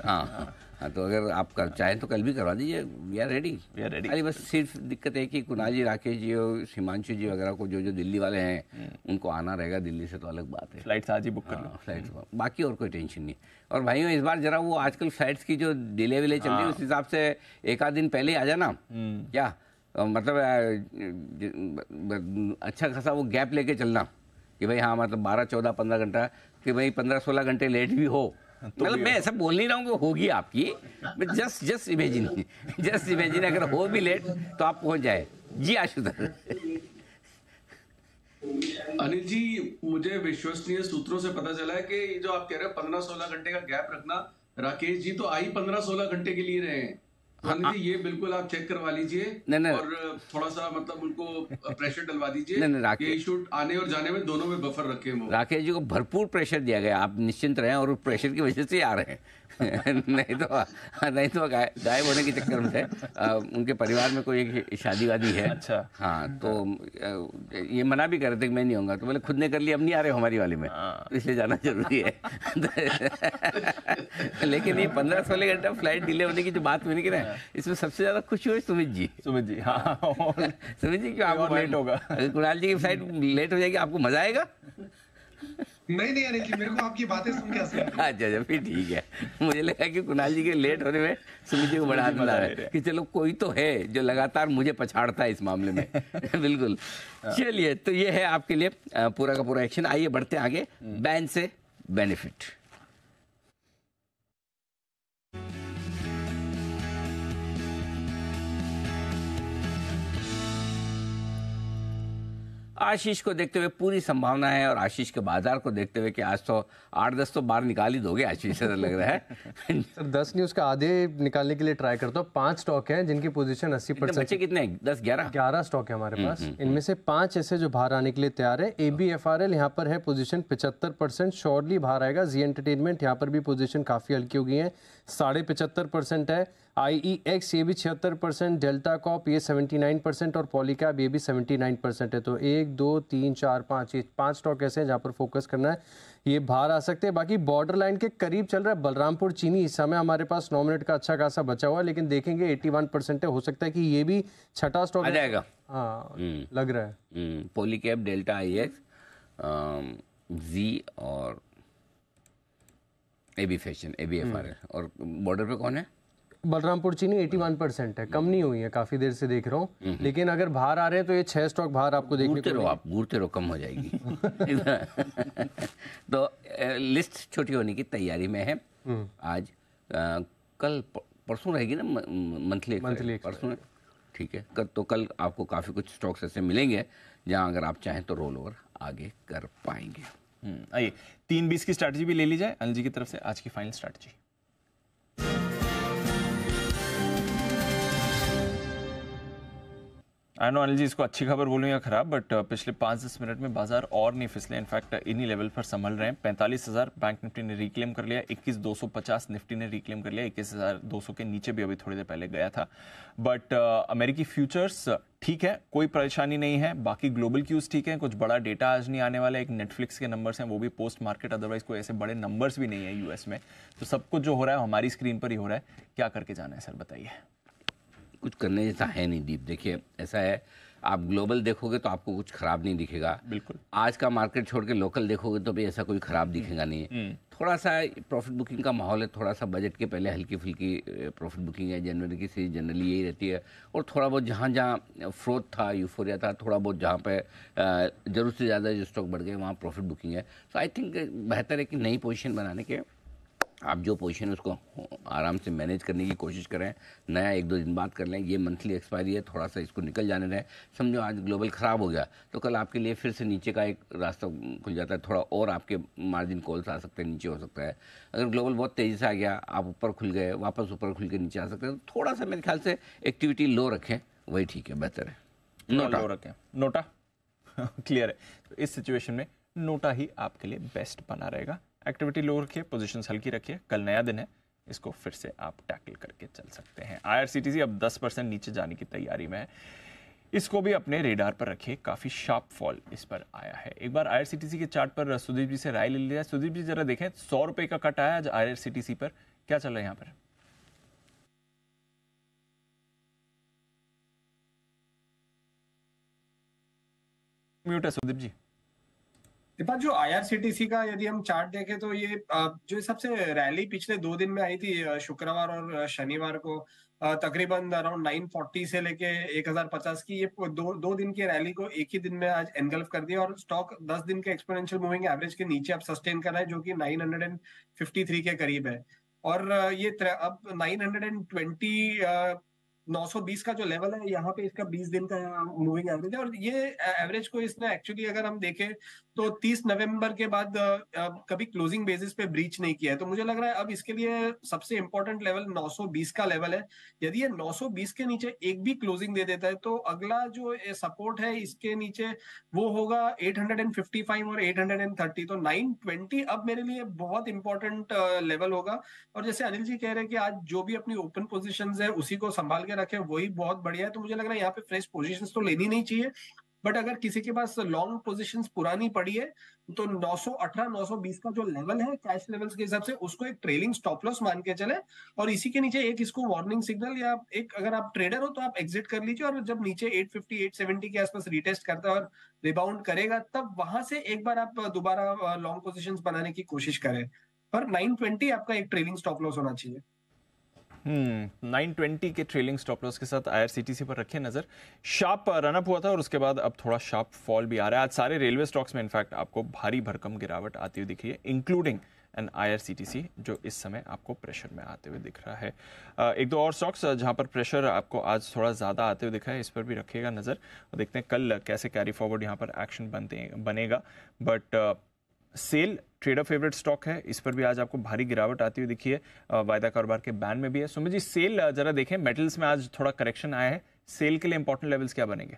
A: हाँ, तो अगर आप कर चाहें तो कल भी करवा दीजिए। We are ready. अरे बस सिर्फ दिक्कत है कि कुणाल जी, राकेश जी और हिमांशु जी वगैरह को जो दिल्ली वाले हैं उनको आना रहेगा। दिल्ली से तो अलग बात है,
B: फ्लाइट्स आज ही बुक कर लो।
A: फ्लाइट्स, बाकी और कोई टेंशन नहीं। और भाइयों इस बार जरा वो आजकल फ्लाइट्स की जो डिले विले चल रही है, उस हिसाब से 1 आध दिन पहले आ जाना। क्या मतलब अच्छा खासा वो गैप लेके चलना कि भाई हाँ, मतलब 12, 14, 15 घंटा, कि भाई 15, 16 घंटे लेट भी हो। तो मतलब मैं ऐसा बोल नहीं रहा हूँ कि होगी आपकी, जस्ट इमेजिन अगर हो भी लेट तो आप पहुंच जाए। जी आशुतोष।
I: अनिल जी, मुझे विश्वसनीय सूत्रों से पता चला है कि ये जो आप कह रहे हैं 15-16 घंटे का गैप रखना, राकेश जी तो आई 15-16 घंटे के लिए रहे हैं। हाँ, ये बिल्कुल आप चेक करवा लीजिए और थोड़ा सा मतलब उनको प्रेशर डलवा दीजिए कि शूट आने और जाने में दोनों में बफर रखे हैं।
A: राकेश जी को भरपूर प्रेशर दिया गया, आप निश्चिंत रहें, और प्रेशर की वजह से ही आ रहे हैं। नहीं तो गायब होने के चक्कर में थे। उनके परिवार में कोई एक शादी वादी है।
B: अच्छा।
A: हाँ, तो ये मना भी कर रहे थे कि मैं नहीं होऊंगा, तो बोले खुद ने कर लिया, अब नहीं आ रहे हमारी वाली में, तो इसलिए जाना जरूरी है। लेकिन ये 15-16 घंटा फ्लाइट डिले होने की जो बात हुई कि ना, इसमें सबसे ज्यादा खुशी हुई सुमित जी।
B: हाँ
A: सुमित जी, क्यों आपको
B: लेट होगा?
A: कुणाल जी की फ्लाइट लेट हो जाएगी, आपको मजा आएगा?
H: नहीं अनिल जी, मेरे को आपकी बातें सुन के हंसी।
A: अच्छा, फिर ठीक है। मुझे लगा कि कुणाल जी के लेट होने में सुमित जी को बड़ा आनंद आ रहा है कि चलो कोई तो है जो लगातार मुझे पछाड़ता है इस मामले में। बिल्कुल। चलिए, तो ये है आपके लिए पूरा का पूरा एक्शन। आइए बढ़ते आगे। बैन से बेनिफिट। आशीष को देखते हुए पूरी संभावना है, और आशीष के बाजार को देखते हुए कि आज तो 8-10 तो बार निकाल ही दोगे आशीष, से लग रहा है।
N: सर 10 नहीं, उसका आधे निकालने के लिए ट्राई करता हूँ। 5 स्टॉक हैं जिनकी पोजीशन 80%।
A: बच्चे कितने हैं? 10-11
N: स्टॉक है हमारे पास। इनमें से 5 ऐसे जो बाहर आने के लिए तैयार है। ABFRL यहाँ पर है पोजीशन 75%, श्योरली बाहर आएगा। जी एंटरटेनमेंट यहाँ पर भी पोजीशन काफी हल्की हो गई है, 75.5% है। IEX ये भी 76%, डेल्टा कॉप ये 79% और पॉलीकैब ये भी 79% है। तो 1, 2, 3, 4, 5 ये 5 स्टॉक ऐसे हैं जहाँ पर फोकस करना है, ये बाहर आ सकते हैं। बाकी बॉर्डर लाइन के करीब चल रहा है बलरामपुर चीनी। इस समय हमारे पास 9 मिनट का अच्छा खासा बचा हुआ है, लेकिन देखेंगे 81% है, हो सकता है कि ये भी छठा स्टॉक
A: आ जाएगा।
N: हाँ, लग रहा है।
A: पॉलीकैब, डेल्टा, IEX, जी और AB फैशन, ABFRL। और बॉर्डर पे कौन है?
N: बलरामपुर चीनी 81% है, कम नहीं हुई है, काफी देर से देख रहा हूँ। लेकिन अगर बाहर आ रहे हैं तो ये 6 स्टॉक बाहर आपको देखने को
A: आप घूरते रहो, कम हो जाएगी। तो लिस्ट छोटी होने की तैयारी में है। आज कल परसों रहेगी ना मंथली परसों, ठीक है। कल आपको काफ़ी कुछ स्टॉक्स ऐसे मिलेंगे जहां अगर आप चाहें तो रोल ओवर आगे कर पाएंगे।
B: आइए 3-20 की स्ट्रैटेजी भी ले ली जाए अनिल जी की तरफ से, आज की final strategy. I know Anil ji इसको अच्छी खबर बोलूं या खराब, बट पिछले 5-10 मिनट में बाजार और नहीं फिसले, इनफैक्ट इन्हीं लेवल पर संभल रहे हैं। 45,000 बैंक निफ्टी ने रिक्लेम कर लिया, 21,250 निफ्टी ने रिक्लेम कर लिया, 21,200 के नीचे भी अभी थोड़ी देर पहले गया था। बट अमेरिकी फ्यूचर्स ठीक है, कोई परेशानी नहीं है। बाकी ग्लोबल क्यूज ठीक है, कुछ बड़ा डेटा आज नहीं आने वाला, एक नेटफ्लिक्स के नंबर्स हैं वो भी पोस्ट मार्केट, अदरवाइज कोई ऐसे बड़े नंबर्स भी नहीं है यूएस में। तो सब कुछ जो हो रहा है हमारी स्क्रीन पर ही हो रहा है। क्या करके जाना है सर, बताइए।
A: कुछ करने जैसा है नहीं दीप। देखिए ऐसा है, आप ग्लोबल देखोगे तो आपको कुछ खराब नहीं दिखेगा,
B: बिल्कुल।
A: आज का मार्केट छोड़ के लोकल देखोगे तो भी ऐसा कोई खराब दिखेगा नहीं। थोड़ा सा प्रॉफिट बुकिंग का माहौल है, थोड़ा सा बजट के पहले हल्की फुल्की प्रॉफिट बुकिंग है। जनवरी की सीरीज जनरली यही रहती है, और थोड़ा बहुत जहाँ जहाँ फ्रोथ था, यूफोरिया था, थोड़ा बहुत जहाँ पे जरूरत से ज़्यादा जो स्टॉक बढ़ गए वहाँ प्रॉफिट बुकिंग है। सो आई थिंक बेहतर है कि नई पोजीशन बनाने के आप जो पोजीशन है उसको आराम से मैनेज करने की कोशिश करें। नया 1-2 दिन बाद कर लें, ये मंथली एक्सपायरी है, थोड़ा सा इसको निकल जाने दें। समझो आज ग्लोबल ख़राब हो गया तो कल आपके लिए फिर से नीचे का एक रास्ता खुल जाता है, थोड़ा और आपके मार्जिन कॉल्स आ सकते हैं, नीचे हो सकता है। अगर ग्लोबल बहुत तेज़ी से आ गया, आप ऊपर खुल गए, वापस ऊपर खुल के नीचे आ सकते हैं, तो थोड़ा सा मेरे ख्याल से एक्टिविटी लो रखें, वही ठीक है, बेहतर है।
B: नोटा लो रखें, नोटा क्लियर है। तो इस सिचुएशन में नोटा ही आपके लिए बेस्ट बना रहेगा। एक्टिविटी लो रखिए, पोजीशंस हल्की रखिए, कल नया दिन है, इसको फिर से आप टैकल करके चल सकते हैं। IRCTC अब 10% नीचे जाने की तैयारी में है, इसको भी अपने रेडार पर रखिए, काफी शार्प फॉल इस पर आया है। एक बार IRCTC के चार्ट पर सुदीप जी से राय ले लिया। सुदीप जी जरा देखें, 100 रुपए का कट आया आज IRCTC पर, क्या चल रहा है यहाँ पर? म्यूट है सुदीप जी।
K: दीपक, जो IRCTC का यदि हम चार्ट देखें तो ये जो सबसे रैली पिछले 2 दिन में आई थी, शुक्रवार और शनिवार को, तकरीबन अराउंड 940 से लेके 1050 की, ये दो दिन की रैली को एक ही दिन में आज एनगल्फ कर दिया, और स्टॉक 10 दिन के एक्सपोनेंशियल मूविंग एवरेज के नीचे अब सस्टेन कर रहा है, जो कि 953 के करीब है। और ये अब 920 का जो लेवल है यहाँ पे, इसका 20 दिन का मूविंग एवरेज है। और ये एवरेज को इसने एक्चुअली अगर हम देखें तो 30 नवंबर के बाद कभी क्लोजिंग बेसिस पे ब्रीच नहीं किया है। तो मुझे लग रहा है अब इसके लिए सबसे इंपॉर्टेंट लेवल 920 का लेवल है। यदि ये 920 के नीचे एक भी क्लोजिंग दे देता है तो अगला जो सपोर्ट है इसके नीचे वो होगा 855 और 830। तो 920 अब मेरे लिए बहुत इंपॉर्टेंट लेवल होगा। और जैसे अनिल जी कह रहे हैं कि आज जो भी अपनी ओपन पोजीशंस है उसी को संभाल के रखें, वही बहुत बढ़िया है। तो मुझे लग रहा है यहाँ पे फ्रेश पोजीशंस तो लेनी नहीं चाहिए, बट अगर किसी के पास लॉन्ग पोजीशंस पुरानी पड़ी है तो 918 920 का जो लेवल है कैश लेवल्स के हिसाब से, उसको एक ट्रेलिंग स्टॉप लॉस मान के चले, और इसी के नीचे एक इसको वार्निंग सिग्नल, या एक अगर आप ट्रेडर हो तो आप एग्जिट कर लीजिए, और जब नीचे 850 870 के आसपास रिटेस्ट करता है और रिबाउंड करेगा, तब वहां से एक बार आप दोबारा लॉन्ग पोजीशंस बनाने की कोशिश करें। पर 920 आपका एक ट्रेलिंग स्टॉप लॉस होना चाहिए।
B: 920 के ट्रेलिंग स्टॉप लॉस के साथ IRCTC पर रखिए नजर। शार्प रनअप हुआ था और उसके बाद अब थोड़ा शार्प फॉल भी आ रहा है। आज सारे रेलवे स्टॉक्स में इनफैक्ट आपको भारी भरकम गिरावट आती हुई दिख रही है, इंक्लूडिंग एंड IRCTC जो इस समय आपको प्रेशर में आते हुए दिख रहा है। एक दो और स्टॉक्स जहां पर प्रेशर आपको आज थोड़ा ज़्यादा आते हुए दिखा है, इस पर भी रखिएगा नज़र, और देखते हैं कल कैसे कैरी फॉरवर्ड यहाँ पर एक्शन बनेगा। But SAIL trader favourite stock है, इस पर भी आज आपको भारी गिरावट आती हुई दिखी है, वायदा कारोबार के बैन में भी है। सुमित जी, सेल जरा देखें, मेटल्स में आज थोड़ा करेक्शन आया है, सेल के लिए इंपॉर्टेंट लेवल्स क्या बनेंगे?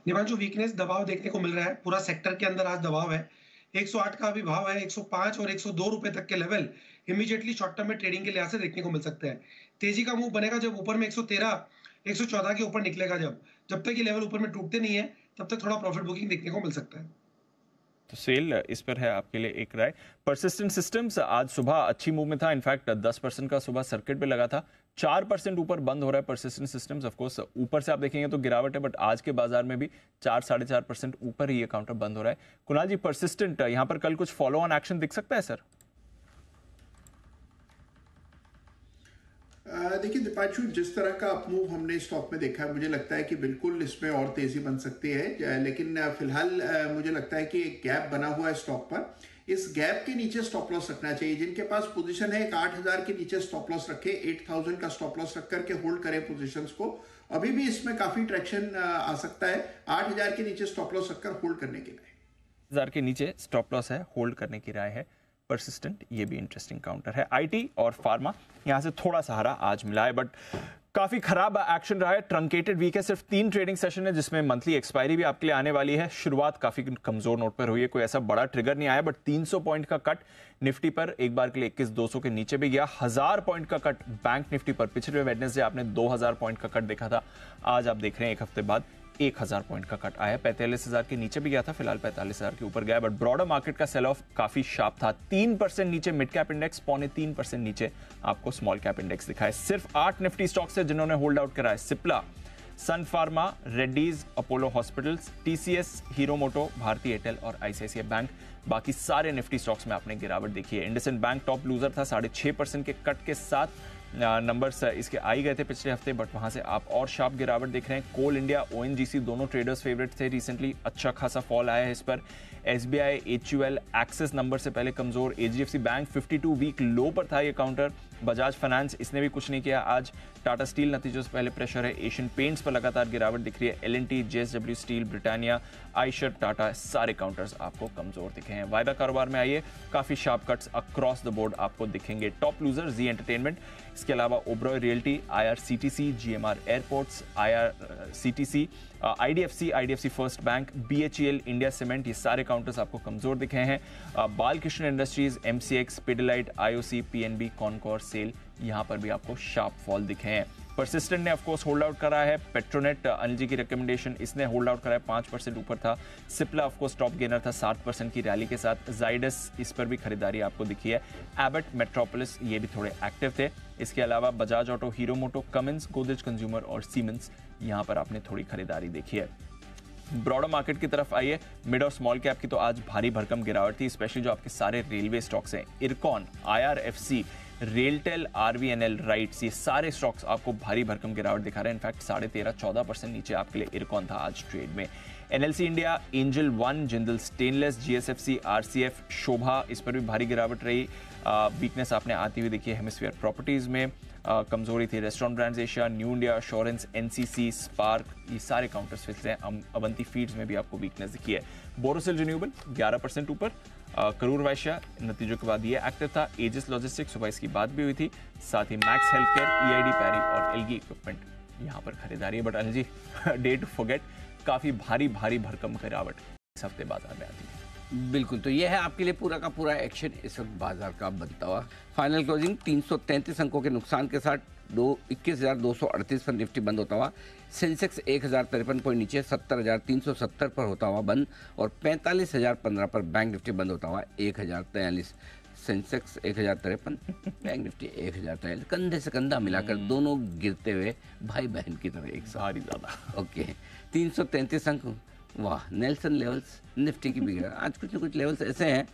H: निवांशु, वीकनेस दबाव देखने को मिल रहा है, पूरा सेक्टर के अंदर आज दबाव है। 108 का भी भाव है, 105 और 102 रुपए तक के लेवल इमीडिएटली शॉर्ट टर्म में ट्रेडिंग के लिहाज से देखने को मिल सकते हैं। तेजी का मूव बनेगा जब ऊपर में 113 114 के ऊपर निकलेगा। जब तक ये लेवल ऊपर में टूटते नहीं है तब तक थोड़ा प्रॉफिट बुकिंग देखने को मिल सकता है।
B: तो सेल इस पर है आपके लिए एक राय। परसिस्टेंट सिस्टम्स आज सुबह अच्छी मूव में था, इनफैक्ट 10% का सुबह सर्किट पे लगा था, 4% ऊपर बंद हो रहा है परसिस्टेंट सिस्टम्स। ऑफ कोर्स ऊपर से आप देखेंगे तो गिरावट है, बट आज के बाजार में भी 4-4.5% ऊपर ही ये काउंटर बंद हो रहा है। कुणाल जी, परसिस्टेंट यहाँ पर कल कुछ फॉलो ऑन एक्शन दिख सकता है सर?
E: देखिए दीपांशु, जिस तरह का अपमूव हमने स्टॉक में देखा है, मुझे लगता है कि बिल्कुल इसमें और तेजी बन सकती है, लेकिन फिलहाल मुझे लगता है कि एक गैप बना हुआ है स्टॉक पर। इस गैप के नीचे स्टॉप लॉस रखना चाहिए। जिनके पास पोजीशन है, एक 8000 के नीचे स्टॉप लॉस रखे, 8000 का स्टॉप लॉस रख करके होल्ड करें पोजीशंस को। अभी भी इसमें काफी ट्रैक्शन आ सकता है। 8000 के नीचे स्टॉप लॉस रखकर होल्ड करने की राय।
B: 1000 के नीचे स्टॉप लॉस है, होल्ड करने की राय है। परसिस्टेंट, ये भी इंटरेस्टिंग काउंटर है। आईटी और फार्मा यहां से थोड़ा सहारा आज मिला है, बट काफी खराब एक्शन रहा है। ट्रंकेटेड वीक है, सिर्फ 3 ट्रेडिंग सेशन है, जिसमें मंथली एक्सपायरी भी आपके लिए आने वाली है। शुरुआत काफी कमजोर नोट पर हुई है, कोई ऐसा बड़ा ट्रिगर नहीं आया, बट 300 पॉइंट का कट निफ्टी पर एक बार के लिए 21,200 के नीचे भी गया। 1000 पॉइंट का कट बैंक निफ्टी पर। पिछले वेडनेसडे आपने 2000 पॉइंट का कट देखा था, आज आप देख रहे हैं एक हफ्ते बाद 1000 पॉइंट का कट आया। 45,000 के नीचे भी गया था, फिलहाल 45,000 के ऊपर गया, बट ब्रॉडर मार्केट का सेल ऑफ काफी शार्प था। 3% नीचे मिड कैप इंडेक्स, 0.3% नीचे आपको स्मॉल कैप इंडेक्स दिखा है। सिर्फ 8 निफ्टी स्टॉक्स है जिन्होंने होल्ड आउट करा है। सिप्ला, सन फार्मा, रेड्डीज, अपोलो हॉस्पिटल्स, टीसीएस, हीरो मोटो, भारतीय एयरटेल और आईसीआईसीआई बैंक। बाकी सारे निफ्टी स्टॉक्स में आपने गिरावट देखी है। इंडसइंड बैंक टॉप लूजर था 6.5% के कट के साथ। नंबर्स इसके आ ही गए थे पिछले हफ्ते, बट वहां से आप और शार्प गिरावट देख रहे हैं। कोल इंडिया, ओएनजीसी दोनों ट्रेडर्स फेवरेट थे रिसेंटली, अच्छा खासा फॉल आया है इस पर। एसबीआई, एचयूएल, एक्सिस नंबर से पहले कमजोर। एचडीएफसी बैंक 52 वीक लो पर था ये काउंटर। बजाज फाइनेंस, इसने भी कुछ नहीं किया आज। टाटा स्टील नतीजों से पहले प्रेशर है। एशियन पेंट्स पर लगातार गिरावट दिख रही है। LNT, JSW steel, Britannia, Eicher, Tata, सारे काउंटर्स आपको कमजोर दिखे हैं। वायदा कारोबार में आइए, काफी sharp cuts across the board आपको दिखेंगे। टॉप लूजर जी एंटरटेनमेंट, इसके अलावा Oberoi realty, IRCTC, GMR airports, IRCTC, IDFC first bank, BHEL, India cement, ये सारे काउंटर्स आपको कमजोर दिखे हैं। Balkrishna industries, MCX, Pidilite, IOC, PNB, Concor, SAIL, यहां पर भी आपको शार्प फॉल दिखे हैं। परसिस्टेंट ने ऑफकोर्स होल्ड आउट करा है। पेट्रोनेट, अनिल जी की रिकमेंडेशन, इसने होल्ड आउट करा है, 5% ऊपर था। सिप्ला ऑफकोर्स टॉप गेनर था 7% की रैली के साथ। जाइडस, इस पर भी खरीदारी आपको दिखी है। एबट, मेट्रोपोलिस, ये भी थोड़े एक्टिव थे। इसके अलावा बजाज ऑटो, हीरो मोटो, कमिंस, गोदरेज कंज्यूमर और सीमेंस, यहां पर आपने थोड़ी खरीदारी देखी है। ब्रॉडर मार्केट की तरफ आइए। मिड और स्मॉल कैप की तो आज भारी भरकम गिरावट थी, स्पेशली जो आपके सारे रेलवे स्टॉक्स हैं। IRCON, IRFC, RailTel, RVNL, rights, ये सारे स्टॉक्स आपको भारी भरकम गिरावट दिखा रहे हैं। इनफैक्ट 13.5-14% नीचे आपके लिए इरकॉन था आज ट्रेड में। एनएलसी इंडिया, एंजल वन, जिंदल स्टेनलेस, जीएसएफसी, आरसीएफ, शोभा, इस पर भी भारी गिरावट रही। वीकनेस आपने आती हुई देखी है हेमिस्फीयर प्रॉपर्टीज में। कमजोरी थी restaurant brands Asia, new India assurance, NCC, spark, ये सारे काउंटर्स फिसले हैं। अवंती फीड्स में भी आपको वीकनेस दिखी है। बोरोसिल रिन्यूएबल 11% ऊपर। करूर वैश्य नतीजों के बाद ये एक्टिव था। एजिस लॉजिस्टिक्स, सुबह इसकी बात भी हुई थी। साथ ही max health care, EID Parry और एलगी इक्विपमेंट यहाँ पर खरीदारी है। But Anil ji, day to forget, काफी भारी भरकम गिरावट इस हफ्ते बाजार में आती है।
A: बिल्कुल, तो ये है आपके लिए पूरा का पूरा एक्शन इस वक्त बाजार का बनता हुआ। फाइनल क्लोजिंग 333 अंकों के नुकसान के साथ 21,238 पर निफ्टी बंद होता हुआ। सेंसेक्स 1053 पॉइंट नीचे 70,370 पर होता हुआ बंद, और 45,015 पर बैंक निफ्टी बंद होता हुआ 1043। सेंसेक्स 1053, बैंक निफ्टी 1043, कंधे से कंधा मिलाकर दोनों गिरते हुए भाई बहन की तरह एक साथ।
B: ज्यादा
A: ओके, 333 अंक, वाह। नेल्सन लेवल्स निफ्टी की भी गिरा। आज कुछ न कुछ लेवल्स ऐसे हैं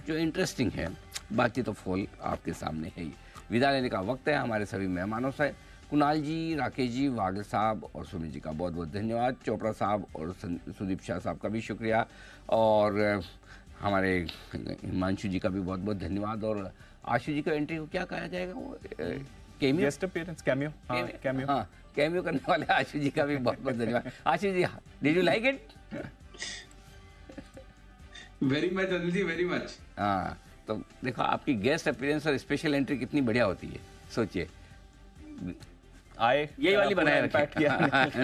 A: जो इंटरेस्टिंग है, बाकी तो फॉल आपके सामने है ही। विदा लेने का वक्त है हमारे सभी मेहमानों से। कुणाल जी, राकेश जी, वागल साहब और सुनील जी का बहुत बहुत धन्यवाद। चोपड़ा साहब और सुदीप शाह साहब का भी शुक्रिया, और हमारे हिमांशु जी का भी बहुत बहुत धन्यवाद। और आशु जी का एंट्री को क्या कहा जाएगा, वो cameo,
B: guest appearance, cameo, cameo,
A: हाँ, कैमियो करने वाले आशु जी का भी बहुत बहुत धन्यवाद। Ashu ji, did you like it?
I: Very much Anil ji, very much.
A: हाँ, तो देखो आपकी गेस्ट अपीयरेंस और स्पेशल एंट्री कितनी बढ़िया होती है, सोचिए।
B: आए
A: यही वाली बनाए रखिए।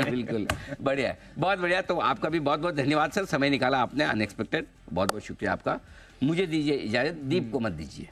A: बिल्कुल बढ़िया है, बहुत बढ़िया। तो आपका भी बहुत बहुत धन्यवाद सर, समय निकाला आपने अनएक्सपेक्टेड, बहुत बहुत शुक्रिया आपका। मुझे दीजिए इजाजत, दीप को मत दीजिए।